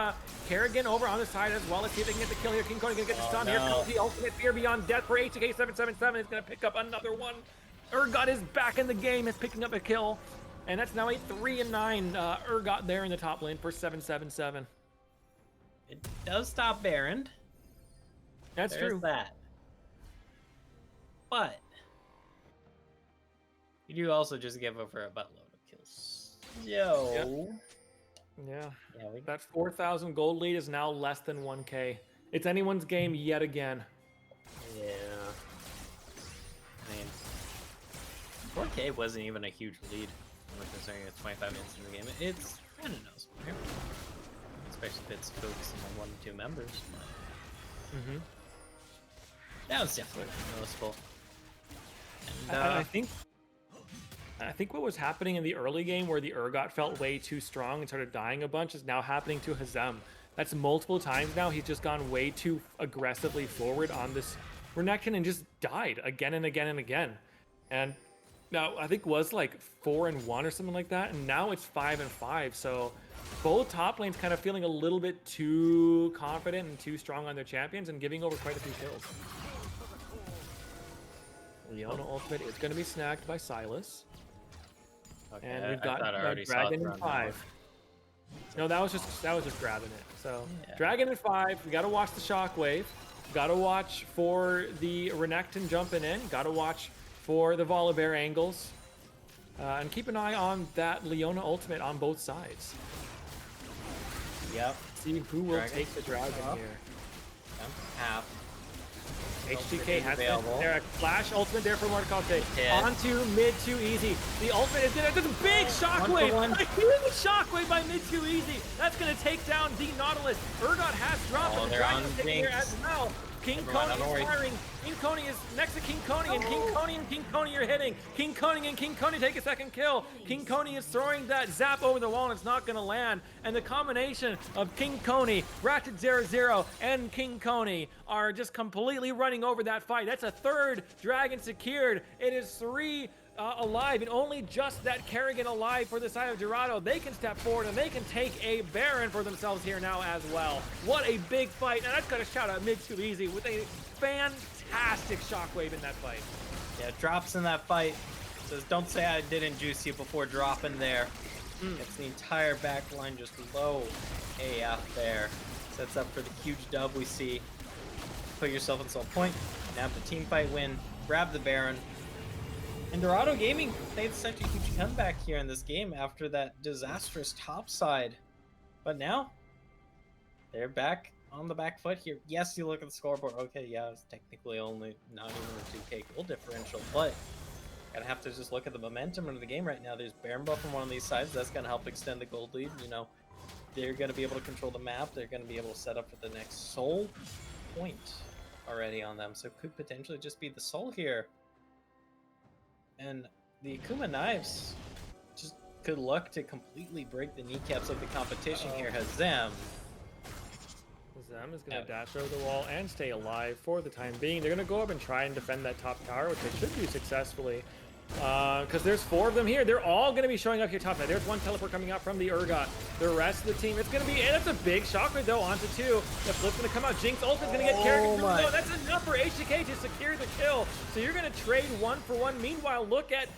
Speaker 1: Kerrigan over on the side as well. Let's see if they can get the kill here. King Coney going to get the stun. Here comes the ultimate fear beyond death for HTK777. Is going to pick up another one. Urgot is back in the game, is picking up a kill. And that's now a 3-9 Urgot there in the top lane for 777.
Speaker 2: It does stop Baron.
Speaker 1: That's
Speaker 2: There's
Speaker 1: true.
Speaker 2: that. But you do also just give over a buttload of kills. Yo.
Speaker 1: Yeah.
Speaker 2: Yeah,
Speaker 1: That 4,000 gold lead is now less than 1K. It's anyone's game yet again.
Speaker 2: Yeah. HDK wasn't even a huge lead when considering it's 25 minutes in the game. It's kind of noticeable here, especially if it's focusing on 1 or 2 members. But that was definitely noticeable. And,
Speaker 1: I think what was happening in the early game where the Urgot felt way too strong and started dying a bunch is now happening to Hazem. That's multiple times now. He's just gone way too aggressively forward on this Renekton and just died again and again and again. And now I think it was like 4-1 or something like that, and now it's 5-5. So both top lanes kind of feeling a little bit too confident and too strong on their champions and giving over quite a few kills. Leona ultimate is going to be snagged by Silas.
Speaker 2: okay,
Speaker 1: And we've
Speaker 2: I
Speaker 1: got
Speaker 2: thought I already saw
Speaker 1: Dragon
Speaker 2: it
Speaker 1: in
Speaker 2: run
Speaker 1: 5. No, that was just grabbing it. So
Speaker 2: Yeah.
Speaker 1: Dragon in 5. We got to watch the shockwave. Got to watch for the Renekton jumping in. Got to watch for the Volibear angles. And keep an eye on that Leona ultimate on both sides.
Speaker 2: Yep.
Speaker 1: See who will
Speaker 2: Dragon.
Speaker 1: take the dragon
Speaker 2: Up.
Speaker 1: here.
Speaker 2: Half.
Speaker 1: HDK has
Speaker 2: available.
Speaker 1: there. A flash ultimate there for Mordekaiser.
Speaker 2: Hit.
Speaker 1: Onto mid too easy. The ultimate is gonna. There's a big shockwave.
Speaker 2: one.
Speaker 1: A huge shockwave by mid too easy. That's gonna take down the Nautilus. Urgot has dropped.
Speaker 2: Oh,
Speaker 1: but the
Speaker 2: they're
Speaker 1: dragon's
Speaker 2: on
Speaker 1: taking there
Speaker 2: Jinx.
Speaker 1: as well. King
Speaker 2: Everyone,
Speaker 1: Coney
Speaker 2: don't
Speaker 1: is
Speaker 2: worry.
Speaker 1: firing. King Coney is next to King Coney, and King Coney and King Coney are hitting. King Coney and King Coney take a second kill. King Coney is throwing that zap over the wall, and it's not going to land. And the combination of King Coney, Ratchet 0-0, and King Coney are just completely running over that fight. That's a third dragon secured. It is 3 alive, and only just that Kerrigan alive for the side of Dorado. They can step forward and they can take a Baron for themselves here now as well. What a big fight, and I've got to shout out Mid Too Easy with a fantastic shockwave in that fight.
Speaker 2: Yeah, drops in that fight. Says, don't say I didn't juice you before dropping there. It's the entire back line just low AF there. Sets up for the huge dub we see. Put yourself in some point, nab the team fight win, grab the Baron. And Dorado Gaming made such a huge comeback here in this game after that disastrous top side. But now, they're back on the back foot here. Yes, you look at the scoreboard. Okay, yeah, it's technically only not even a 2K goal differential, but gotta have to just look at the momentum of the game right now. There's Baron buff from one of these sides. That's gonna help extend the gold lead. You know, they're gonna be able to control the map. They're gonna be able to set up for the next soul point already on them. So could potentially just be the soul here. And the Akuma knives just could look to completely break the kneecaps of the competition here. Hazem.
Speaker 1: Zem is going to dash over the wall and stay alive for the time being. They're going to go up and try and defend that top tower, which they should do successfully. Because there's 4 of them here. They're all going to be showing up here top side. There's 1 teleport coming out from the Urgot. The rest of the team, it's going to be, and that's a big shockwave though, onto 2. The flip's going to come out. Jinx ultimate's going to get carried. No, that's enough for HDK to secure the kill. So you're going to trade 1 for 1. Meanwhile, look at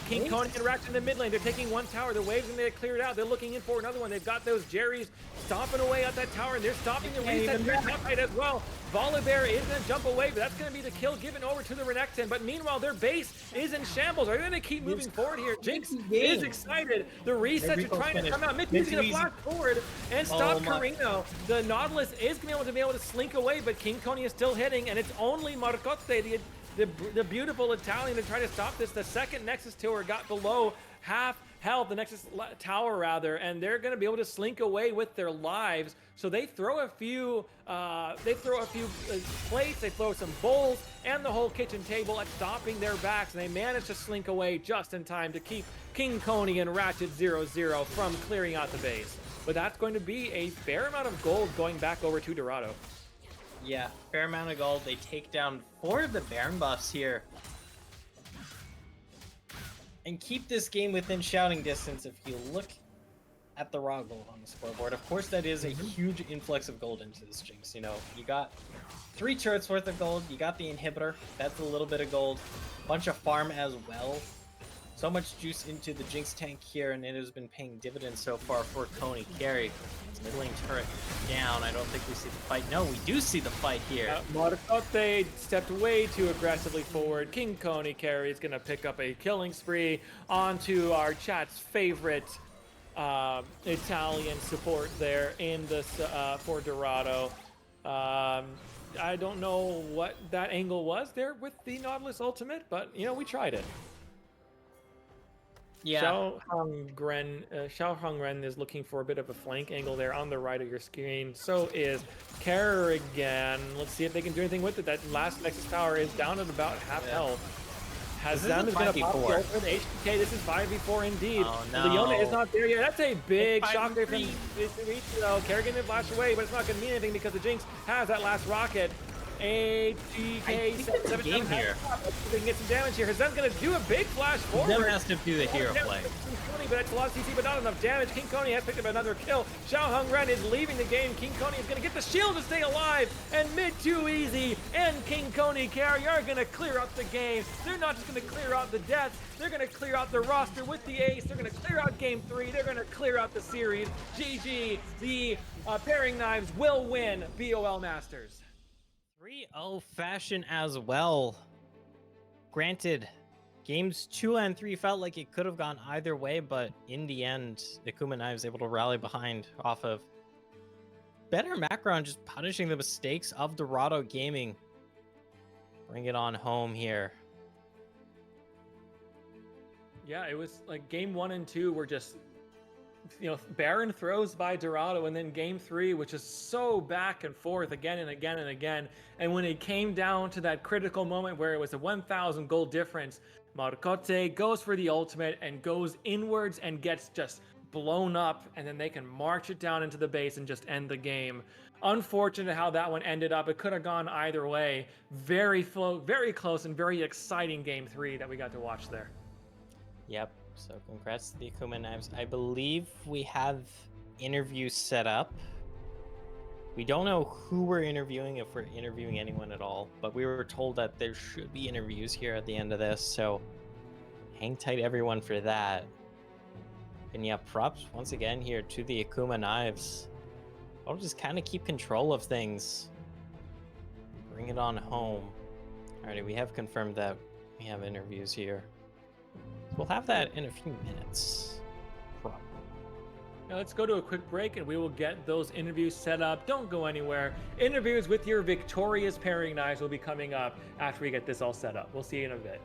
Speaker 1: King Coney and Racked in the mid lane. They're taking 1 tower. The wave's going to get cleared out. They're looking in for another one. They've got those Jerrys stomping away at that tower, and they're stopping the reset here top right as well. Volibear is going to jump away, but that's going to be the kill given over to the Renekton. But meanwhile, their base is in shambles. Are they going to keep moving forward here? Jinx is excited. The resets are trying to come out. Midt's going to flash forward and stop Carino. The Nautilus is going to be able to slink away, but King Coney is still hitting, and it's only Marcotte, the beautiful Italian, to try to stop this. The second Nexus tower got below half health, the Nexus tower rather, and they're going to be able to slink away with their lives. So they throw a few plates, they throw some bowls, and the whole kitchen table at stopping their backs, and they manage to slink away just in time to keep King Coney and Ratchet 0-0 from clearing out the base. But that's going to be a fair amount of gold going back over to Dorado.
Speaker 2: Yeah, fair amount of gold. They take down 4 of the Baron buffs here. And keep this game within shouting distance. If you look at the raw gold on the scoreboard, of course that is a huge influx of gold into this Jinx. You know, you got 3 turrets worth of gold, you got the inhibitor, that's a little bit of gold, bunch of farm as well. So much juice into the Jinx tank here, and it has been paying dividends so far for Coney carry. Mid lane turret down. I don't think we see the fight. No, we do see the fight here.
Speaker 1: Marcotte stepped way too aggressively forward. King Coney carry is going to pick up a killing spree onto our chat's favorite Italian support there in this for Dorado. I don't know what that angle was there with the Nautilus ultimate, but you know, we tried it.
Speaker 2: Yeah.
Speaker 1: Xiao Hongren is looking for a bit of a flank angle there on the right of your screen. So is Kerrigan. Let's see if they can do anything with it. That last Nexus Tower is down at about half
Speaker 2: Yeah.
Speaker 1: health.
Speaker 2: This is a
Speaker 1: Hazan is going to pop the
Speaker 2: 5v4.
Speaker 1: ult with HBK. This is 5v4 indeed.
Speaker 2: Oh,
Speaker 1: Leona is
Speaker 2: no.
Speaker 1: not there yet. That's a big
Speaker 2: It's
Speaker 1: shock there
Speaker 2: 5v3.
Speaker 1: from Mitsubishi. Kerrigan did flash away, but it's not going to mean anything because the Jinx has that last rocket.
Speaker 2: I think that's the game here.
Speaker 1: They can get some damage here. Hazan's going to do a big flash forward.
Speaker 2: Them has to do the hero play.
Speaker 1: King Coney, but it's a lot of CC, but not enough damage. King Coney has picked up another kill. Xiao Hongren is leaving the game. King Coney is going to get the shield to stay alive. And mid too easy. And King Coney carry are going to clear out the game. They're not just going to clear out the deaths. They're going to clear out the roster with the ace. They're going to clear out game 3. They're going to clear out the series. GG. The pairing knives will win BOL Masters.
Speaker 2: 3-0 fashion as well. Granted, games 2 and 3 felt like it could have gone either way, but in the end, Akuma Knives able to rally behind off of better macro and just punishing the mistakes of Dorado Gaming. Bring it on home here.
Speaker 1: Yeah, it was like game 1 and 2 were just, Baron throws by Dorado, and then game 3, which is so back and forth again and again and again. And when it came down to that critical moment where it was a 1,000 gold difference, Marcotte goes for the ultimate and goes inwards and gets just blown up, and then they can march it down into the base and just end the game. Unfortunate how that one ended up. It could have gone either way. Very close and very exciting game 3 that we got to watch there.
Speaker 2: Yep. So congrats to the Akuma Knives. I believe we have interviews set up. We don't know who we're interviewing, if we're interviewing anyone at all, but we were told that there should be interviews here at the end of this, so hang tight everyone for that. And yeah, props once again here to the Akuma Knives. I'll just kind of keep control of things. Bring it on home. Alrighty, we have confirmed that we have interviews here. We'll have that in a few minutes.
Speaker 1: Now let's go to a quick break and we will get those interviews set up. Don't go anywhere. Interviews with your victorious pairing knives will be coming up after we get this all set up. We'll see you in a bit.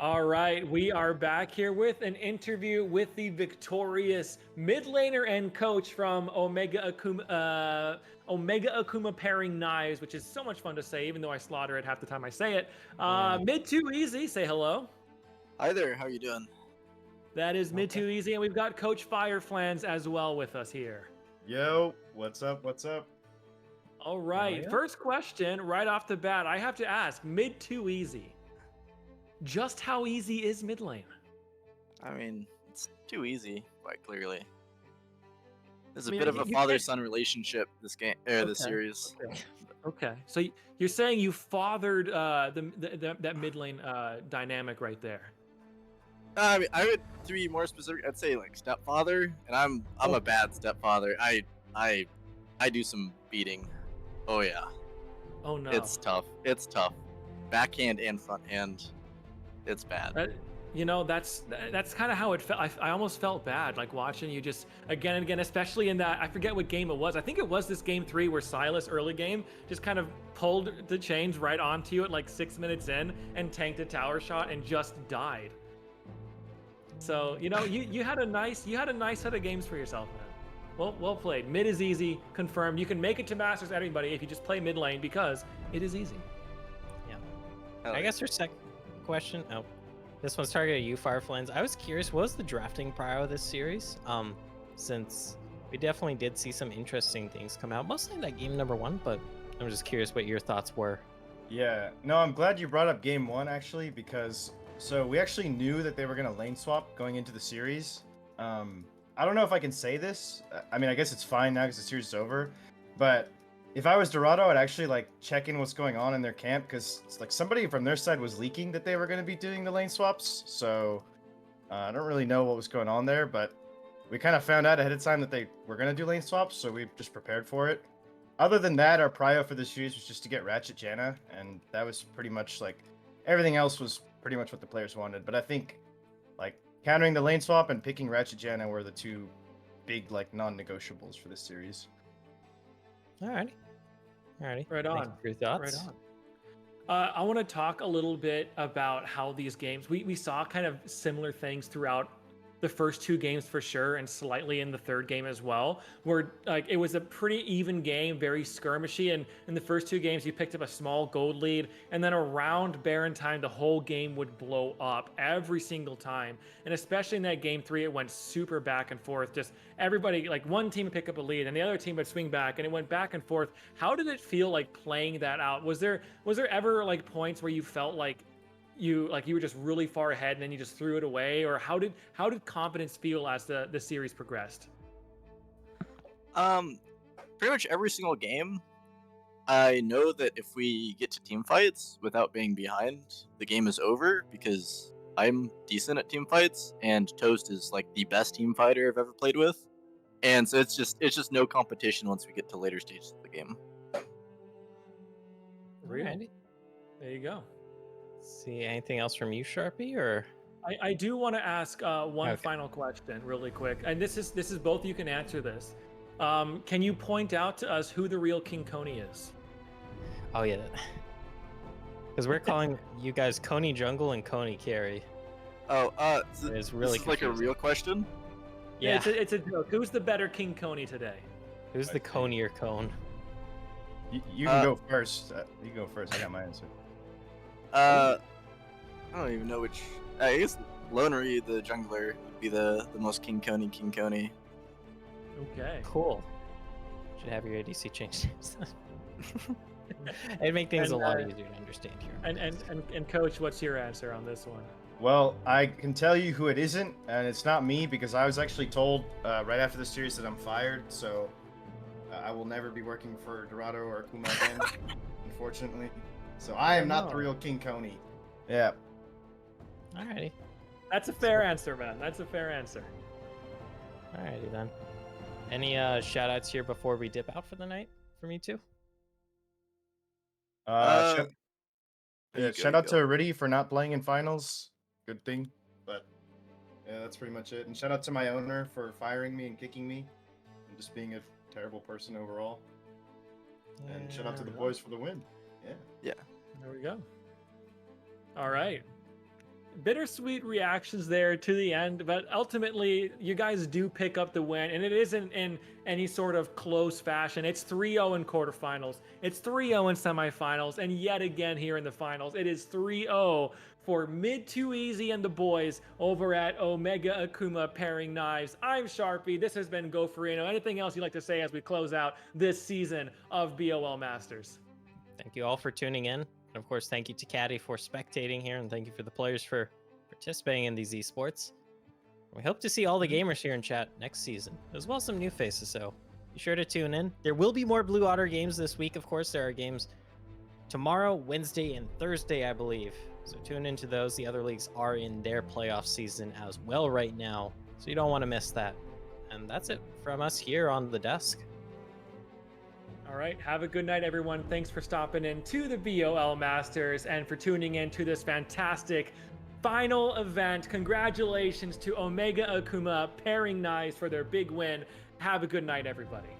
Speaker 1: All right, we are back here with an interview with the victorious mid laner and coach from Omega Akuma pairing knives, which is so much fun to say, even though I slaughter it half the time I say it.
Speaker 2: Yeah.
Speaker 1: Mid too easy, say hello.
Speaker 4: Hi there, how you doing?
Speaker 1: That is mid
Speaker 2: Okay.
Speaker 1: too easy, and we've got Coach Fireflans as well with us here.
Speaker 5: Yo, what's up? What's up?
Speaker 1: All right,
Speaker 2: yeah.
Speaker 1: first question right off the bat, I have to ask, mid too easy. Just how easy is mid lane?
Speaker 4: I mean, it's too easy, quite clearly. There's
Speaker 1: I
Speaker 4: a
Speaker 1: mean,
Speaker 4: bit of a
Speaker 1: you
Speaker 4: father-son relationship this game, this
Speaker 1: Okay.
Speaker 4: series.
Speaker 1: Okay, so you're saying you fathered that mid lane dynamic right there.
Speaker 4: I mean, I would to be more specific, I'd say like stepfather, and I'm
Speaker 1: Oh.
Speaker 4: a bad stepfather. I do some beating. Oh yeah,
Speaker 1: Oh no.
Speaker 4: it's tough. It's tough. Backhand and front hand, it's bad.
Speaker 1: That's kind of how it felt. I almost felt bad, like watching you just again and again, especially in that, I forget what game it was. I think it was this game 3 where Silas early game just kind of pulled the chains right onto you at like 6 minutes in and tanked a tower shot and just died. So you had a nice set of games for yourself, man. Well played. Mid is easy, confirmed. You can make it to Masters, everybody, if you just play mid lane because it is easy.
Speaker 4: Hell
Speaker 2: I
Speaker 4: yeah.
Speaker 2: guess our second question. Oh, this one's targeted at you, Fireflans. I was curious, what was the drafting prior of this series? Since we definitely did see some interesting things come out, mostly in that game number 1, but I'm just curious what your thoughts were.
Speaker 5: Yeah, no, I'm glad you brought up game 1 actually, because so we actually knew that they were gonna lane swap going into the series. I don't know if I can say this. I mean, I guess it's fine now because the series is over. But if I was Dorado, I'd actually like check in what's going on in their camp because it's like somebody from their side was leaking that they were gonna be doing the lane swaps. So I don't really know what was going on there, but we kind of found out ahead of time that they were gonna do lane swaps, so we just prepared for it. Other than that, our prio for this series was just to get Ratchet Janna, and that was pretty much like everything else was pretty much what the players wanted. But I think like countering the lane swap and picking Ratchet Janna were the two big like non-negotiables for this series.
Speaker 2: Alrighty.
Speaker 1: Right
Speaker 2: Thank
Speaker 1: on.
Speaker 2: you for your thoughts.
Speaker 1: Right on. I want to talk a little bit about how these games, we saw kind of similar things throughout the first 2 games for sure, and slightly in the 3rd game as well, where like it was a pretty even game, very skirmishy, and in the first 2 games you picked up a small gold lead, and then around Baron time the whole game would blow up every single time, and especially in that game 3 it went super back and forth. Just everybody, like one team would pick up a lead and the other team would swing back, and it went back and forth. How did it feel like playing that out? Was there ever like points where you felt like you were just really far ahead and then you just threw it away, or how did confidence feel as the series progressed?
Speaker 4: Pretty much every single game, I know that if we get to team fights without being behind, the game is over because I'm decent at team fights, and Toast is like the best team fighter I've ever played with, and so it's just no competition once we get to later stages of the game.
Speaker 1: Real.
Speaker 2: Alrighty.
Speaker 1: There you go.
Speaker 2: See anything else from you, Sharpie, or
Speaker 1: I do want to ask one
Speaker 2: Okay.
Speaker 1: final question really quick, and this is both you can answer this. Can you point out to us who the real King Coney is?
Speaker 2: oh yeah, because we're calling you guys Coney Jungle and Coney Carry.
Speaker 4: Oh,
Speaker 2: It is really
Speaker 4: this is like a
Speaker 2: confusing.
Speaker 4: real question.
Speaker 2: Yeah,
Speaker 1: It's a joke. Who's the better King Coney today?
Speaker 2: who's the Coney cone?
Speaker 5: You can go first. You can go first. I got my answer.
Speaker 4: I don't even know which. I guess Lonery, the jungler, would be the most King Coney.
Speaker 1: Okay.
Speaker 2: Cool. Should have your ADC changed. It'd make things
Speaker 1: And,
Speaker 2: a lot easier to understand here.
Speaker 1: And Coach, what's your answer on this one?
Speaker 5: Well, I can tell you who it isn't, and it's not me because I was actually told right after the series that I'm fired. So I will never be working for Dorado or Akuma again, unfortunately. So I am not the
Speaker 1: No.
Speaker 5: real King Coney. Yeah.
Speaker 2: Alrighty.
Speaker 1: That's a fair answer, man. That's a fair answer.
Speaker 2: Alrighty then. Any shout outs here before we dip out for the night from you two?
Speaker 5: Shout,
Speaker 4: You
Speaker 5: yeah,
Speaker 4: go,
Speaker 5: shout
Speaker 4: you
Speaker 5: out
Speaker 4: go.
Speaker 5: to Riddy for not playing in finals. Good thing. But yeah, that's pretty much it. And shout out to my owner for firing me and kicking me and just being a terrible person overall. And shout out to the boys for the win. Yeah.
Speaker 1: There we go. All right. bittersweet reactions there to the end, but ultimately you guys do pick up the win, and it isn't in any sort of close fashion. It's 3-0 in quarterfinals, it's 3-0 in semifinals, and yet again here in the finals, it is 3-0 for Mid Too Easy and the boys over at Omega Akuma Pairing Knives. I'm Sharpie. This has been Goferino. Anything else you'd like to say as we close out this season of BOL Masters?
Speaker 2: Thank you all for tuning in. And of course, thank you to Caddy for spectating here, and thank you for the players for participating in these esports. We hope to see all the gamers here in chat next season, as well as some new faces, so be sure to tune in. There will be more Blue Otter games this week. Of course, there are games tomorrow, Wednesday, and Thursday, I believe. So tune into those. The other leagues are in their playoff season as well right now, so you don't want to miss that. And that's it from us here on the desk.
Speaker 1: All right, have a good night, everyone. Thanks for stopping in to the BOL Masters and for tuning in to this fantastic final event. Congratulations to Omega Akuma Pairing Knives for their big win. Have a good night, everybody.